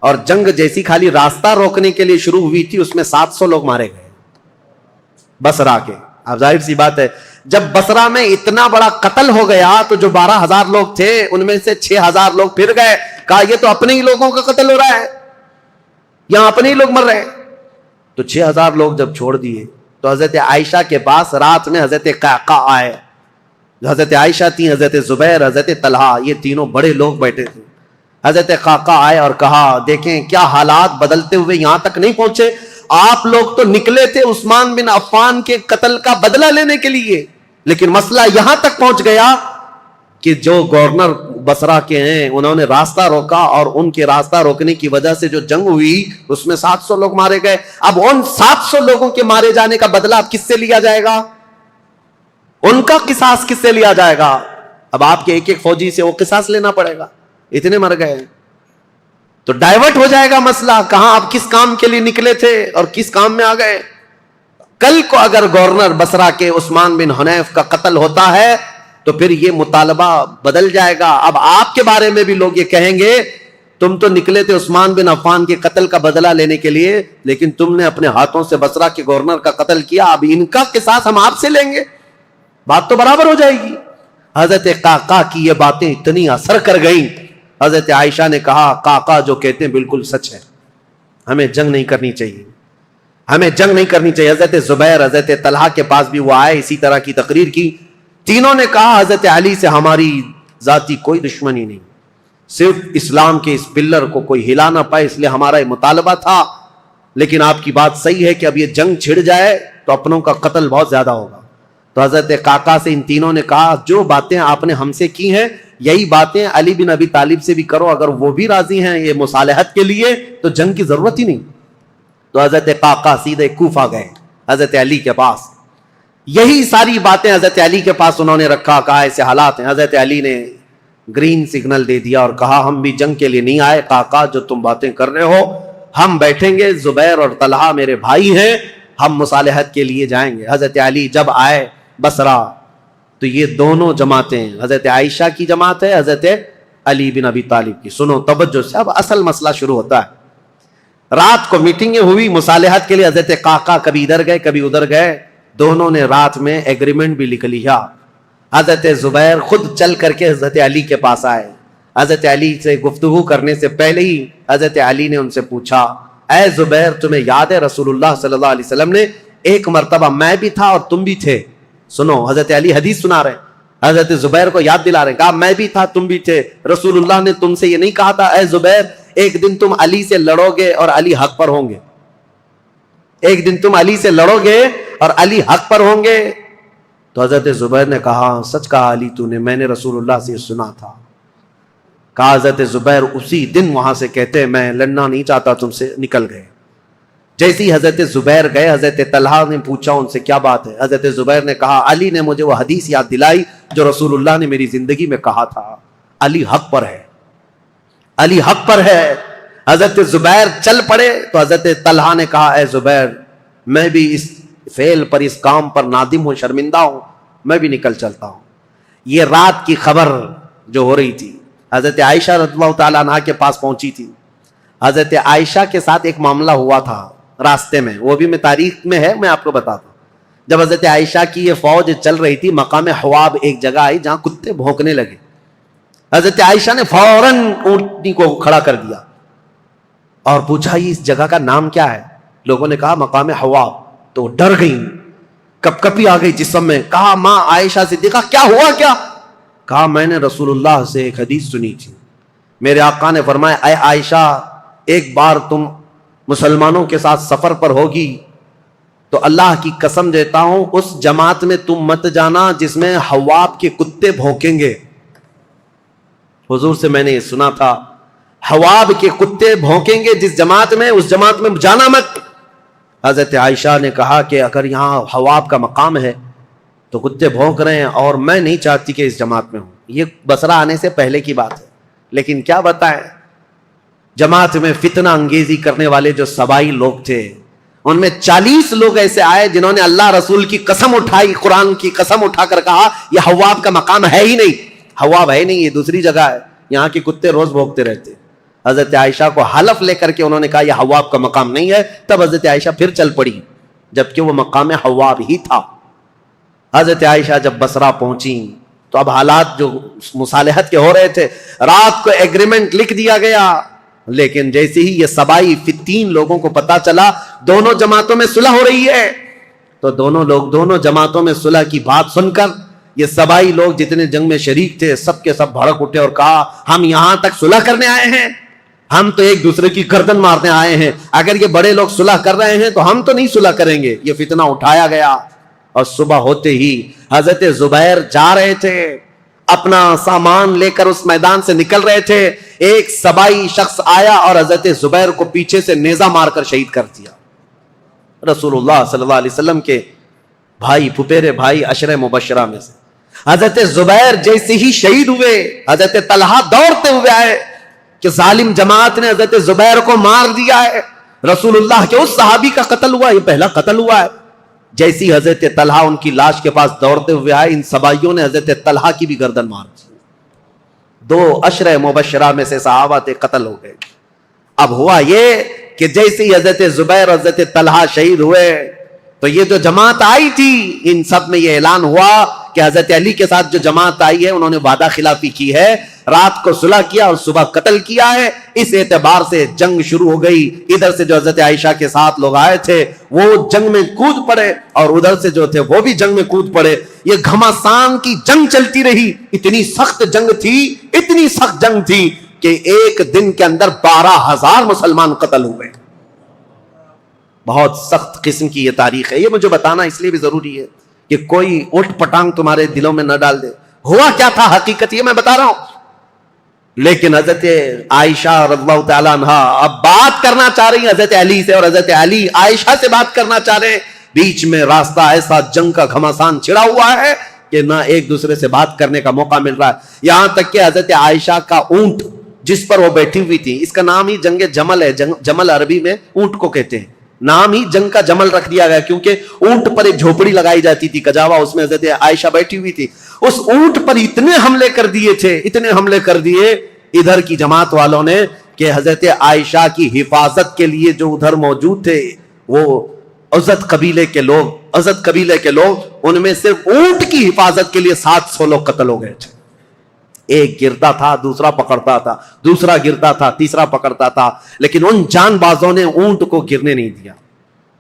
اور جنگ جیسی خالی راستہ روکنے کے لیے شروع ہوئی تھی اس میں 700 لوگ مارے گئے بصرہ کے۔ اب ظاہر سی بات ہے جب بصرہ میں اتنا بڑا قتل ہو گیا تو جو 12,000 لوگ تھے ان میں سے 6,000 لوگ پھر گئے، کہا یہ تو اپنے ہی لوگوں کا قتل ہو رہا ہے، یہاں اپنے ہی لوگ مر رہے ہیں۔ تو 6,000 لوگ جب چھوڑ دیے تو حضرت عائشہ کے پاس رات میں حضرت قعقاع آئے، حضرت عائشہ تھی، حضرت زبیر، حضرت طلحہ، یہ تینوں بڑے لوگ بیٹھے تھے۔ حضرت قعقاع آئے اور کہا دیکھیں کیا حالات بدلتے ہوئے یہاں تک نہیں پہنچے، آپ لوگ تو نکلے تھے عثمان بن عفان کے قتل کا بدلہ لینے کے لیے، لیکن مسئلہ یہاں تک پہنچ گیا کہ جو گورنر بصرہ کے ہیں انہوں نے راستہ روکا، اور ان کے راستہ روکنے کی وجہ سے جو جنگ ہوئی اس میں 700 لوگ مارے گئے۔ اب ان 700 لوگوں کے مارے جانے کا بدلہ اب کس سے لیا جائے گا؟ ان کا قصاص کس سے لیا جائے گا؟ اب آپ کے ایک ایک فوجی سے وہ قصاص لینا پڑے گا، اتنے مر گئے تو ڈائیورٹ ہو جائے گا مسئلہ، کہاں آپ کس کام کے لیے نکلے تھے اور کس کام میں آ گئے۔ کل کو اگر گورنر بصرہ کے عثمان بن حنیف کا قتل ہوتا ہے تو پھر یہ مطالبہ بدل جائے گا، اب آپ کے بارے میں بھی لوگ یہ کہیں گے تم تو نکلے تھے عثمان بن عفان کے قتل کا بدلہ لینے کے لیے، لیکن تم نے اپنے ہاتھوں سے بصرہ کے گورنر کا قتل کیا، اب ان کا قصاص ہم آپ سے لیں گے، بات تو برابر ہو جائے گی۔ حضرت قعقاع کی یہ باتیں اتنی اثر کر گئیں، حضرت عائشہ نے کہا قعقاع جو کہتے ہیں بالکل سچ ہے، ہمیں جنگ نہیں کرنی چاہیے، ہمیں جنگ نہیں کرنی چاہیے۔ حضرت زبیر، حضرت طلحہ کے پاس بھی وہ آئے، اسی طرح کی تقریر کی، تینوں نے کہا حضرت علی سے ہماری ذاتی کوئی دشمنی نہیں، صرف اسلام کے اس پلر کو کوئی ہلا نہ پائے اس لیے ہمارا یہ مطالبہ تھا، لیکن آپ کی بات صحیح ہے کہ اب یہ جنگ چھڑ جائے تو اپنوں کا قتل بہت زیادہ ہوگا۔ تو حضرت قعقاع سے ان تینوں نے کہا جو باتیں آپ نے ہم سے کی ہیں یہی باتیں علی بن ابی طالب سے بھی کرو، اگر وہ بھی راضی ہیں یہ مصالحت کے لیے تو جنگ کی ضرورت ہی نہیں۔ تو حضرت قعقاع سیدھے کوفہ گئے حضرت علی کے پاس، یہی ساری باتیں حضرت علی کے پاس انہوں نے رکھا، کہا ایسے حالات ہیں۔ حضرت علی نے گرین سگنل دے دیا اور کہا ہم بھی جنگ کے لیے نہیں آئے، قعقاع جو تم باتیں کر رہے ہو ہم بیٹھیں گے، زبیر اور طلحہ میرے بھائی ہیں، ہم مصالحت کے لیے جائیں گے۔ حضرت علی جب آئے بصرہ تو یہ دونوں جماعتیں، حضرت عائشہ کی جماعت ہے، حضرت علی بن ابی طالب کی، سنو توجہ سے، اب اصل مسئلہ شروع ہوتا ہے۔ رات کو میٹنگیں ہوئی مصالحت کے لیے، حضرت قعقاع کبھی ادھر گئے کبھی ادھر گئے، دونوں نے رات میں ایگریمنٹ بھی لکھ لیا۔ حضرت زبیر خود چل کر کے حضرت علی کے پاس آئے، حضرت علی سے گفتگو کرنے سے پہلے ہی حضرت علی نے ان سے پوچھا اے زبیر تمہیں یاد ہے رسول اللہ صلی اللہ علیہ وسلم نے ایک مرتبہ میں بھی تھا اور تم بھی تھے، سنو حضرت علی حدیث سنا رہے ہیں، حضرت زبیر کو یاد دلا رہے ہیں، کہا میں بھی تھا تم بھی تھے، رسول اللہ نے تم سے یہ نہیں کہا تھا اے زبیر ایک دن تم علی سے لڑو گے اور علی حق پر ہوں گے، ایک دن تم علی سے لڑو گے اور علی حق پر ہوں گے۔ تو حضرت زبیر نے کہا سچ کہا علی تو نے، میں نے رسول اللہ سے سنا تھا. کہا حضرت زبیر اسی دن وہاں سے کہتے میں لڑنا نہیں چاہتا تم سے، نکل گئے. جیسے ہی حضرت زبیر گئے حضرت طلحہ نے پوچھا ان سے کیا بات ہے. حضرت زبیر نے کہا علی نے مجھے وہ حدیث یاد دلائی جو رسول اللہ نے میری زندگی میں کہا تھا، علی حق پر ہے، علی حق پر ہے. حضرت زبیر چل پڑے تو حضرت طلحہ نے کہا اے زبیر میں بھی اس فعل پر، اس کام پر نادم ہوں، شرمندہ ہوں، میں بھی نکل چلتا ہوں. یہ رات کی خبر جو ہو رہی تھی حضرت عائشہ رضی اللہ تعالیٰ عنہا کے پاس پہنچی تھی. حضرت عائشہ کے ساتھ ایک معاملہ ہوا تھا راستے میں، وہ بھی میں تاریخ میں ہے، میں آپ کو بتاتا ہوں. جب حضرت عائشہ کی یہ فوج چل رہی تھی، مقام حواب ایک جگہ آئی جہاں کتے بھونکنے لگے. حضرت عائشہ نے فوراً اونٹنی کو کھڑا کر دیا اور پوچھا یہ اس جگہ کا نام کیا ہے. لوگوں نے کہا مقام حواب. تو ڈر گئی، کپ کپی آ گئی جسم میں. کہا ماں عائشہ صدیقہ کیا ہوا کیا؟ کہا میں نے رسول اللہ سے ایک حدیث سنی تھی، میرے آقا نے فرمایا اے عائشہ ایک بار تم مسلمانوں کے ساتھ سفر پر ہوگی تو اللہ کی قسم دیتا ہوں اس جماعت میں تم مت جانا جس میں حواب کے کتے بھونکیں گے. حضور سے میں نے یہ سنا تھا حواب کے کتے بھونکیں گے جس جماعت میں، اس جماعت میں جانا مت. حضرت عائشہ نے کہا کہ اگر یہاں حواب کا مقام ہے تو کتے بھونک رہے ہیں اور میں نہیں چاہتی کہ اس جماعت میں ہوں. یہ بصرہ آنے سے پہلے کی بات ہے. لیکن کیا بتائیں جماعت میں فتنہ انگیزی کرنے والے جو سبائی لوگ تھے ان میں 40 لوگ ایسے آئے جنہوں نے اللہ رسول کی قسم اٹھائی، قرآن کی قسم اٹھا کر کہا یہ حواب کا مقام ہے ہی نہیں، حواب ہے نہیں، یہ دوسری جگہ ہے، یہاں کے کتے روز بھونکتے رہتے. حضرت عائشہ کو حلف لے کر کے انہوں نے کہا یہ حواب کا مقام نہیں ہے. تب حضرت عائشہ پھر چل پڑی جبکہ وہ مقام حواب ہی تھا. حضرت عائشہ جب بصرہ پہنچی تو اب حالات جو مصالحت کے ہو رہے تھے، رات کو ایگریمنٹ لکھ دیا گیا. لیکن جیسے ہی یہ سبائی فتین لوگوں کو پتا چلا دونوں جماعتوں میں صلح ہو رہی ہے تو دونوں جماعتوں میں صلح کی بات سن کر یہ سبائی لوگ جتنے جنگ میں شریک تھے سب کے سب بھڑک اٹھے اور کہا ہم یہاں تک صلح کرنے آئے ہیں، ہم تو ایک دوسرے کی گردن مارنے آئے ہیں، اگر یہ بڑے لوگ صلح کر رہے ہیں تو ہم تو نہیں صلح کریں گے. یہ فتنہ اٹھایا گیا اور صبح ہوتے ہی حضرت زبیر جا رہے تھے، اپنا سامان لے کر اس میدان سے نکل رہے تھے. ایک سبائی شخص آیا اور حضرت زبیر کو پیچھے سے نیزہ مار کر شہید کر دیا. رسول اللہ صلی اللہ علیہ وسلم کے بھائی، پھپھیرے بھائی، عشرہ مبشرہ میں سے حضرت زبیر جیسے ہی شہید ہوئے حضرت طلحہ دوڑتے ہوئے آئے کہ ظالم جماعت نے حضرت زبیر کو مار دیا ہے. رسول اللہ کے اس صحابی کا قتل ہوا، یہ پہلا قتل ہوا ہے. جیسی حضرت طلحہ ان کی لاش کے پاس دوڑتے ہوئے آئے ان سبائیوں نے حضرت طلحہ کی بھی گردن مار دی. 2 عشرہ مبشرہ میں سے صحابہ تھے، قتل ہو گئے. اب ہوا یہ کہ جیسے ہی حضرت زبیر اور حضرت طلحہ شہید ہوئے تو یہ جو جماعت آئی تھی ان سب میں یہ اعلان ہوا کہ حضرت علی کے ساتھ جو جماعت آئی ہے انہوں نے وعدہ خلافی کی ہے، رات کو صلح کیا اور صبح قتل کیا ہے. اس اعتبار سے جنگ شروع ہو گئی. ادھر سے جو حضرت عائشہ کے ساتھ لوگ آئے تھے وہ جنگ میں کود پڑے اور ادھر سے جو تھے وہ بھی جنگ میں کود پڑے. یہ گھمسان کی جنگ چلتی رہی. اتنی سخت جنگ تھی، اتنی سخت جنگ تھی کہ ایک دن کے اندر 12,000 مسلمان قتل ہوئے. بہت سخت قسم کی یہ تاریخ ہے. یہ مجھے بتانا اس لیے بھی ضروری ہے کہ کوئی اٹھ پٹانگ تمہارے دلوں میں نہ ڈال دے. ہوا کیا تھا حقیقت یہ میں بتا رہا ہوں. لیکن حضرت عائشہ رضی اللہ تعالیٰ عنہا اب بات کرنا چاہ رہی ہیں حضرت علی سے اور حضرت علی عائشہ سے بات کرنا چاہ رہے ہیں. بیچ میں راستہ ایسا جنگ کا گھمسان چھڑا ہوا ہے کہ نہ ایک دوسرے سے بات کرنے کا موقع مل رہا ہے. یہاں تک کہ حضرت عائشہ کا اونٹ جس پر وہ بیٹھی ہوئی تھی، اس کا نام ہی جنگ جمل ہے. جمل عربی میں اونٹ کو کہتے ہیں. نام ہی جنگ کا جمل رکھ دیا گیا کیونکہ اونٹ پر ایک جھوپڑی لگائی جاتی تھی کجاوا، اس میں حضرت عائشہ بیٹھی ہوئی تھی. اس اونٹ پر اتنے حملے کر دیے تھے، اتنے حملے کر دیے ادھر کی جماعت والوں نے کہ حضرت عائشہ کی حفاظت کے لیے جو ادھر موجود تھے وہ عزت قبیلے کے لوگ ان میں صرف اونٹ کی حفاظت کے لیے 700 لوگ قتل ہو گئے تھے. ایک گرتا تھا، دوسرا پکڑتا تھا، دوسرا گرتا تھا، تیسرا پکڑتا تھا، لیکن ان جان بازوں نے اونٹ کو گرنے نہیں دیا.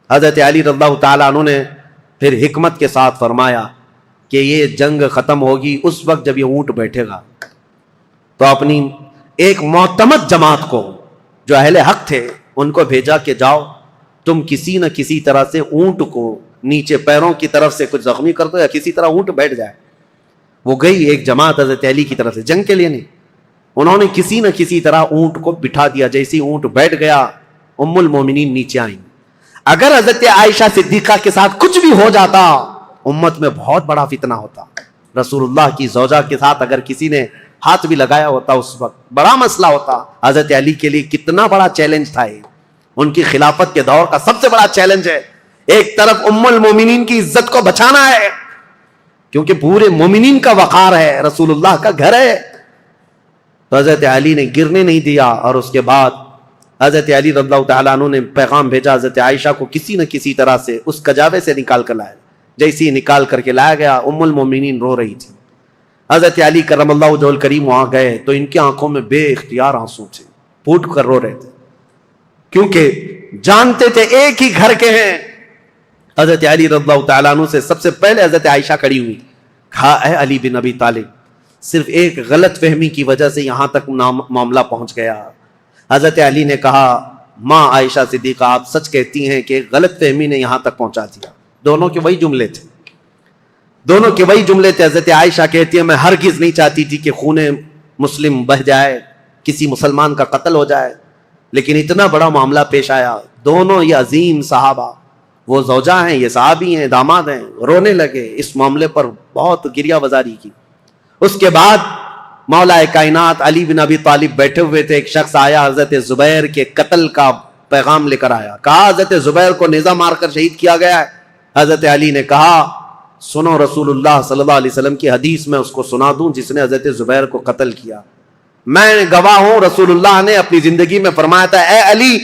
حضرت علی رضی اللہ تعالیٰ عنہ نے پھر حکمت کے ساتھ فرمایا کہ یہ جنگ ختم ہوگی اس وقت جب یہ اونٹ بیٹھے گا. تو اپنی ایک معتمد جماعت کو جو اہل حق تھے ان کو بھیجا کہ جاؤ تم کسی نہ کسی طرح سے اونٹ کو نیچے پیروں کی طرف سے کچھ زخمی کر دو یا کسی طرح اونٹ بیٹھ جائے. وہ گئی ایک جماعت حضرت علی کی طرف سے, جنگ کے لیے نہیں, انہوں نے کسی نہ کسی طرح اونٹ کو بٹھا دیا. جیسے اونٹ بیٹھ گیا ام المومنین نیچے آئیں. اگر حضرت عائشہ صدیقہ کے ساتھ کچھ بھی ہو جاتا امت میں بہت بڑا فتنہ ہوتا. رسول اللہ کی زوجہ کے ساتھ اگر کسی نے ہاتھ بھی لگایا ہوتا اس وقت بڑا مسئلہ ہوتا. حضرت علی کے لیے کتنا بڑا چیلنج تھا یہ, ان کی خلافت کے دور کا سب سے بڑا چیلنج ہے. ایک طرف ام المومنین کی عزت کو بچانا ہے کیونکہ پورے مومنین کا وقار ہے, رسول اللہ کا گھر ہے, تو حضرت علی نے گرنے نہیں دیا. اور اس کے بعد حضرت علی رضی اللہ تعالیٰ عنہ نے پیغام بھیجا حضرت عائشہ کو کسی نہ کسی طرح سے اس کجاوے سے نکال کر لایا. جیسے ہی نکال کر کے لایا گیا ام المومنین رو رہی تھی. حضرت علی کرم اللہ وجہہ الکریم وہاں گئے تو ان کی آنکھوں میں بے اختیار آنسو تھے, پھوٹ کر رو رہے تھے کیونکہ جانتے تھے ایک ہی گھر کے ہیں. حضرت علی رضی اللہ تعالیٰ عنہ سے سب سے پہلے حضرت عائشہ کھڑی ہوئی, کہا اے علی بن ابی طالب, صرف ایک غلط فہمی کی وجہ سے یہاں تک معاملہ پہنچ گیا. حضرت علی نے کہا ماں عائشہ صدیقہ آپ سچ کہتی ہیں کہ غلط فہمی نے یہاں تک پہنچا دیا. دونوں کے وہی جملے تھے, دونوں کے وہی جملے تھے. حضرت عائشہ کہتی ہے میں ہرگز نہیں چاہتی تھی کہ خون مسلم بہہ جائے, کسی مسلمان کا قتل ہو جائے, لیکن اتنا بڑا معاملہ پیش آیا. دونوں یہ عظیم صحابہ, وہ زوجہ ہیں, یہ صحابی ہیں, داماد ہیں, رونے لگے. اس معاملے پر بہت گریہ وزاری کی. اس کے بعد مولا کائنات علی بن ابی طالب بیٹھے ہوئے تھے. ایک شخص آیا حضرت زبیر کے قتل کا پیغام لے کر آیا. کہا حضرت زبیر کو نیزہ مار کر شہید کیا گیا ہے. حضرت علی نے کہا سنو رسول اللہ صلی اللہ علیہ وسلم کی حدیث میں اس کو سنا دوں جس نے حضرت زبیر کو قتل کیا. میں گواہ ہوں, رسول اللہ نے اپنی زندگی میں فرمایا تھا اے علی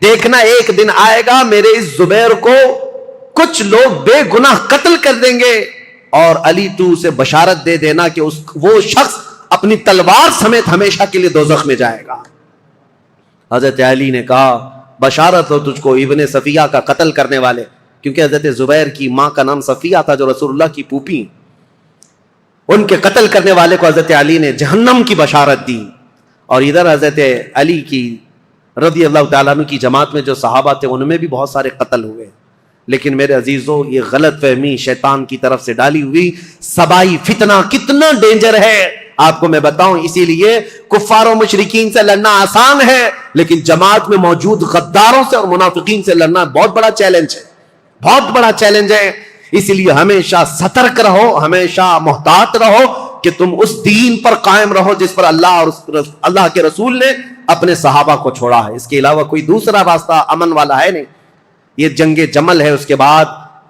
دیکھنا ایک دن آئے گا میرے اس زبیر کو کچھ لوگ بے گناہ قتل کر دیں گے, اور علی تو اسے بشارت دے دینا کہ وہ شخص اپنی تلوار سمیت ہمیشہ کے لیے دوزخ میں جائے گا. حضرت علی نے کہا بشارت ہو تجھ کو ابن صفیہ کا قتل کرنے والے, کیونکہ حضرت زبیر کی ماں کا نام صفیہ تھا جو رسول اللہ کی پھوپھی, ان کے قتل کرنے والے کو حضرت علی نے جہنم کی بشارت دی. اور ادھر حضرت علی کی رضی اللہ تعالیٰ عنہ کی جماعت میں جو صحابہ تھے ان میں بھی بہت سارے قتل ہوئے. لیکن میرے عزیزو یہ غلط فہمی شیطان کی طرف سے ڈالی ہوئی سبائی فتنہ کتنا ڈینجر ہے آپ کو میں بتاؤں. اسی لیے کفار و مشرکین سے لڑنا آسان ہے, لیکن جماعت میں موجود غداروں سے اور منافقین سے لڑنا بہت بڑا چیلنج ہے, بہت بڑا چیلنج ہے. اسی لیے ہمیشہ سترک رہو, ہمیشہ محتاط رہو کہ تم اس دین پر قائم رہو جس پر اللہ اور اللہ کے رسول نے اپنے صحابہ کو چھوڑا ہے. اس کے علاوہ کوئی دوسرا راستہ امن والا ہے نہیں. یہ جنگ جمل ہے, اس کے بعد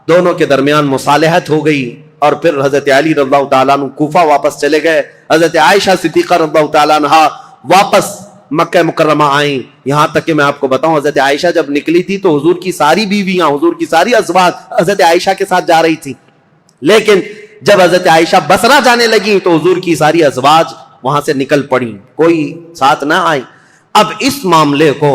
دونوں کے درمیان مصالحت ہو گئی اور پھر حضرت علی رضی اللہ تعالیٰ عنہ کوفہ واپس چلے گئے. حضرت عائشہ صدیقہ رضی اللہ تعالیٰ عنہ واپس مکہ مکرمہ آئیں. یہاں تک کہ میں آپ کو بتاؤں حضرت عائشہ جب نکلی تھی تو حضور کی ساری بیویاں, حضور کی ساری ازواج حضرت عائشہ کے ساتھ جا رہی تھی, لیکن جب حضرت عائشہ بصرہ جانے لگی تو حضور کی ساری ازواج وہاں سے نکل پڑی, کوئی ساتھ نہ آئی. اب اس معاملے کو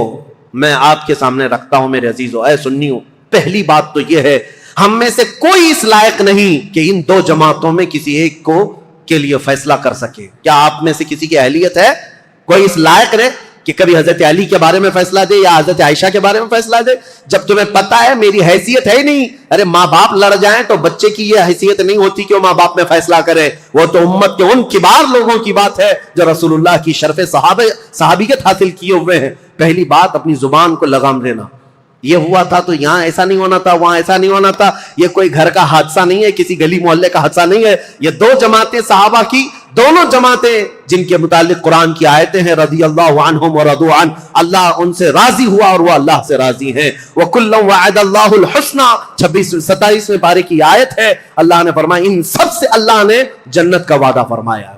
میں آپ کے سامنے رکھتا ہوں میرے عزیزو, اے سنیو. پہلی بات تو یہ ہے ہم میں سے کوئی اس لائق نہیں کہ ان دو جماعتوں میں کسی ایک کو کے لیے فیصلہ کر سکے. کیا آپ میں سے کسی کی اہلیت ہے؟ کوئی اس لائق نہیں کہ کبھی حضرت علی کے بارے میں فیصلہ دے یا حضرت عائشہ کے بارے میں فیصلہ دے جب تمہیں پتا ہے میری حیثیت ہے ہی نہیں. ارے ماں باپ لڑ جائیں تو بچے کی یہ حیثیت نہیں ہوتی کہ وہ ماں باپ میں فیصلہ کرے. وہ تو امت کے ان کبار لوگوں کی بات ہے جو رسول اللہ کی شرف صحابیت حاصل کیے ہوئے ہیں. پہلی بات اپنی زبان کو لگام دینا. یہ ہوا تھا تو یہاں ایسا نہیں ہونا تھا, وہاں ایسا نہیں ہونا تھا. یہ کوئی گھر کا حادثہ نہیں ہے, کسی گلی محلے کا حادثہ نہیں ہے. یہ دو جماعتیں صحابہ کی, دونوں جماعتیں جن کے متعلق قرآن کی آیتیں ہیں رضی اللہ عنہم ورضوا عنہ, اللہ ان سے راضی ہوا اور وہ اللہ سے راضی ہیں. وَكُلًّا وَعَدَ اللَّهُ الْحُسْنَى 27 پارے کی آیت ہے. اللہ نے فرمایا ان سب سے اللہ نے جنت کا وعدہ فرمایا,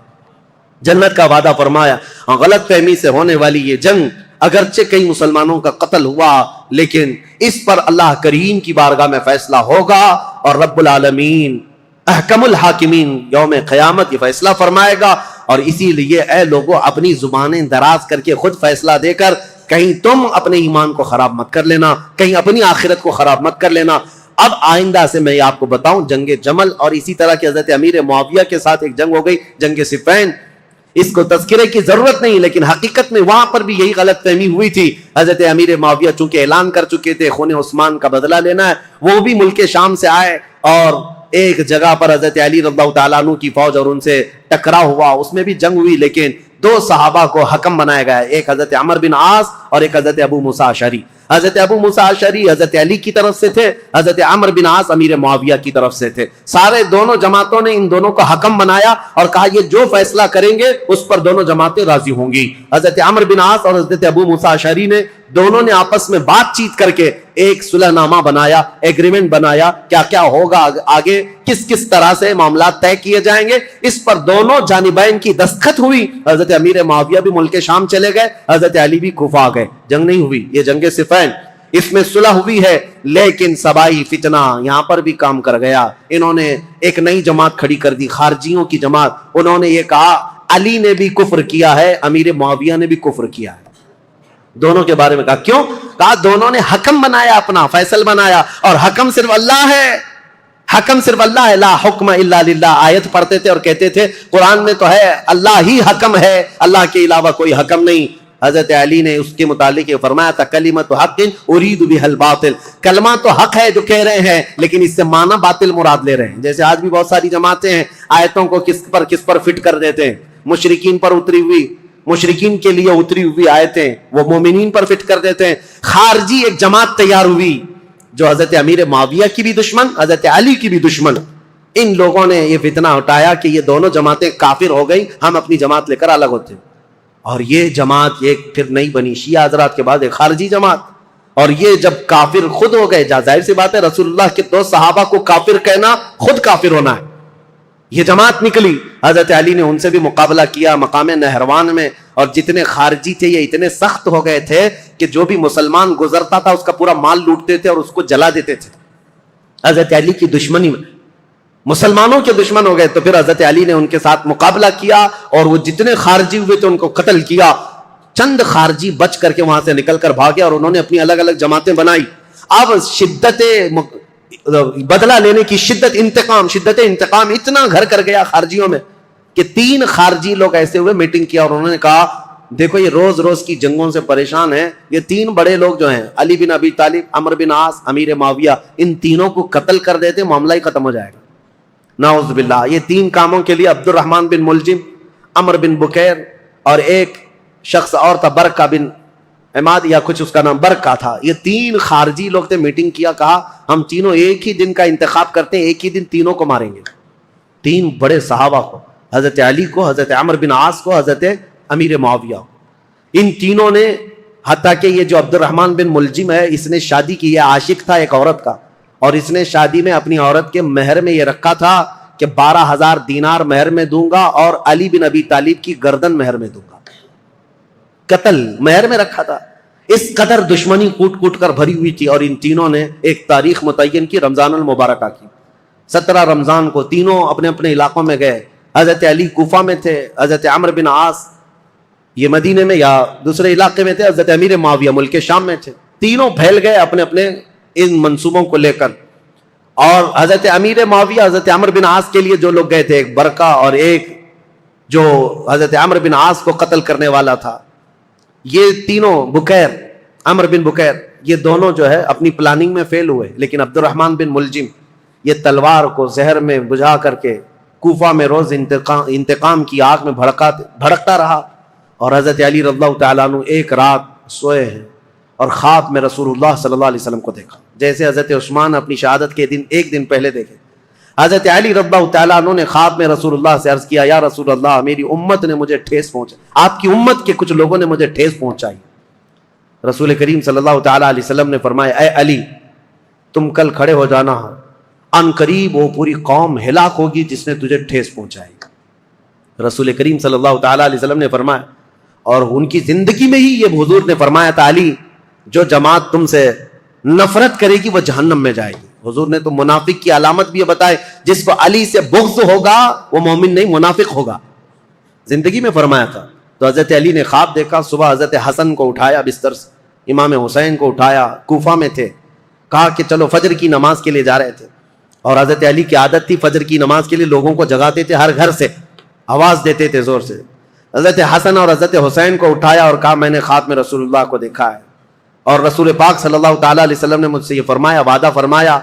جنت کا وعدہ فرمایا. غلط فہمی سے ہونے والی یہ جنگ اگرچہ کئی مسلمانوں کا قتل ہوا لیکن اس پر اللہ کریم کی بارگاہ میں فیصلہ ہوگا اور رب العالمین احکم الحاکمین یوم قیامت یہ فیصلہ فرمائے گا. اور اسی لیے اے لوگوں اپنی زبانیں دراز کر کے خود فیصلہ دے کر کہیں تم اپنے ایمان کو خراب مت کر لینا, کہیں اپنی آخرت کو خراب مت کر لینا. اب آئندہ سے میں آپ کو بتاؤں جنگ جمل اور اسی طرح کی حضرت امیر معاویہ کے ساتھ ایک جنگ ہو گئی, جنگ صفین. اس کو تذکرے کی ضرورت نہیں، لیکن حقیقت میں وہاں پر بھی یہی غلط فہمی ہوئی تھی. حضرت امیر معاویہ چونکہ اعلان کر چکے تھے خون عثمان کا بدلہ لینا ہے، وہ بھی ملک شام سے آئے اور ایک جگہ پر حضرت علی رضی اللہ تعالیٰ عنہ کی فوج اور ان سے ٹکرا ہوا، اس میں بھی جنگ ہوئی، لیکن دو صحابہ کو حکم بنایا گیا، ایک حضرت عمر بن عاص اور ایک حضرت ابو موسیٰ اشعری. حضرت ابو موسیٰ اشعری حضرت علی کی طرف سے تھے، حضرت عمر بن عاص امیر معاویہ کی طرف سے تھے. سارے دونوں جماعتوں نے ان دونوں کو حکم بنایا اور کہا یہ جو فیصلہ کریں گے اس پر دونوں جماعتیں راضی ہوں گی. حضرت عمر بن عاص اور حضرت ابو موسیٰ اشعری نے دونوں نے آپس میں بات چیت کر کے ایک صلح نامہ بنایا، ایگریمنٹ بنایا، کیا کیا ہوگا آگے، کس کس طرح سے معاملات طے کیے جائیں گے. اس پر دونوں جانبین کی دستخط ہوئی. حضرت امیر معاویہ بھی ملک شام چلے گئے، حضرت علی بھی کوفہ آ گئے. جنگ نہیں ہوئی، یہ جنگ صفین، اس میں صلح ہوئی ہے، لیکن سبائی فتنہ یہاں پر بھی کام کر گیا. انہوں نے ایک نئی جماعت کھڑی کر دی، خارجیوں کی جماعت. انہوں نے یہ کہا علی نے بھی کفر کیا ہے، امیر معاویہ نے بھی کفر کیا ہے. دونوں کے بارے میں کہا کیوں؟ کہا دونوں نے حکم بنایا، اپنا فیصل بنایا، اور حکم صرف اللہ ہے، حکم صرف اللہ ہے. لا حکم الا للہ آیت پڑھتے تھے اور کہتے تھے قرآن میں تو ہے اللہ ہی حکم ہے، اللہ کے علاوہ کوئی حکم نہیں. حضرت علی نے اس کے متعلق یہ فرمایا تھا کلمۃ حق ارید بها الباطل، کلمہ تو حق ہے جو کہہ رہے ہیں، لیکن اس سے معنی باطل مراد لے رہے ہیں. جیسے آج بھی بہت ساری جماعتیں ہیں آیتوں کو کس پر فٹ کر دیتے ہیں. مشرکین پر اتری ہوئی، مشرکین کے لیے اتری ہوئی آیتیں وہ مومنین پر فٹ کر دیتے ہیں. خارجی ایک جماعت تیار ہوئی جو حضرت امیر معاویہ کی بھی دشمن، حضرت علی کی بھی دشمن. ان لوگوں نے یہ فتنہ اٹھایا کہ یہ دونوں جماعتیں کافر ہو گئی، ہم اپنی جماعت لے کر الگ ہوتے ہیں. اور یہ جماعت ایک پھر نہیں بنی، شیعہ حضرات کے بعد ایک خارجی جماعت. اور یہ جب کافر خود ہو گئے، ظاہر سی بات ہے رسول اللہ کے دو صحابہ کو کافر کہنا خود کافر ہونا ہے. یہ جماعت نکلی، حضرت علی نے ان سے بھی مقابلہ کیا مقام نہروان میں. اور جتنے خارجی تھے یہ اتنے سخت ہو گئے تھے کہ جو بھی مسلمان گزرتا تھا اس کا پورا مال لوٹتے تھے اور اس کو جلا دیتے تھے. حضرت علی کی دشمنی میں مسلمانوں کے دشمن ہو گئے. تو پھر حضرت علی نے ان کے ساتھ مقابلہ کیا اور وہ جتنے خارجی ہوئے تھے ان کو قتل کیا. چند خارجی بچ کر کے وہاں سے نکل کر بھاگے اور انہوں نے اپنی الگ الگ جماعتیں بنائی. اب شدت بدلہ لینے کی شدت انتقام اتنا گھر کر گیا خارجیوں میں کہ 3 خارجی لوگ ایسے ہوئے میٹنگ کیا اور انہوں نے کہا دیکھو یہ روز روز کی جنگوں سے پریشان ہیں، یہ 3 بڑے لوگ جو ہیں علی بن ابی طالب، عمر بن عاص، امیر معاویہ، ان تینوں کو قتل کر دیتے معاملہ ہی ختم ہو جائے گا. نعوذ باللہ. یہ 3 کاموں کے لیے عبد الرحمن بن ملجم، عمر بن بکیر اور ایک شخص اور تھا برکہ بن عماد یا کچھ اس کا نام برکہ تھا. یہ 3 خارجی لوگ تھے. میٹنگ کیا، کہا ہم تینوں ایک ہی دن کا انتخاب کرتے ہیں، ایک ہی دن تینوں کو ماریں گے. 3 بڑے صحابہ کو، حضرت علی کو، حضرت عمر بن عاص کو، حضرت امیر معاویہ. ان تینوں نے، حتیٰ کہ یہ جو عبد الرحمن بن ملجم ہے اس نے شادی کی، یہ عاشق تھا ایک عورت کا، اور اس نے شادی میں اپنی عورت کے مہر میں یہ رکھا تھا کہ 12,000 دینار مہر میں دوں گا اور علی بن ابی طالب کی گردن مہر میں دوں گا. قتل مہر میں رکھا تھا. اس قدر دشمنی کوٹ کوٹ کر بھری ہوئی تھی. اور ان تینوں نے ایک تاریخ متعین کی، رمضان المبارکہ کی. 17 رمضان کو تینوں اپنے اپنے علاقوں میں گئے. حضرت علی کوفہ میں تھے، حضرت عمر بن عاص یہ مدینے میں یا دوسرے علاقے میں تھے، حضرت امیر معاویہ ملک شام میں تھے. تینوں پھیل گئے اپنے اپنے ان منصوبوں کو لے کر. اور حضرت امیر معاویہ حضرت عمر بن عاص کے لیے جو لوگ گئے تھے، ایک برکہ اور ایک جو حضرت عمر بن عاص کو قتل کرنے والا تھا، یہ تینوں بکیر، عمر بن بکیر، یہ دونوں جو ہے اپنی پلاننگ میں فیل ہوئے. لیکن عبد الرحمن بن ملجم یہ تلوار کو زہر میں بجھا کر کے کوفہ میں روز انتقام کی آگ میں بھڑکتا رہا. اور حضرت علی رضی اللہ تعالیٰ عنہ ایک رات سوئے ہیں اور خواب میں رسول اللہ صلی اللہ علیہ وسلم کو دیکھا، جیسے حضرت عثمان اپنی شہادت کے دن ایک دن پہلے دیکھے. حضرت علی رضی اللہ تعالیٰ عنہ نے خواب میں رسول اللہ سے عرض کیا، یا رسول اللہ میری امت نے مجھے ٹھیس پہنچائی، آپ کی امت کے کچھ لوگوں نے مجھے ٹھیس پہنچائی. رسول کریم صلی اللہ تعالیٰ علیہ وسلم نے فرمایا، اے علی تم کل کھڑے ہو جانا، ان قریب وہ پوری قوم ہلاک ہوگی جس نے تجھے ٹھیس پہنچائی. رسول کریم صلی اللہ تعالیٰ علیہ وسلم نے فرمایا، اور ان کی زندگی میں ہی یہ حضور نے فرمایا تھا، علی جو جماعت تم سے نفرت کرے گی وہ جہنم میں جائے گی. حضور نے تو منافق کی علامت بھی بتائے، جس کو علی سے بغض ہوگا وہ مومن نہیں منافق ہوگا، زندگی میں فرمایا تھا. تو حضرت علی نے خواب دیکھا، صبح حضرت حسن کو اٹھایا بستر سے، امام حسین کو اٹھایا، کوفہ میں تھے، کہا کہ چلو فجر کی نماز کے لیے جا رہے تھے. اور حضرت علی کی عادت تھی فجر کی نماز کے لیے لوگوں کو جگاتے تھے، ہر گھر سے آواز دیتے تھے زور سے. حضرت حسن اور حضرت حسین کو اٹھایا اور کہا میں نے خاتم رسول اللہ کو دیکھا ہے، اور رسول پاک صلی اللہ تعالیٰ علیہ وسلم نے مجھ سے یہ فرمایا، وعدہ فرمایا.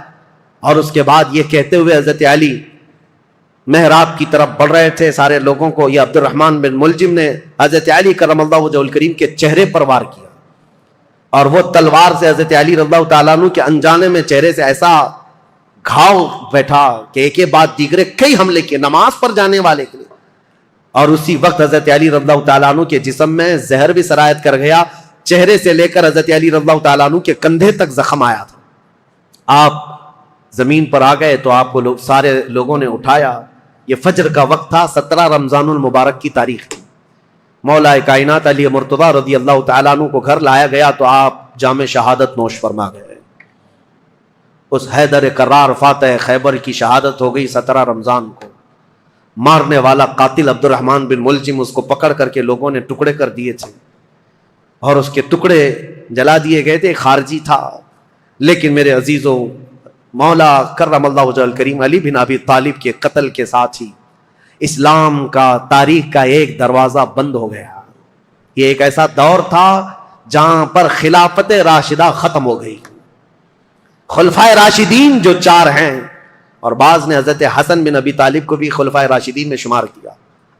اور اس کے بعد یہ کہتے ہوئے حضرت علی محراب کی طرف بڑھ رہے تھے. سارے لوگوں کو یہ عبد الرحمن بن ملجم نے حضرت علی کرم اللہ وجہہ الکریم کے چہرے پر وار کیا، اور وہ تلوار سے حضرت علی رضی اللہ تعالیٰ عنہ کے انجانے میں چہرے سے ایسا گھاؤ بیٹھا کہ ایک کے بعد دیگرے کئی حملے کیے نماز پر جانے والے کے لیے. اور اسی وقت حضرت علی رضی اللہ تعالیٰ عنہ کے جسم میں زہر بھی سرایت کر گیا. چہرے سے لے کر حضرت علی رضی اللہ تعالیٰ عنہ کے کندھے تک زخم آیا تھا. آپ زمین پر آ گئے تو آپ کو سارے لوگوں نے اٹھایا. یہ فجر کا وقت تھا، 17 رمضان المبارک کی تاریخ تھی. مولا کائنات علی مرتضیٰ رضی اللہ تعالیٰ عنہ کو گھر لایا گیا تو آپ جام شہادت نوش فرما گئے. اس حیدر کرار فاتح خیبر کی شہادت ہو گئی 17 رمضان کو. مارنے والا قاتل عبد الرحمن بن ملجم، اس کو پکڑ کر کے لوگوں نے ٹکڑے کر دیے تھے اور اس کے ٹکڑے جلا دیے گئے تھے. خارجی تھا، لیکن میرے عزیزوں، مولا کرم اللہ وجہ الکریم علی بن ابی طالب کے قتل کے ساتھ ہی اسلام کا تاریخ کا ایک دروازہ بند ہو گیا. یہ ایک ایسا دور تھا جہاں پر خلافت راشدہ ختم ہو گئی. خلفائے راشدین جو 4 ہیں، اور بعض نے حضرت حسن بن ابی طالب کو بھی خلفائے راشدین میں شمار کیا.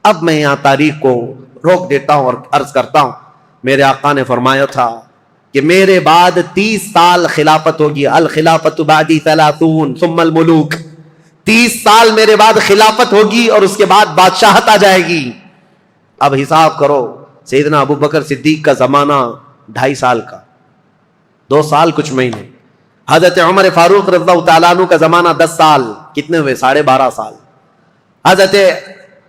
اب میں یہاں تاریخ کو روک دیتا ہوں اور عرض کرتا ہوں، میرے آقا نے فرمایا تھا کہ میرے بعد 30 سال خلافت ہوگی. الخلافت بعدی 30 ثم الملوک. 30 سال میرے بعد خلافت ہوگی اور اس کے بعد بادشاہت آ جائے گی. اب حساب کرو، سیدنا ابو بکر صدیق کا زمانہ 2.5 سال کا، 2 سال کچھ مہینے. حضرت عمر فاروق رضی اللہ تعالیٰ عنہ کا زمانہ 10 سال، کتنے ہوئے؟ 12.5 سال. حضرت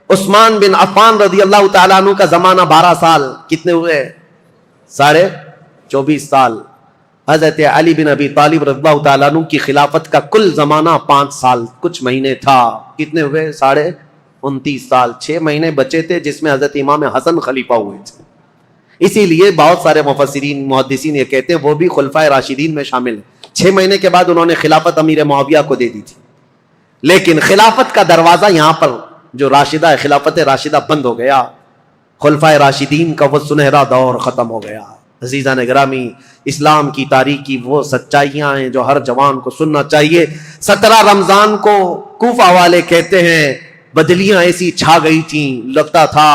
عثمان بن عفان رضی اللہ تعالیٰ عنہ کا زمانہ 12 سال، کتنے ہوئے؟ 24 سال. حضرت علی بن ابی طالب رضی اللہ تعالیٰ عنہ کی خلافت کا کل زمانہ 5 سال کچھ مہینے تھا. کتنے ہوئے؟ 29 سال. 6 مہینے بچے تھے جس میں حضرت امام حسن خلیفہ ہوئے تھے. اسی لیے بہت سارے مفسرین محدثین یہ کہتے ہیں وہ بھی خلفائے راشدین میں شامل ہیں. 6 مہینے کے بعد انہوں نے خلافت امیر معاویہ کو دے دی تھی، لیکن خلافت کا دروازہ یہاں پر جو راشدہ ہے، خلافت راشدہ بند ہو گیا. خلفائے راشدین کا وہ سنہرا دور ختم ہو گیا. عزیزان گرامی، اسلام کی تاریخ کی وہ سچائیاں ہیں جو ہر جوان کو سننا چاہیے. 17 رمضان کو کوفہ والے کہتے ہیں بدلیاں ایسی چھا گئی تھیں، لگتا تھا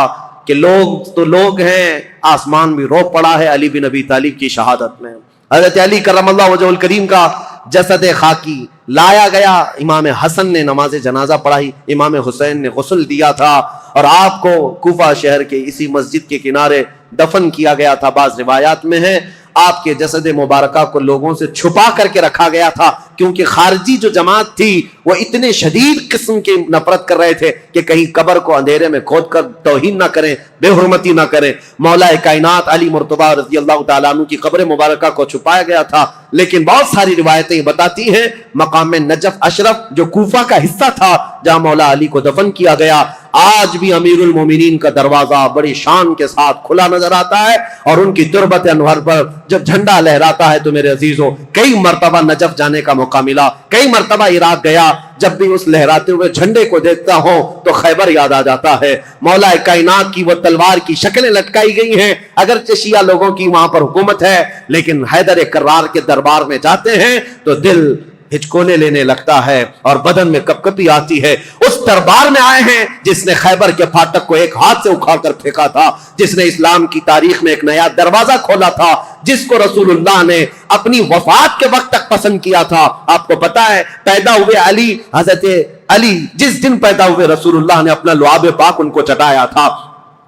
کہ لوگ تو لوگ ہیں، آسمان بھی رو پڑا ہے علی بن ابی طالب کی شہادت میں. حضرت علی کرم اللہ وجہ الکریم کا جسد خاکی لایا گیا. امام حسن نے نماز جنازہ پڑھائی، امام حسین نے غسل دیا تھا، اور آپ کو کوفہ شہر کے اسی مسجد کے کنارے دفن کیا گیا تھا. بعض روایات میں ہے آپ کے جسد مبارکہ کو لوگوں سے چھپا کر کے رکھا گیا تھا، کیونکہ خارجی جو جماعت تھی وہ اتنے شدید قسم کی نفرت کر رہے تھے کہ کہیں قبر کو اندھیرے میں کھود کر توہین نہ کریں، بے حرمتی نہ کریں. مولا کائنات علی مرتضیٰ رضی اللہ تعالیٰ عنہ کی قبر مبارکہ کو چھپایا گیا تھا. لیکن بہت ساری روایتیں بتاتی ہیں مقام نجف اشرف جو کوفہ کا حصہ تھا جہاں مولا علی کو دفن کیا گیا، آج بھی امیر المومنین کا دروازہ بڑی شان کے ساتھ کھلا نظر آتا ہے. اور ان کی تربت انور پر جب جھنڈا لہراتا ہے تو میرے عزیزوں کئی مرتبہ نجف جانے کا موقع ملا، کئی مرتبہ عراق گیا. جب بھی اس لہراتے ہوئے جھنڈے کو دیکھتا ہوں تو خیبر یاد آ جاتا ہے. مولا کائنات کی وہ تلوار کی شکلیں لٹکائی گئی ہیں. اگرچہ شیعہ لوگوں کی وہاں پر حکومت ہے، لیکن حیدر کرار کے دربار میں جاتے ہیں تو دل ہچکونے لینے لگتا ہے اور بدن میں کپ کپی آتی ہے. اس دربار میں آئے ہیں جس نے خیبر کے پھاٹک کو ایک ہاتھ سے اکھاڑ کر پھینکا تھا، جس نے اسلام کی تاریخ میں ایک نیا دروازہ کھولا تھا، جس کو رسول اللہ نے اپنی وفات کے وقت تک پسند کیا تھا. آپ کو پتا ہے پیدا ہوئے علی، حضرت علی جس دن پیدا ہوئے رسول اللہ نے اپنا لعاب پاک ان کو چٹایا تھا.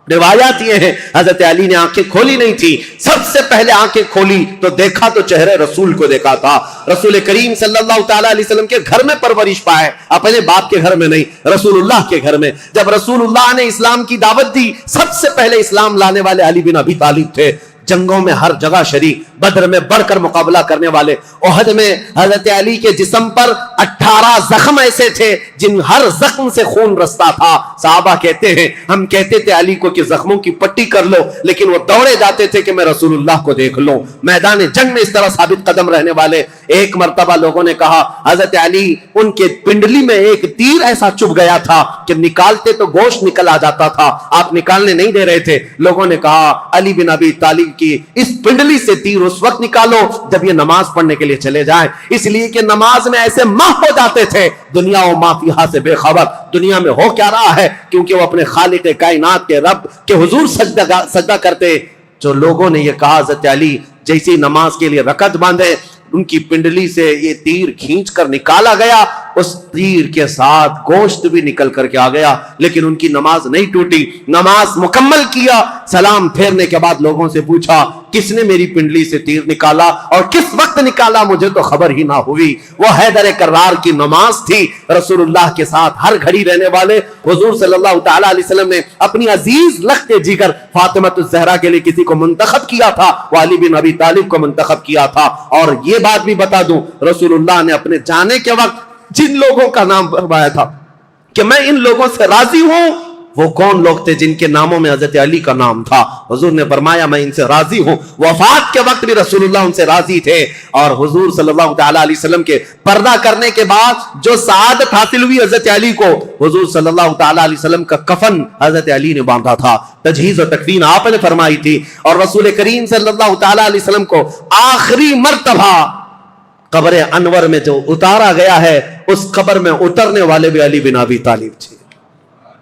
روایات یہ ہیں حضرت علی نے آنکھیں کھولی نہیں تھی، سب سے پہلے آنکھیں کھولی تو دیکھا تو چہرے رسول کو دیکھا تھا. رسول کریم صلی اللہ تعالیٰ علیہ وسلم کے گھر میں پرورش پائے، اپنے باپ کے گھر میں نہیں، رسول اللہ کے گھر میں. جب رسول اللہ نے اسلام کی دعوت دی، سب سے پہلے اسلام لانے والے علی بن ابی طالب تھے. جنگوں میں ہر جگہ شریک، بدر میں بڑھ کر مقابلہ کرنے والے، احد میں حضرت علی کے جسم پر 18 زخم ایسے تھے جن ہر زخم سے خون رستا تھا۔ صحابہ کہتے ہیں ہم کہتے تھے علی کو کہ زخموں کی پٹی کر لو، لیکن وہ دوڑے جاتے تھے کہ میں رسول اللہ کو دیکھ لوں۔ میدان جنگ میں اس طرح ثابت قدم رہنے والے۔ ایک مرتبہ لوگوں نے کہا حضرت علی ان کے پنڈلی میں ایک تیر ایسا چبھ گیا تھا کہ نکالتے تو گوشت نکل آ جاتا تھا، آپ نکالنے نہیں دے رہے تھے۔ لوگوں نے کہا علی بن ابی طالب کی اس پنڈلی سے تیر اس وقت نکالو جب یہ نماز پڑھنے کے لیے چلے جائیں، اس لیے کہ نماز میں ایسے ماہ ہو جاتے تھے دنیا و ما فیہا سے بے خبر، دنیا میں ہو کیا رہا ہے، کیونکہ وہ اپنے خالق کائنات کے رب کے حضور سجدہ کرتے۔ جو لوگوں نے یہ کہا حضرت علی جیسی نماز کے لیے رکعت باندھے، ان کی پنڈلی سے یہ تیر کھینچ کر نکالا گیا، اس تیر کے ساتھ گوشت بھی نکل کر کے آ گیا، لیکن ان کی نماز نہیں ٹوٹی، نماز مکمل کیا۔ سلام پھیرنے کے بعد لوگوں سے پوچھا کس نے میری پنڈلی سے تیر نکالا اور کس وقت نکالا، مجھے تو خبر ہی نہ ہوئی۔ وہ حیدر کرار کی نماز تھی، رسول اللہ کے ساتھ ہر گھڑی رہنے والے حضور صلی اللہ تعالی علیہ وسلم نے اپنی عزیز لخت جگر فاطمہ الزہرا کے لیے کسی کو منتخب کیا تھا، وہ علی بن ابی طالب کو منتخب کیا تھا۔ اور یہ بات بھی بتا دوں، رسول اللہ نے اپنے جانے کے وقت جن لوگوں کا نام فرمایا تھا کہ میں ان لوگوں سے راضی ہوں، وہ کون لوگ تھے جن کے ناموں میں حضرت علی کا نام تھا؟ حضور نے فرمایا میں ان سے راضی ہوں۔ وفات کے وقت بھی رسول اللہ ان سے راضی تھے، اور حضور صلی اللہ تعالی علیہ وسلم کے پردہ کرنے کے بعد جو سعادت حاصل ہوئی حضرت علی کو، حضور صلی اللہ تعالی علیہ وسلم کا کفن حضرت علی نے باندھا تھا، تجہیز و تکفین آپ نے فرمائی تھی، اور رسول کریم صلی اللہ تعالی علیہ وسلم کو آخری مرتبہ قبر انور میں جو اتارا گیا ہے، اس قبر میں اترنے والے بھی علی بن ابی طالب تھے۔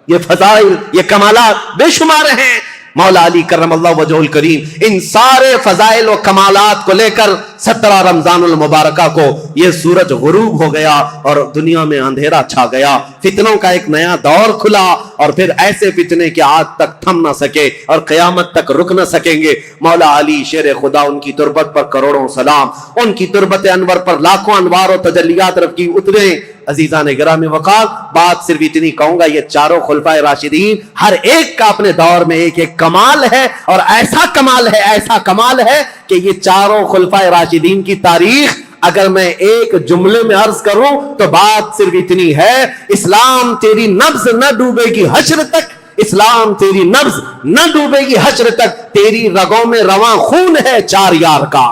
یہ فضائل، یہ کمالات بے شمار ہیں۔ مولا علی کرم اللہ وجہہ الکریم ان سارے فضائل و کمالات کو لے کر 17 رمضان المبارکہ کو یہ سورج غروب ہو گیا اور دنیا میں اندھیرا چھا گیا، فتنوں کا ایک نیا دور کھلا، اور پھر ایسے فتنے کہ آج تک تھم نہ سکے اور قیامت تک رک نہ سکیں گے۔ مولا علی شیر خدا، ان کی تربت پر کروڑوں سلام، ان کی تربت انور پر لاکھوں انوار و تجلیات رب کی اترے۔ عزیزان گرامی وقار، بات صرف اتنی کہوں گا، یہ چاروں خلفائے راشدین ہر ایک کا اپنے دور میں ایک ایک کمال ہے، اور ایسا کمال ہے کہ یہ چاروں خلفائے راشدین کی تاریخ اگر میں ایک جملے میں عرض کروں تو بات صرف اتنی ہے، اسلام تیری نبض نہ ڈوبے گی حشر تک، اسلام تیری نبض نہ ڈوبے گی حشر تک، تیری رگوں میں رواں خون ہے 4 یار کا،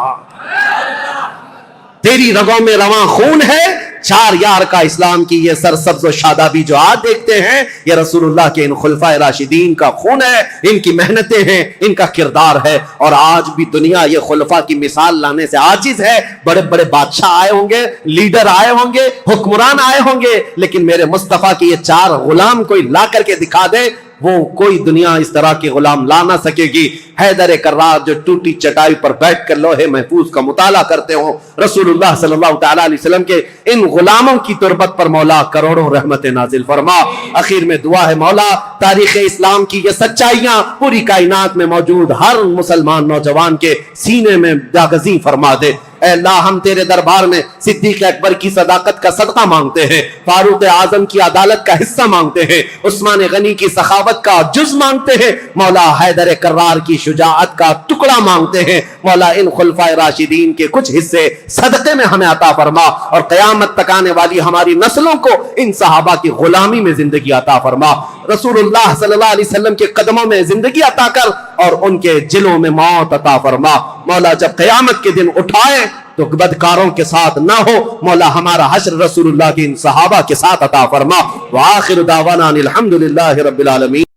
تیری رگوں میں رواں خون ہے 4 یار کا۔ اسلام کی یہ سرسبز و شادابی جو آج دیکھتے ہیں، یہ رسول اللہ کے ان خلفائے راشدین کا خون ہے، ان کی محنتیں ہیں، ان کا کردار ہے، اور آج بھی دنیا یہ خلفاء کی مثال لانے سے عاجز ہے۔ بڑے بڑے بادشاہ آئے ہوں گے، لیڈر آئے ہوں گے، حکمران آئے ہوں گے، لیکن میرے مصطفیٰ کی یہ 4 غلام کوئی لا کر کے دکھا دے، وہ کوئی دنیا اس طرح کے غلام لا نہ سکے گی۔ حیدر کرار جو ٹوٹی چٹائی پر بیٹھ کر لوہے محفوظ کا مطالعہ کرتے ہوں، رسول اللہ صلی اللہ تعالی علیہ وسلم کے ان غلاموں کی تربت پر مولا کروڑوں رحمت نازل فرما۔ اخیر میں دعا ہے مولا تاریخ اسلام کی یہ سچائیاں پوری کائنات میں موجود ہر مسلمان نوجوان کے سینے میں جاگزی فرما دے۔ اے اللہ، ہم تیرے دربار میں صدیق اکبر کی صداقت کا صدقہ مانگتے ہیں، فاروق اعظم کی عدالت کا حصہ مانگتے ہیں، عثمان غنی کی سخاوت کا جز مانگتے ہیں، مولا حیدر کرار کی شجاعت کا ٹکڑا مانگتے ہیں۔ مولا ان خلفائے راشدین کے کچھ حصے صدقے میں ہمیں عطا فرما، اور قیامت تک آنے والی ہماری نسلوں کو ان صحابہ کی غلامی میں زندگی عطا فرما۔ رسول اللہ صلی اللہ علیہ وسلم کے قدموں میں زندگی عطا کر، اور ان کے جلوں میں موت عطا فرما۔ مولا جب قیامت کے دن اٹھائے تو بدکاروں کے ساتھ نہ ہو، مولا ہمارا حشر رسول اللہ کے ان صحابہ کے ساتھ عطا فرما۔ وآخر دعوانا الحمدللہ رب العالمین۔